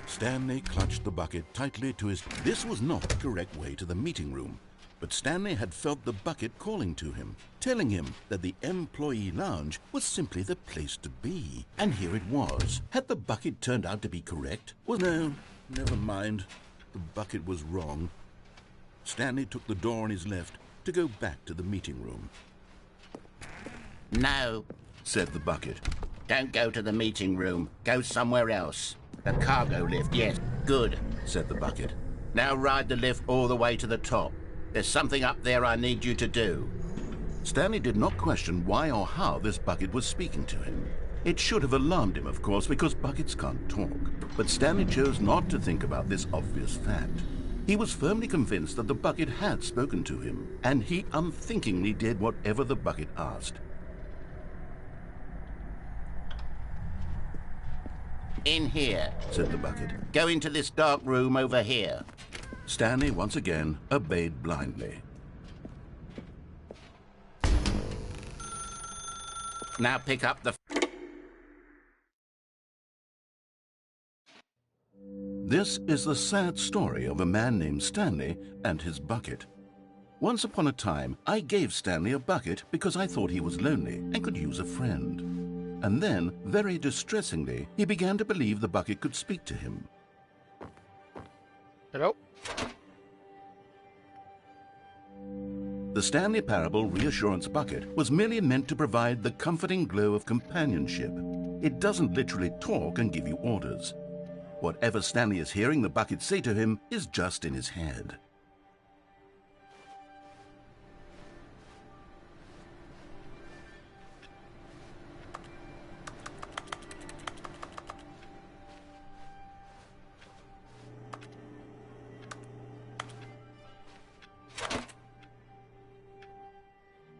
Stanley clutched the bucket tightly to his... This was not the correct way to the meeting room, but Stanley had felt the bucket calling to him, telling him that the employee lounge was simply the place to be. And here it was. Had the bucket turned out to be correct? Well, no, never mind. The bucket was wrong. Stanley took the door on his left to go back to the meeting room. No, Said the bucket. don't go to the meeting room. Go somewhere else. The cargo lift, yes. Good, Said the bucket. now ride the lift all the way to the top. There's something up there I need you to do. Stanley did not question why or how this bucket was speaking to him. It should have alarmed him, of course, because buckets can't talk. But Stanley chose not to think about this obvious fact. He was firmly convinced that the bucket had spoken to him, and he unthinkingly did whatever the bucket asked. In here. Said the bucket. Go into this dark room over here. Stanley once again obeyed blindly. Now pick up the... This is the sad story of a man named Stanley and his bucket. Once upon a time, I gave Stanley a bucket because I thought he was lonely and could use a friend. And then, very distressingly, he began to believe the bucket could speak to him. Hello? The Stanley Parable Reassurance Bucket was merely meant to provide the comforting glow of companionship. It doesn't literally talk and give you orders. Whatever Stanley is hearing the bucket say to him is just in his head.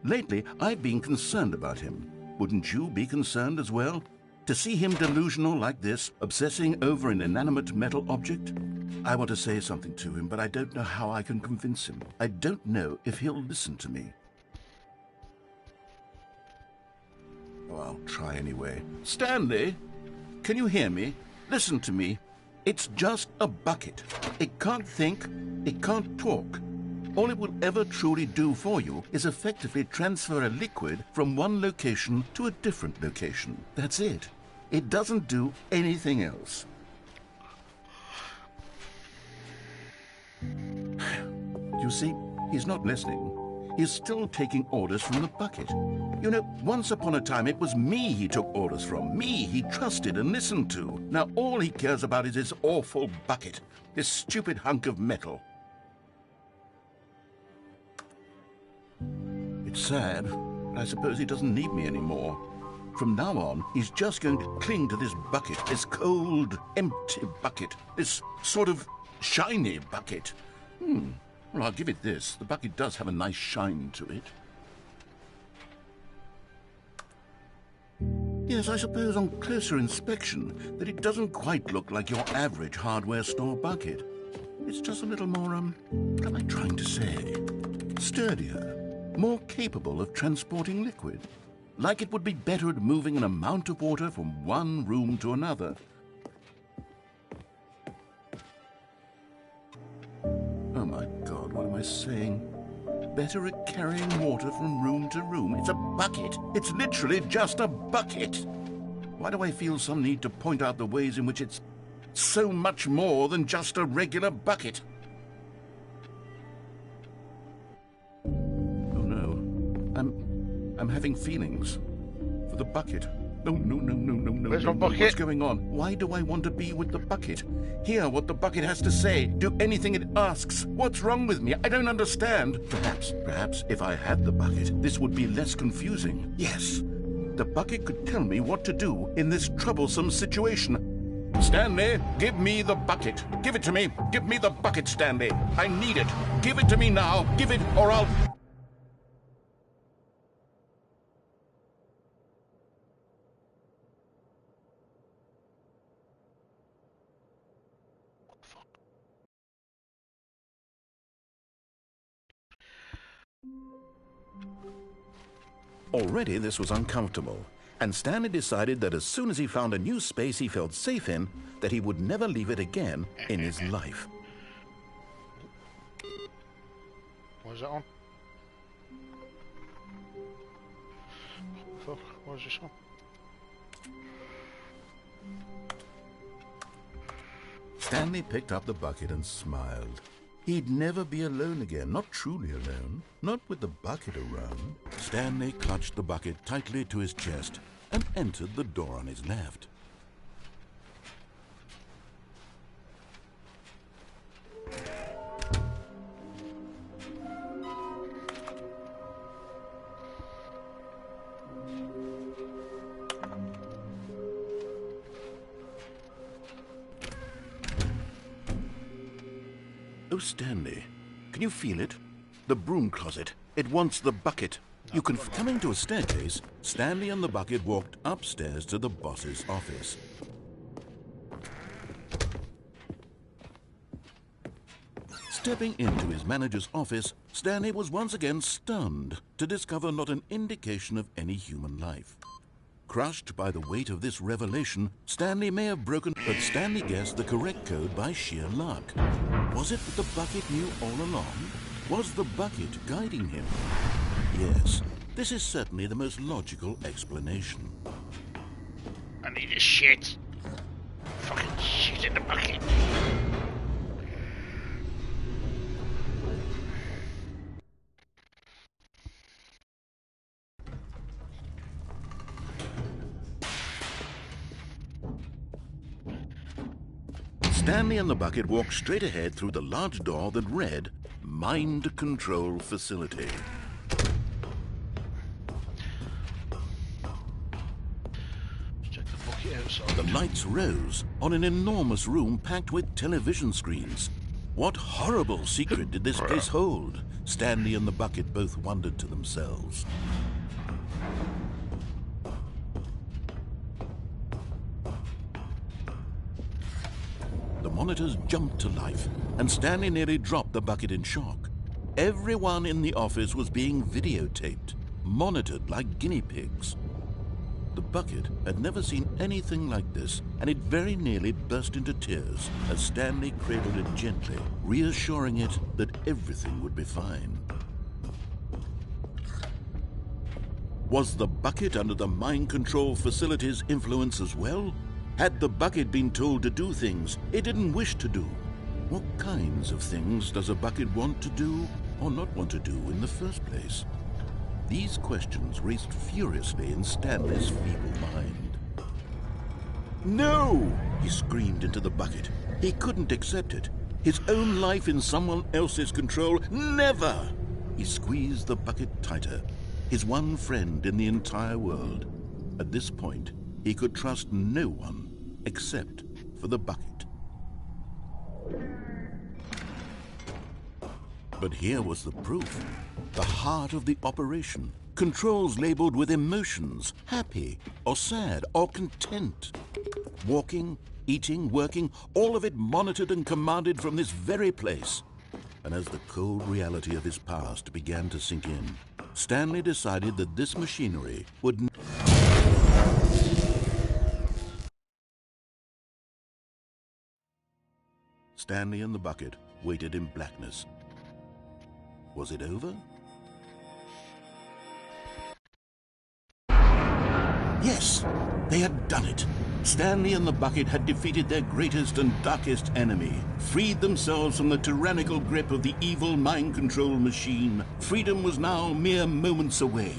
Lately, I've been concerned about him. Wouldn't you be concerned as well? To see him delusional like this, obsessing over an inanimate metal object? I want to say something to him, but I don't know how I can convince him. I don't know if he'll listen to me. Oh, I'll try anyway. Stanley, can you hear me? Listen to me. It's just a bucket. It can't think, it can't talk. All it will ever truly do for you is effectively transfer a liquid from one location to a different location. That's it. It doesn't do anything else. You see, he's not listening. He's still taking orders from the bucket. You know, once upon a time it was me he took orders from. Me he trusted and listened to. Now all he cares about is his awful bucket. This stupid hunk of metal. It's sad, but I suppose he doesn't need me anymore. From now on, he's just going to cling to this bucket, this cold, empty bucket, this sort of shiny bucket. Well, I'll give it this. The bucket does have a nice shine to it. Yes, I suppose on closer inspection that it doesn't quite look like your average hardware store bucket. It's just a little more, what am I trying to say? Sturdier. More capable of transporting liquid. Like it would be better at moving an amount of water from one room to another. Oh my God, what am I saying? Better at carrying water from room to room. It's a bucket. It's literally just a bucket. Why do I feel some need to point out the ways in which it's so much more than just a regular bucket? I'm having feelings for the bucket. No. Where's my bucket? What's going on? Why do I want to be with the bucket? Hear what the bucket has to say. Do anything it asks. What's wrong with me? I don't understand. Perhaps if I had the bucket, this would be less confusing. Yes, the bucket could tell me what to do in this troublesome situation. Stanley, give me the bucket. Give it to me. Give me the bucket, Stanley. I need it. Give it to me now. Give it, or I'll... Already this was uncomfortable, and Stanley decided that as soon as he found a new space he felt safe in, that he would never leave it again in his life. Was that on? Fuck, what was this on? Stanley picked up the bucket and smiled. He'd never be alone again, not truly alone, not with the bucket around. Stanley clutched the bucket tightly to his chest and entered the door on his left. Oh, Stanley, can you feel it? The broom closet. It wants the bucket. You can... Coming to a staircase, Stanley and the bucket walked upstairs to the boss's office. Stepping into his manager's office, Stanley was once again stunned to discover not an indication of any human life. Crushed by the weight of this revelation, Stanley may have broken, but Stanley guessed the correct code by sheer luck. Was it that the bucket knew all along? Was the bucket guiding him? Yes, this is certainly the most logical explanation. I need a shit. Fucking shit in the bucket. Stanley and the bucket walked straight ahead through the large door that read, Mind Control Facility. Check the bucket outside. The lights rose on an enormous room packed with television screens. What horrible secret did this place hold? Stanley and the bucket both wondered to themselves. The monitors jumped to life, and Stanley nearly dropped the bucket in shock. Everyone in the office was being videotaped, monitored like guinea pigs. The bucket had never seen anything like this, and it very nearly burst into tears as Stanley cradled it gently, reassuring it that everything would be fine. Was the bucket under the mind control facility's influence as well? Had the bucket been told to do things it didn't wish to do? What kinds of things does a bucket want to do or not want to do in the first place? These questions raced furiously in Stanley's feeble mind. No! He screamed into the bucket. He couldn't accept it. His own life in someone else's control, never! He squeezed the bucket tighter. His one friend in the entire world. At this point, he could trust no one except for the bucket. But here was the proof. The heart of the operation. Controls labeled with emotions, happy or sad or content. Walking, eating, working, all of it monitored and commanded from this very place. And as the cold reality of his past began to sink in, Stanley decided that this machinery would... Stanley and the bucket waited in blackness. Was it over? Yes, they had done it. Stanley and the bucket had defeated their greatest and darkest enemy, freed themselves from the tyrannical grip of the evil mind control machine. Freedom was now mere moments away.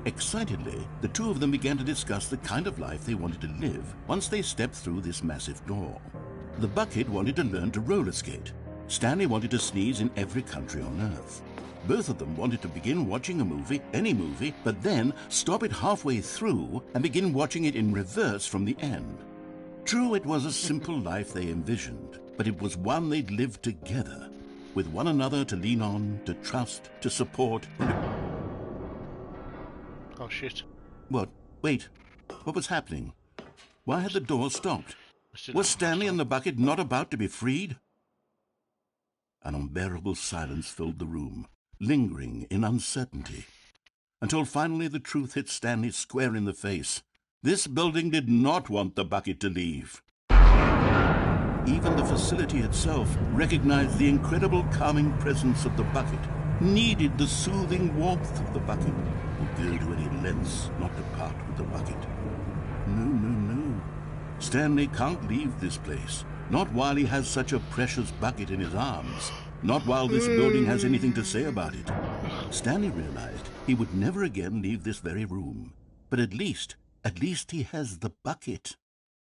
Excitedly, the two of them began to discuss the kind of life they wanted to live once they stepped through this massive door. The bucket wanted to learn to roller skate. Stanley wanted to sneeze in every country on Earth. Both of them wanted to begin watching a movie, any movie, but then stop it halfway through and begin watching it in reverse from the end. True, it was a simple life they envisioned, but it was one they'd lived together, with one another to lean on, to trust, to support. Oh shit. What? Wait. What was happening? Why had the door stopped? Was Stanley and the bucket not about to be freed? An unbearable silence filled the room, lingering in uncertainty, until finally the truth hit Stanley square in the face. This building did not want the bucket to leave. Even the facility itself recognized the incredible calming presence of the bucket, needed the soothing warmth of the bucket, would go to any lengths not to part with the bucket. No. Stanley can't leave this place. Not while he has such a precious bucket in his arms. Not while this building has anything to say about it. Stanley realized he would never again leave this very room. But at least he has the bucket.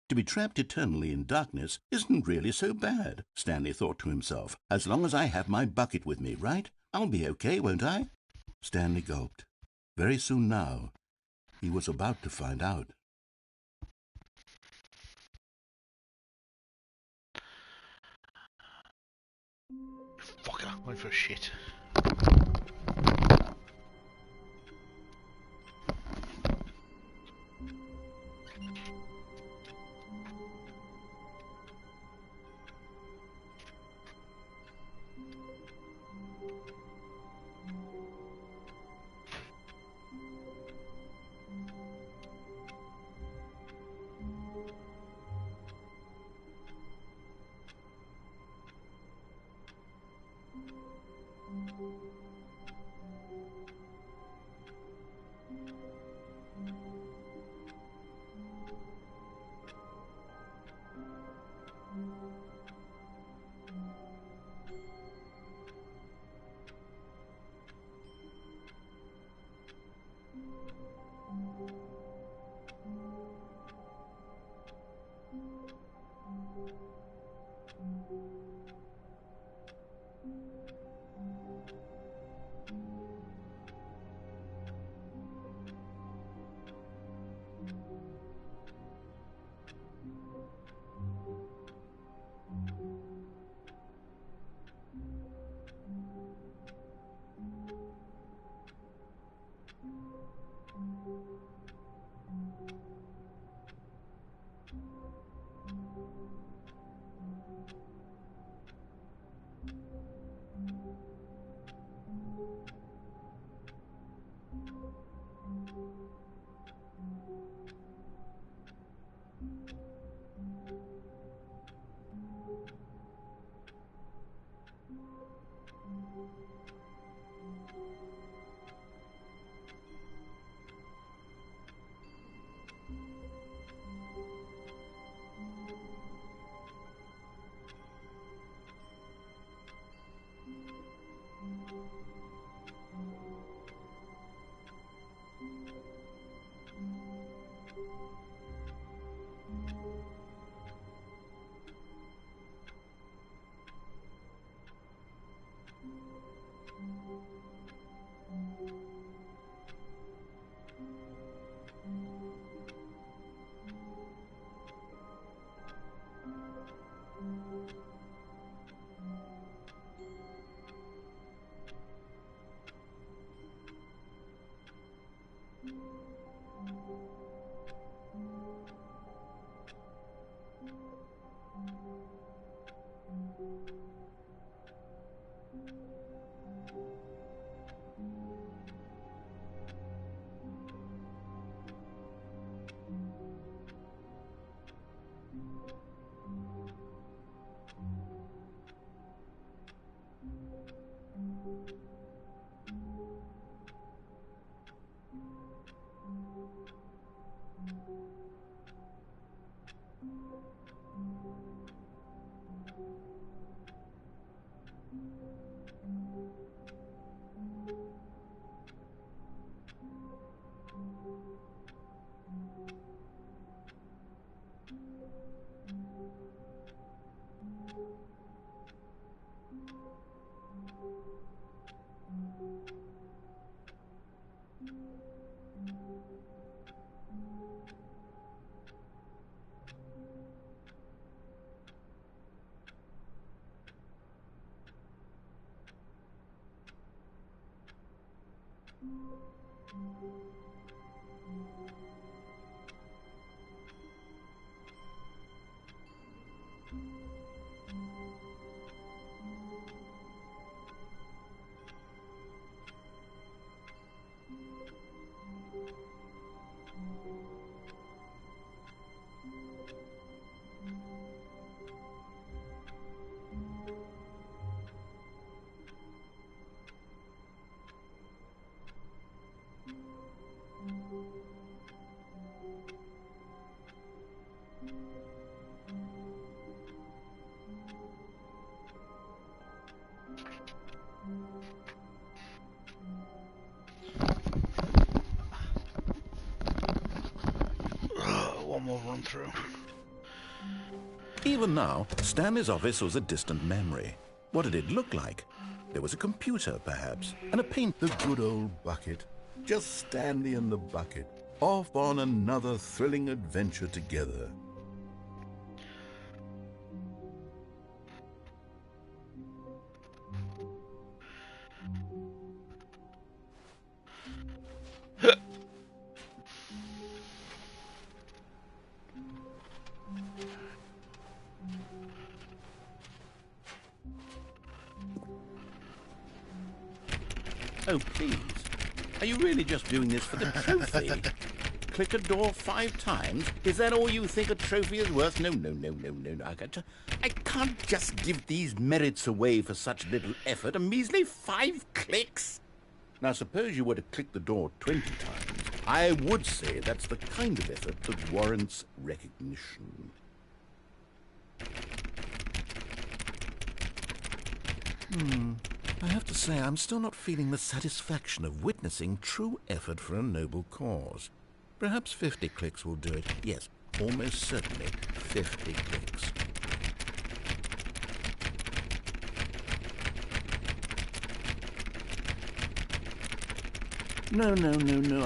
To be trapped eternally in darkness isn't really so bad, Stanley thought to himself. As long as I have my bucket with me, right? I'll be okay, won't I? Stanley gulped. Very soon now, he was about to find out. Fucker, went for shit. One more run through. Even now, Stanley's office was a distant memory. What did it look like? There was a computer, perhaps, and a paint. The good old bucket. Just Stanley and the bucket. Off on another thrilling adventure together. Oh, please. Are you really just doing this for the trophy? Click a door 5 times? Is that all you think a trophy is worth? No. I can't just give these merits away for such little effort. A measly 5 clicks? Now, suppose you were to click the door 20 times. I would say that's the kind of effort that warrants recognition. I have to say, I'm still not feeling the satisfaction of witnessing true effort for a noble cause. Perhaps 50 clicks will do it. Yes, almost certainly 50 clicks. No,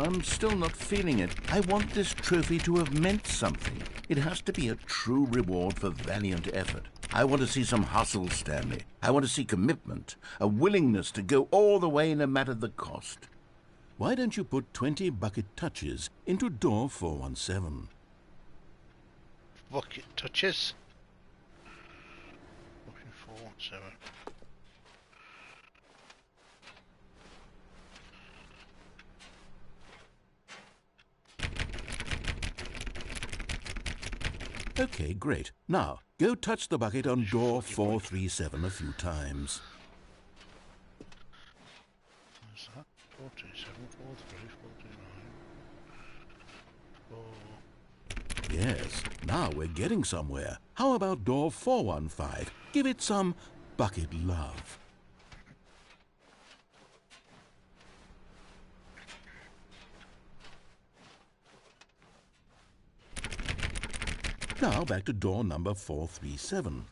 I'm still not feeling it. I want this trophy to have meant something. It has to be a true reward for valiant effort. I want to see some hustle, Stanley. I want to see commitment, a willingness to go all the way no matter the cost. Why don't you put 20 bucket touches into door 417? Bucket touches. Looking for 7. Okay, great. Now, go touch the bucket on door 437 a few times. What's that? 427, 43, 49. 4. Yes, now we're getting somewhere. How about door 415? Give it some bucket love. Now back to door number 437.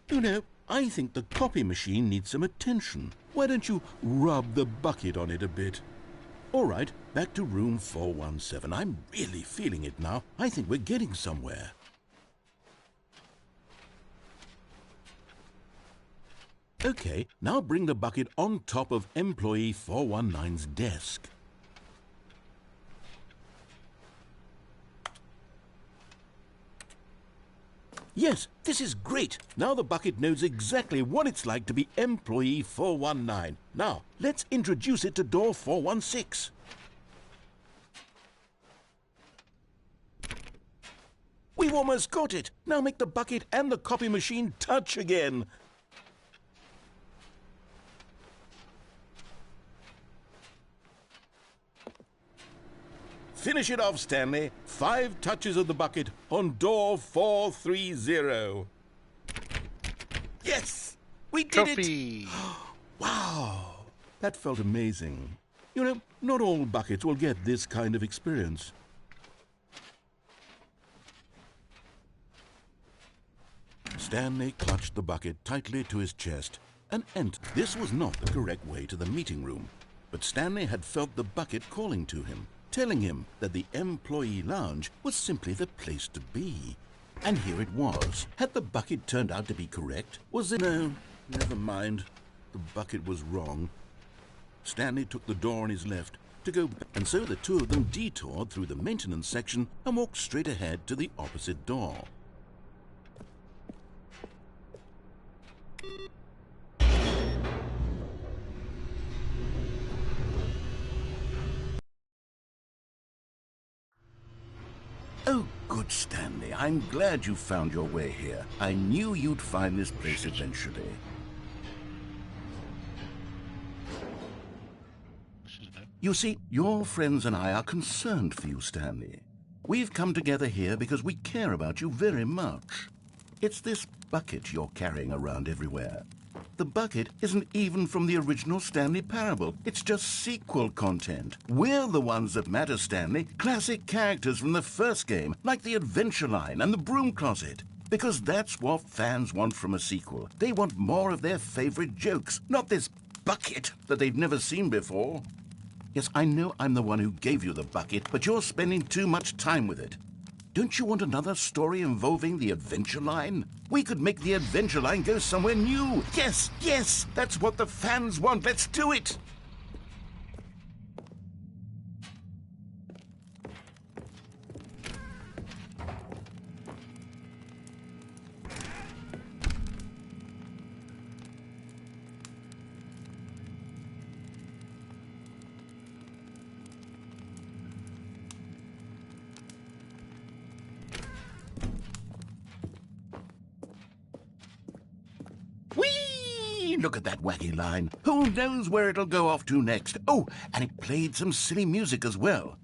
You know, I think the copy machine needs some attention. Why don't you rub the bucket on it a bit? All right, back to room 417. I'm really feeling it now. I think we're getting somewhere. Okay, now bring the bucket on top of employee 419's desk. Yes, this is great. Now the bucket knows exactly what it's like to be employee 419. Now, let's introduce it to door 416. We've almost got it. Now make the bucket and the copy machine touch again. Finish it off, Stanley. 5 touches of the bucket on door 430. Yes! We did Trophy! it! Wow! That felt amazing. You know, not all buckets will get this kind of experience. Stanley clutched the bucket tightly to his chest and entered. This was not the correct way to the meeting room, but Stanley had felt the bucket calling to him, telling him that the employee lounge was simply the place to be. And here it was. Had the bucket turned out to be correct? Was it? No, never mind. The bucket was wrong. Stanley took the door on his left to go, and so the two of them detoured through the maintenance section and walked straight ahead to the opposite door. Oh, good Stanley. I'm glad you found your way here. I knew you'd find this place eventually. You see, your friends and I are concerned for you, Stanley. We've come together here because we care about you very much. It's this bucket you're carrying around everywhere. The bucket isn't even from the original Stanley Parable. It's just sequel content. We're the ones that matter, Stanley. Classic characters from the first game, like the Adventure Line and the Broom Closet. Because that's what fans want from a sequel. They want more of their favorite jokes, not this bucket that they've never seen before. Yes, I know I'm the one who gave you the bucket, but you're spending too much time with it. Don't you want another story involving the Adventure Line? We could make the Adventure Line go somewhere new. Yes, yes, that's what the fans want. Let's do it. Whee! Look at that wacky line. Who knows where it'll go off to next? Oh, and it played some silly music as well.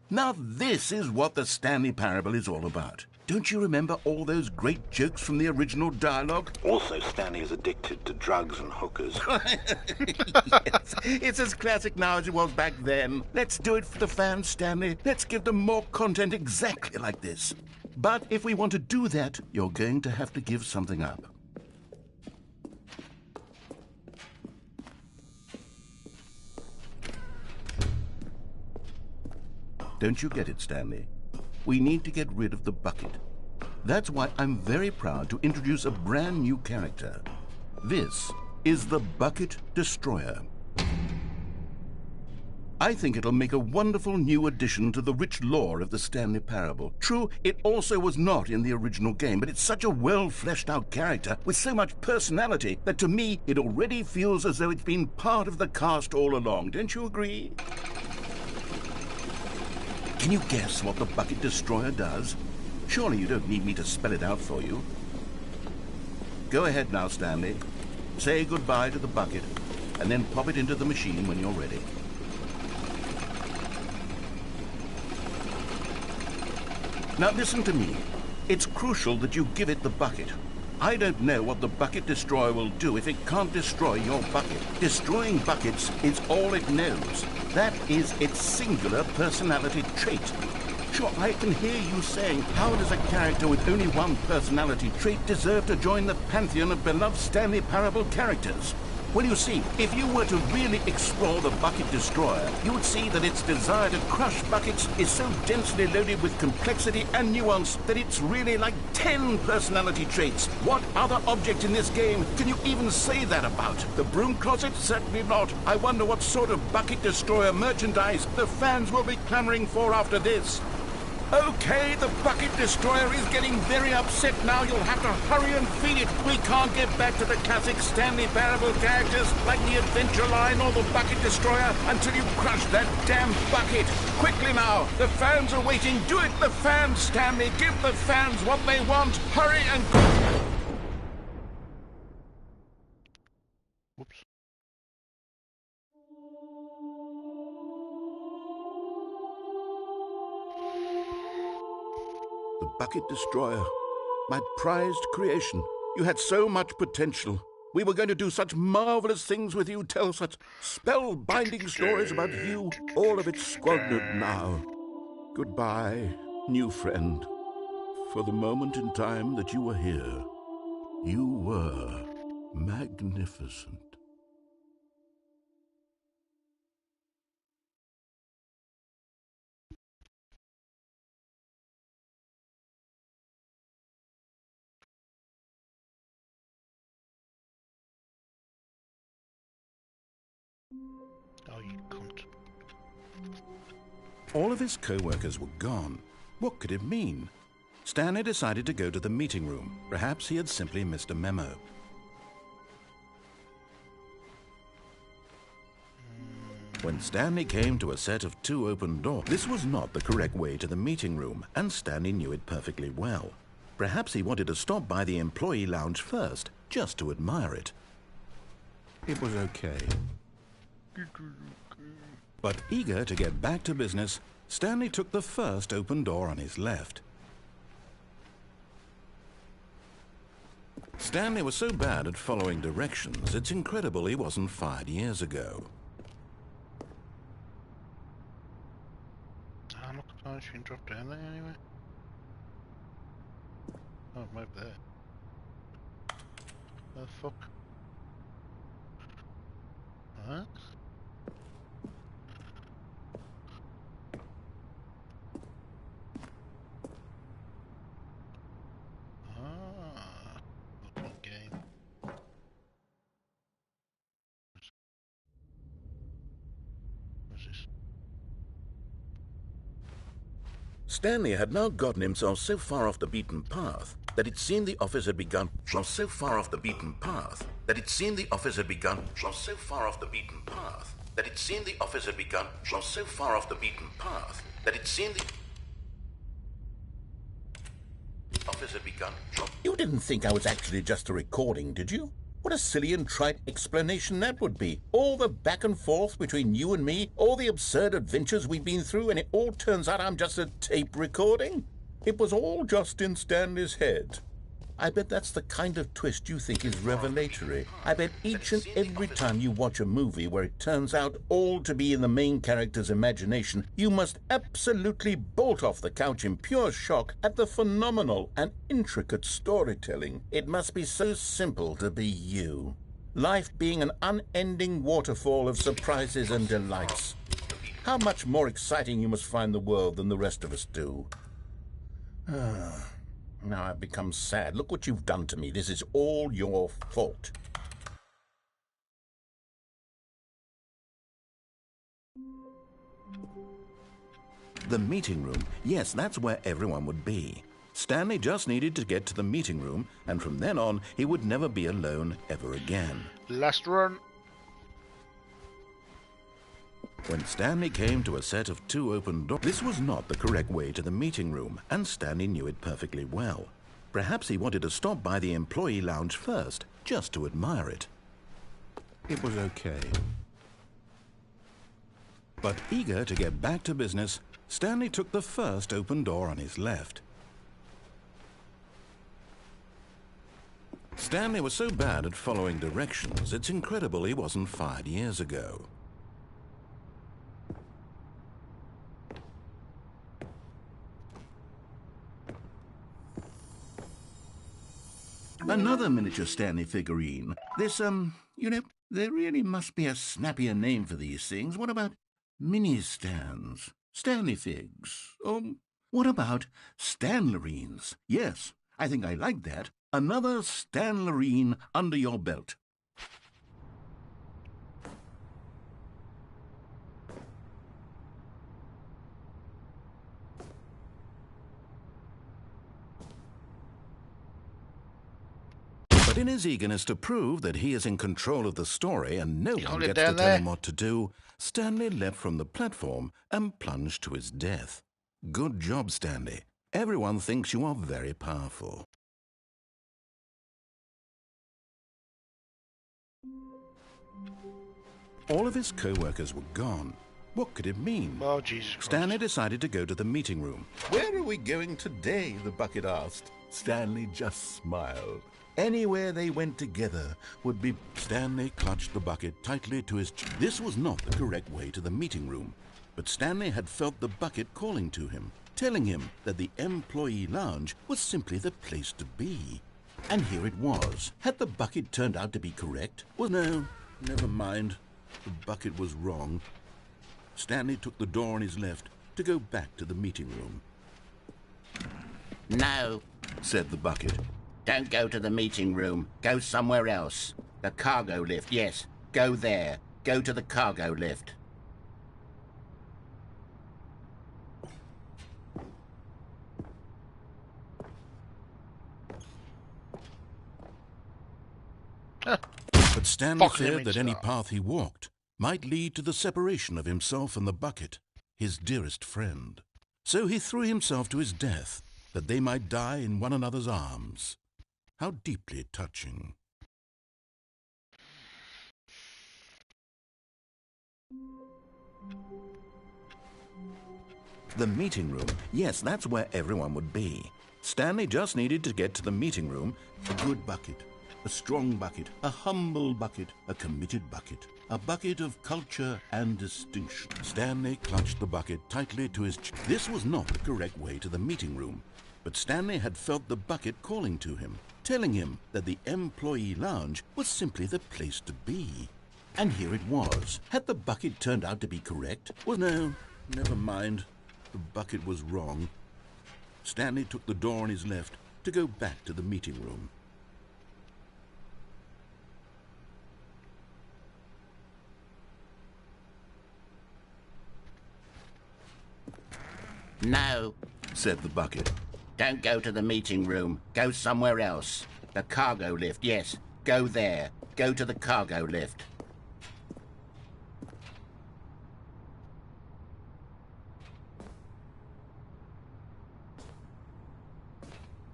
Now this is what the Stanley Parable is all about. Don't you remember all those great jokes from the original dialogue? Also, Stanley is addicted to drugs and hookers. Yes, it's as classic now as it was back then. Let's do it for the fans, Stanley. Let's give them more content exactly like this. But if we want to do that, you're going to have to give something up. Don't you get it, Stanley? We need to get rid of the bucket. That's why I'm very proud to introduce a brand new character. This is the Bucket Destroyer. I think it'll make a wonderful new addition to the rich lore of the Stanley Parable. True, it also was not in the original game, but it's such a well-fleshed-out character with so much personality that to me it already feels as though it's been part of the cast all along. Don't you agree? Can you guess what the Bucket Destroyer does? Surely you don't need me to spell it out for you. Go ahead now, Stanley. Say goodbye to the bucket, and then pop it into the machine when you're ready. Now listen to me. It's crucial that you give it the bucket. I don't know what the Bucket Destroyer will do if it can't destroy your bucket. Destroying buckets is all it knows. That is its singular personality trait. Sure, I can hear you saying, how does a character with only one personality trait deserve to join the pantheon of beloved Stanley Parable characters? Well, you see, if you were to really explore the Bucket Destroyer, you would see that its desire to crush buckets is so densely loaded with complexity and nuance that it's really like 10 personality traits. What other object in this game can you even say that about? The Broom Closet? Certainly not. I wonder what sort of Bucket Destroyer merchandise the fans will be clamoring for after this. Okay, the Bucket Destroyer is getting very upset now. You'll have to hurry and feed it. We can't get back to the classic Stanley Parable characters like the Adventure Line or the Bucket Destroyer until you crush that damn bucket. Quickly now, the fans are waiting. Do it, the fans, Stanley. Give the fans what they want. Hurry and... Whoops. The Bucket Destroyer. My prized creation. You had so much potential. We were going to do such marvelous things with you, tell such spellbinding stories about you. All of it squandered now. Goodbye, new friend. For the moment in time that you were here, you were magnificent. Oh, you cunt. All of his co-workers were gone. What could it mean? Stanley decided to go to the meeting room. Perhaps he had simply missed a memo. When Stanley came to a set of 2 open doors, this was not the correct way to the meeting room, and Stanley knew it perfectly well. Perhaps he wanted to stop by the employee lounge first, just to admire it. It was okay. But eager to get back to business, Stanley took the first open door on his left. Stanley was so bad at following directions, it's incredible he wasn't fired years ago. Ah, look, oh, she can drop down there anyway. Oh, I'm over there. Oh, fuck. Huh? Ah, open game. What's this? Stanley had now gotten himself so far off the beaten path that it seemed the office had begun. So far off the beaten path that it seemed the office had begun. So far off the beaten path that it seemed the office had begun. So far off the beaten path that it seemed the office had begun. You didn't think I was actually just a recording, did you? What a silly and trite explanation that would be. All the back and forth between you and me, all the absurd adventures we've been through, and it all turns out I'm just a tape recording? It was all just in Stanley's head. I bet that's the kind of twist you think is revelatory. I bet each and every time you watch a movie where it turns out all to be in the main character's imagination, you must absolutely bolt off the couch in pure shock at the phenomenal and intricate storytelling. It must be so simple to be you. Life being an unending waterfall of surprises and delights. How much more exciting you must find the world than the rest of us do. Now I've become sad. Look what you've done to me. This is all your fault. The meeting room, yes, that's where everyone would be. Stanley just needed to get to the meeting room, and from then on, he would never be alone ever again. Last run. When Stanley came to a set of 2 open doors, this was not the correct way to the meeting room, and Stanley knew it perfectly well. Perhaps he wanted to stop by the employee lounge first, just to admire it. It was okay. But eager to get back to business, Stanley took the first open door on his left. Stanley was so bad at following directions, it's incredible he wasn't fired years ago. Another miniature Stanley figurine. This, you know, there really must be a snappier name for these things. What about mini-stands? Stanley figs? What about Stanlerines? Yes, I think I like that. Another Stanlerine under your belt. But in his eagerness to prove that he is in control of the story and no one gets to down tell there. him what to do, Stanley leapt from the platform and plunged to his death. Good job, Stanley. Everyone thinks you are very powerful. All of his co-workers were gone. What could it mean? Oh, Jesus Christ. Stanley decided to go to the meeting room. Where are we going today? The bucket asked. Stanley just smiled. Anywhere they went together would be... Stanley clutched the bucket tightly to his chest. This was not the correct way to the meeting room, but Stanley had felt the bucket calling to him, telling him that the employee lounge was simply the place to be. And here it was. Had the bucket turned out to be correct? Well, no, never mind. The bucket was wrong. Stanley took the door on his left to go back to the meeting room. No, Said the bucket. don't go to the meeting room. Go somewhere else. The cargo lift, yes. Go there. Go to the cargo lift. But Stanley Fuck him feared that any inside. path he walked might lead to the separation of himself and the bucket, his dearest friend. So he threw himself to his death, that they might die in one another's arms. How deeply touching. The meeting room. Yes, that's where everyone would be. Stanley just needed to get to the meeting room. A good bucket, a strong bucket, a humble bucket, a committed bucket, a bucket of culture and distinction. Stanley clutched the bucket tightly to his chest. This was not the correct way to the meeting room, but Stanley had felt the bucket calling to him, telling him that the employee lounge was simply the place to be. And here it was. Had the bucket turned out to be correct? Well, no, never mind. The bucket was wrong. Stanley took the door on his left to go back to the meeting room. No, Said the bucket. don't go to the meeting room. Go somewhere else. The cargo lift, yes. Go there. Go to the cargo lift.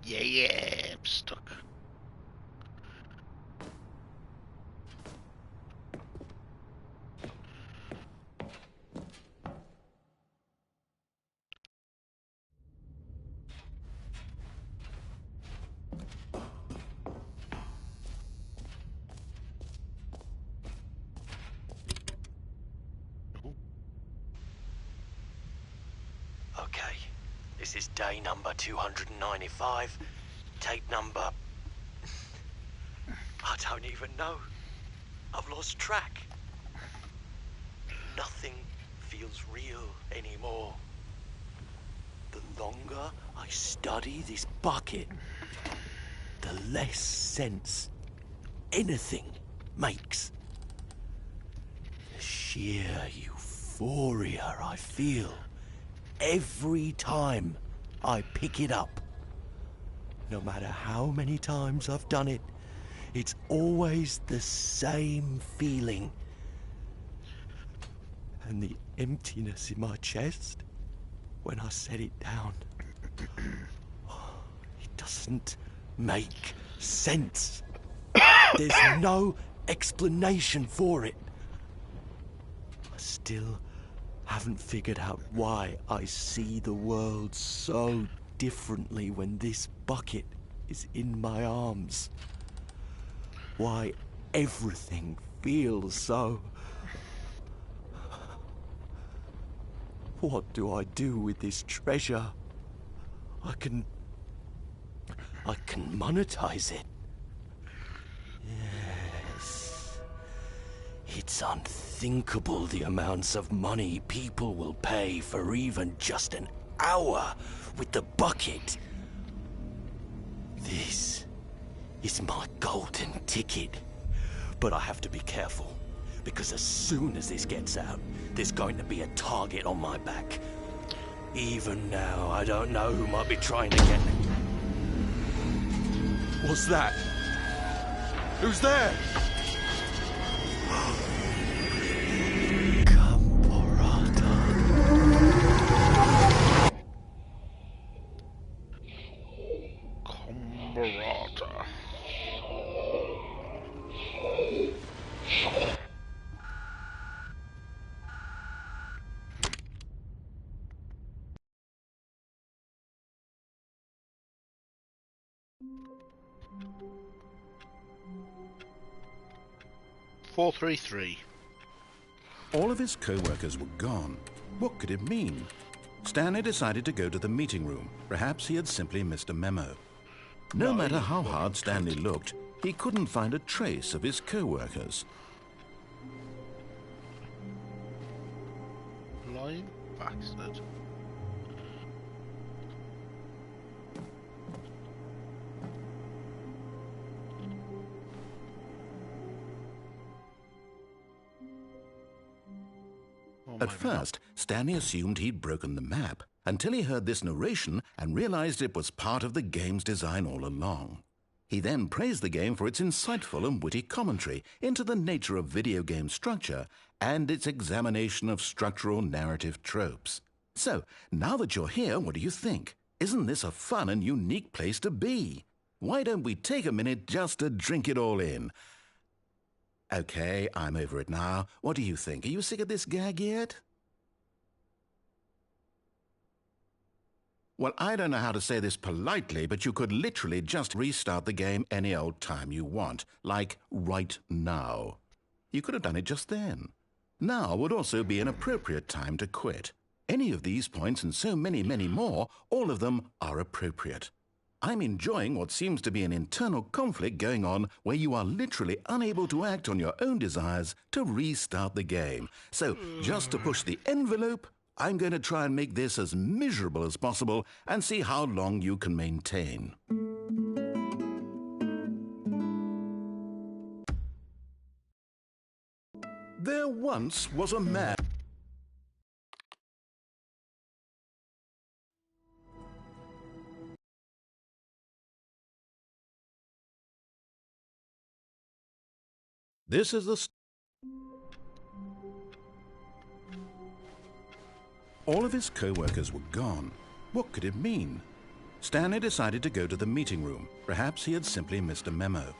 Yeah, I'm stuck. Okay, this is day number 295. Tape number... I don't even know. I've lost track. Nothing feels real anymore. The longer I study this bucket, the less sense anything makes. The sheer euphoria I feel every time I pick it up. No matter how many times I've done it, it's always the same feeling. And the emptiness in my chest when I set it down. It doesn't make sense. There's no explanation for it. I still haven't figured out why I see the world so differently when this bucket is in my arms. Why everything feels so... What do I do with this treasure? I can monetize it. Yes. It's unthinkable the amounts of money people will pay for even just an hour with the bucket. This is my golden ticket. But I have to be careful, because as soon as this gets out, there's going to be a target on my back. Even now, I don't know who might be trying to get me. What's that? Who's there? 433. All of his co-workers were gone. What could it mean? Stanley decided to go to the meeting room. Perhaps he had simply missed a memo. No matter how hard Stanley looked, he couldn't find a trace of his co-workers. Lying bastard. At first, Stanley assumed he'd broken the map, until he heard this narration and realized it was part of the game's design all along. He then praised the game for its insightful and witty commentary into the nature of video game structure and its examination of structural narrative tropes. So, now that you're here, what do you think? Isn't this a fun and unique place to be? Why don't we take a minute just to drink it all in? Okay, I'm over it now. What do you think? Are you sick of this gag yet? Well, I don't know how to say this politely, but you could literally just restart the game any old time you want, like right now. You could have done it just then. Now would also be an appropriate time to quit. Any of these points and so many, many more, all of them are appropriate. I'm enjoying what seems to be an internal conflict going on where you are literally unable to act on your own desires to restart the game. So, just to push the envelope, I'm going to try and make this as miserable as possible and see how long you can maintain. There once was a man. This is the... All of his co-workers were gone. What could it mean? Stanley decided to go to the meeting room. Perhaps he had simply missed a memo.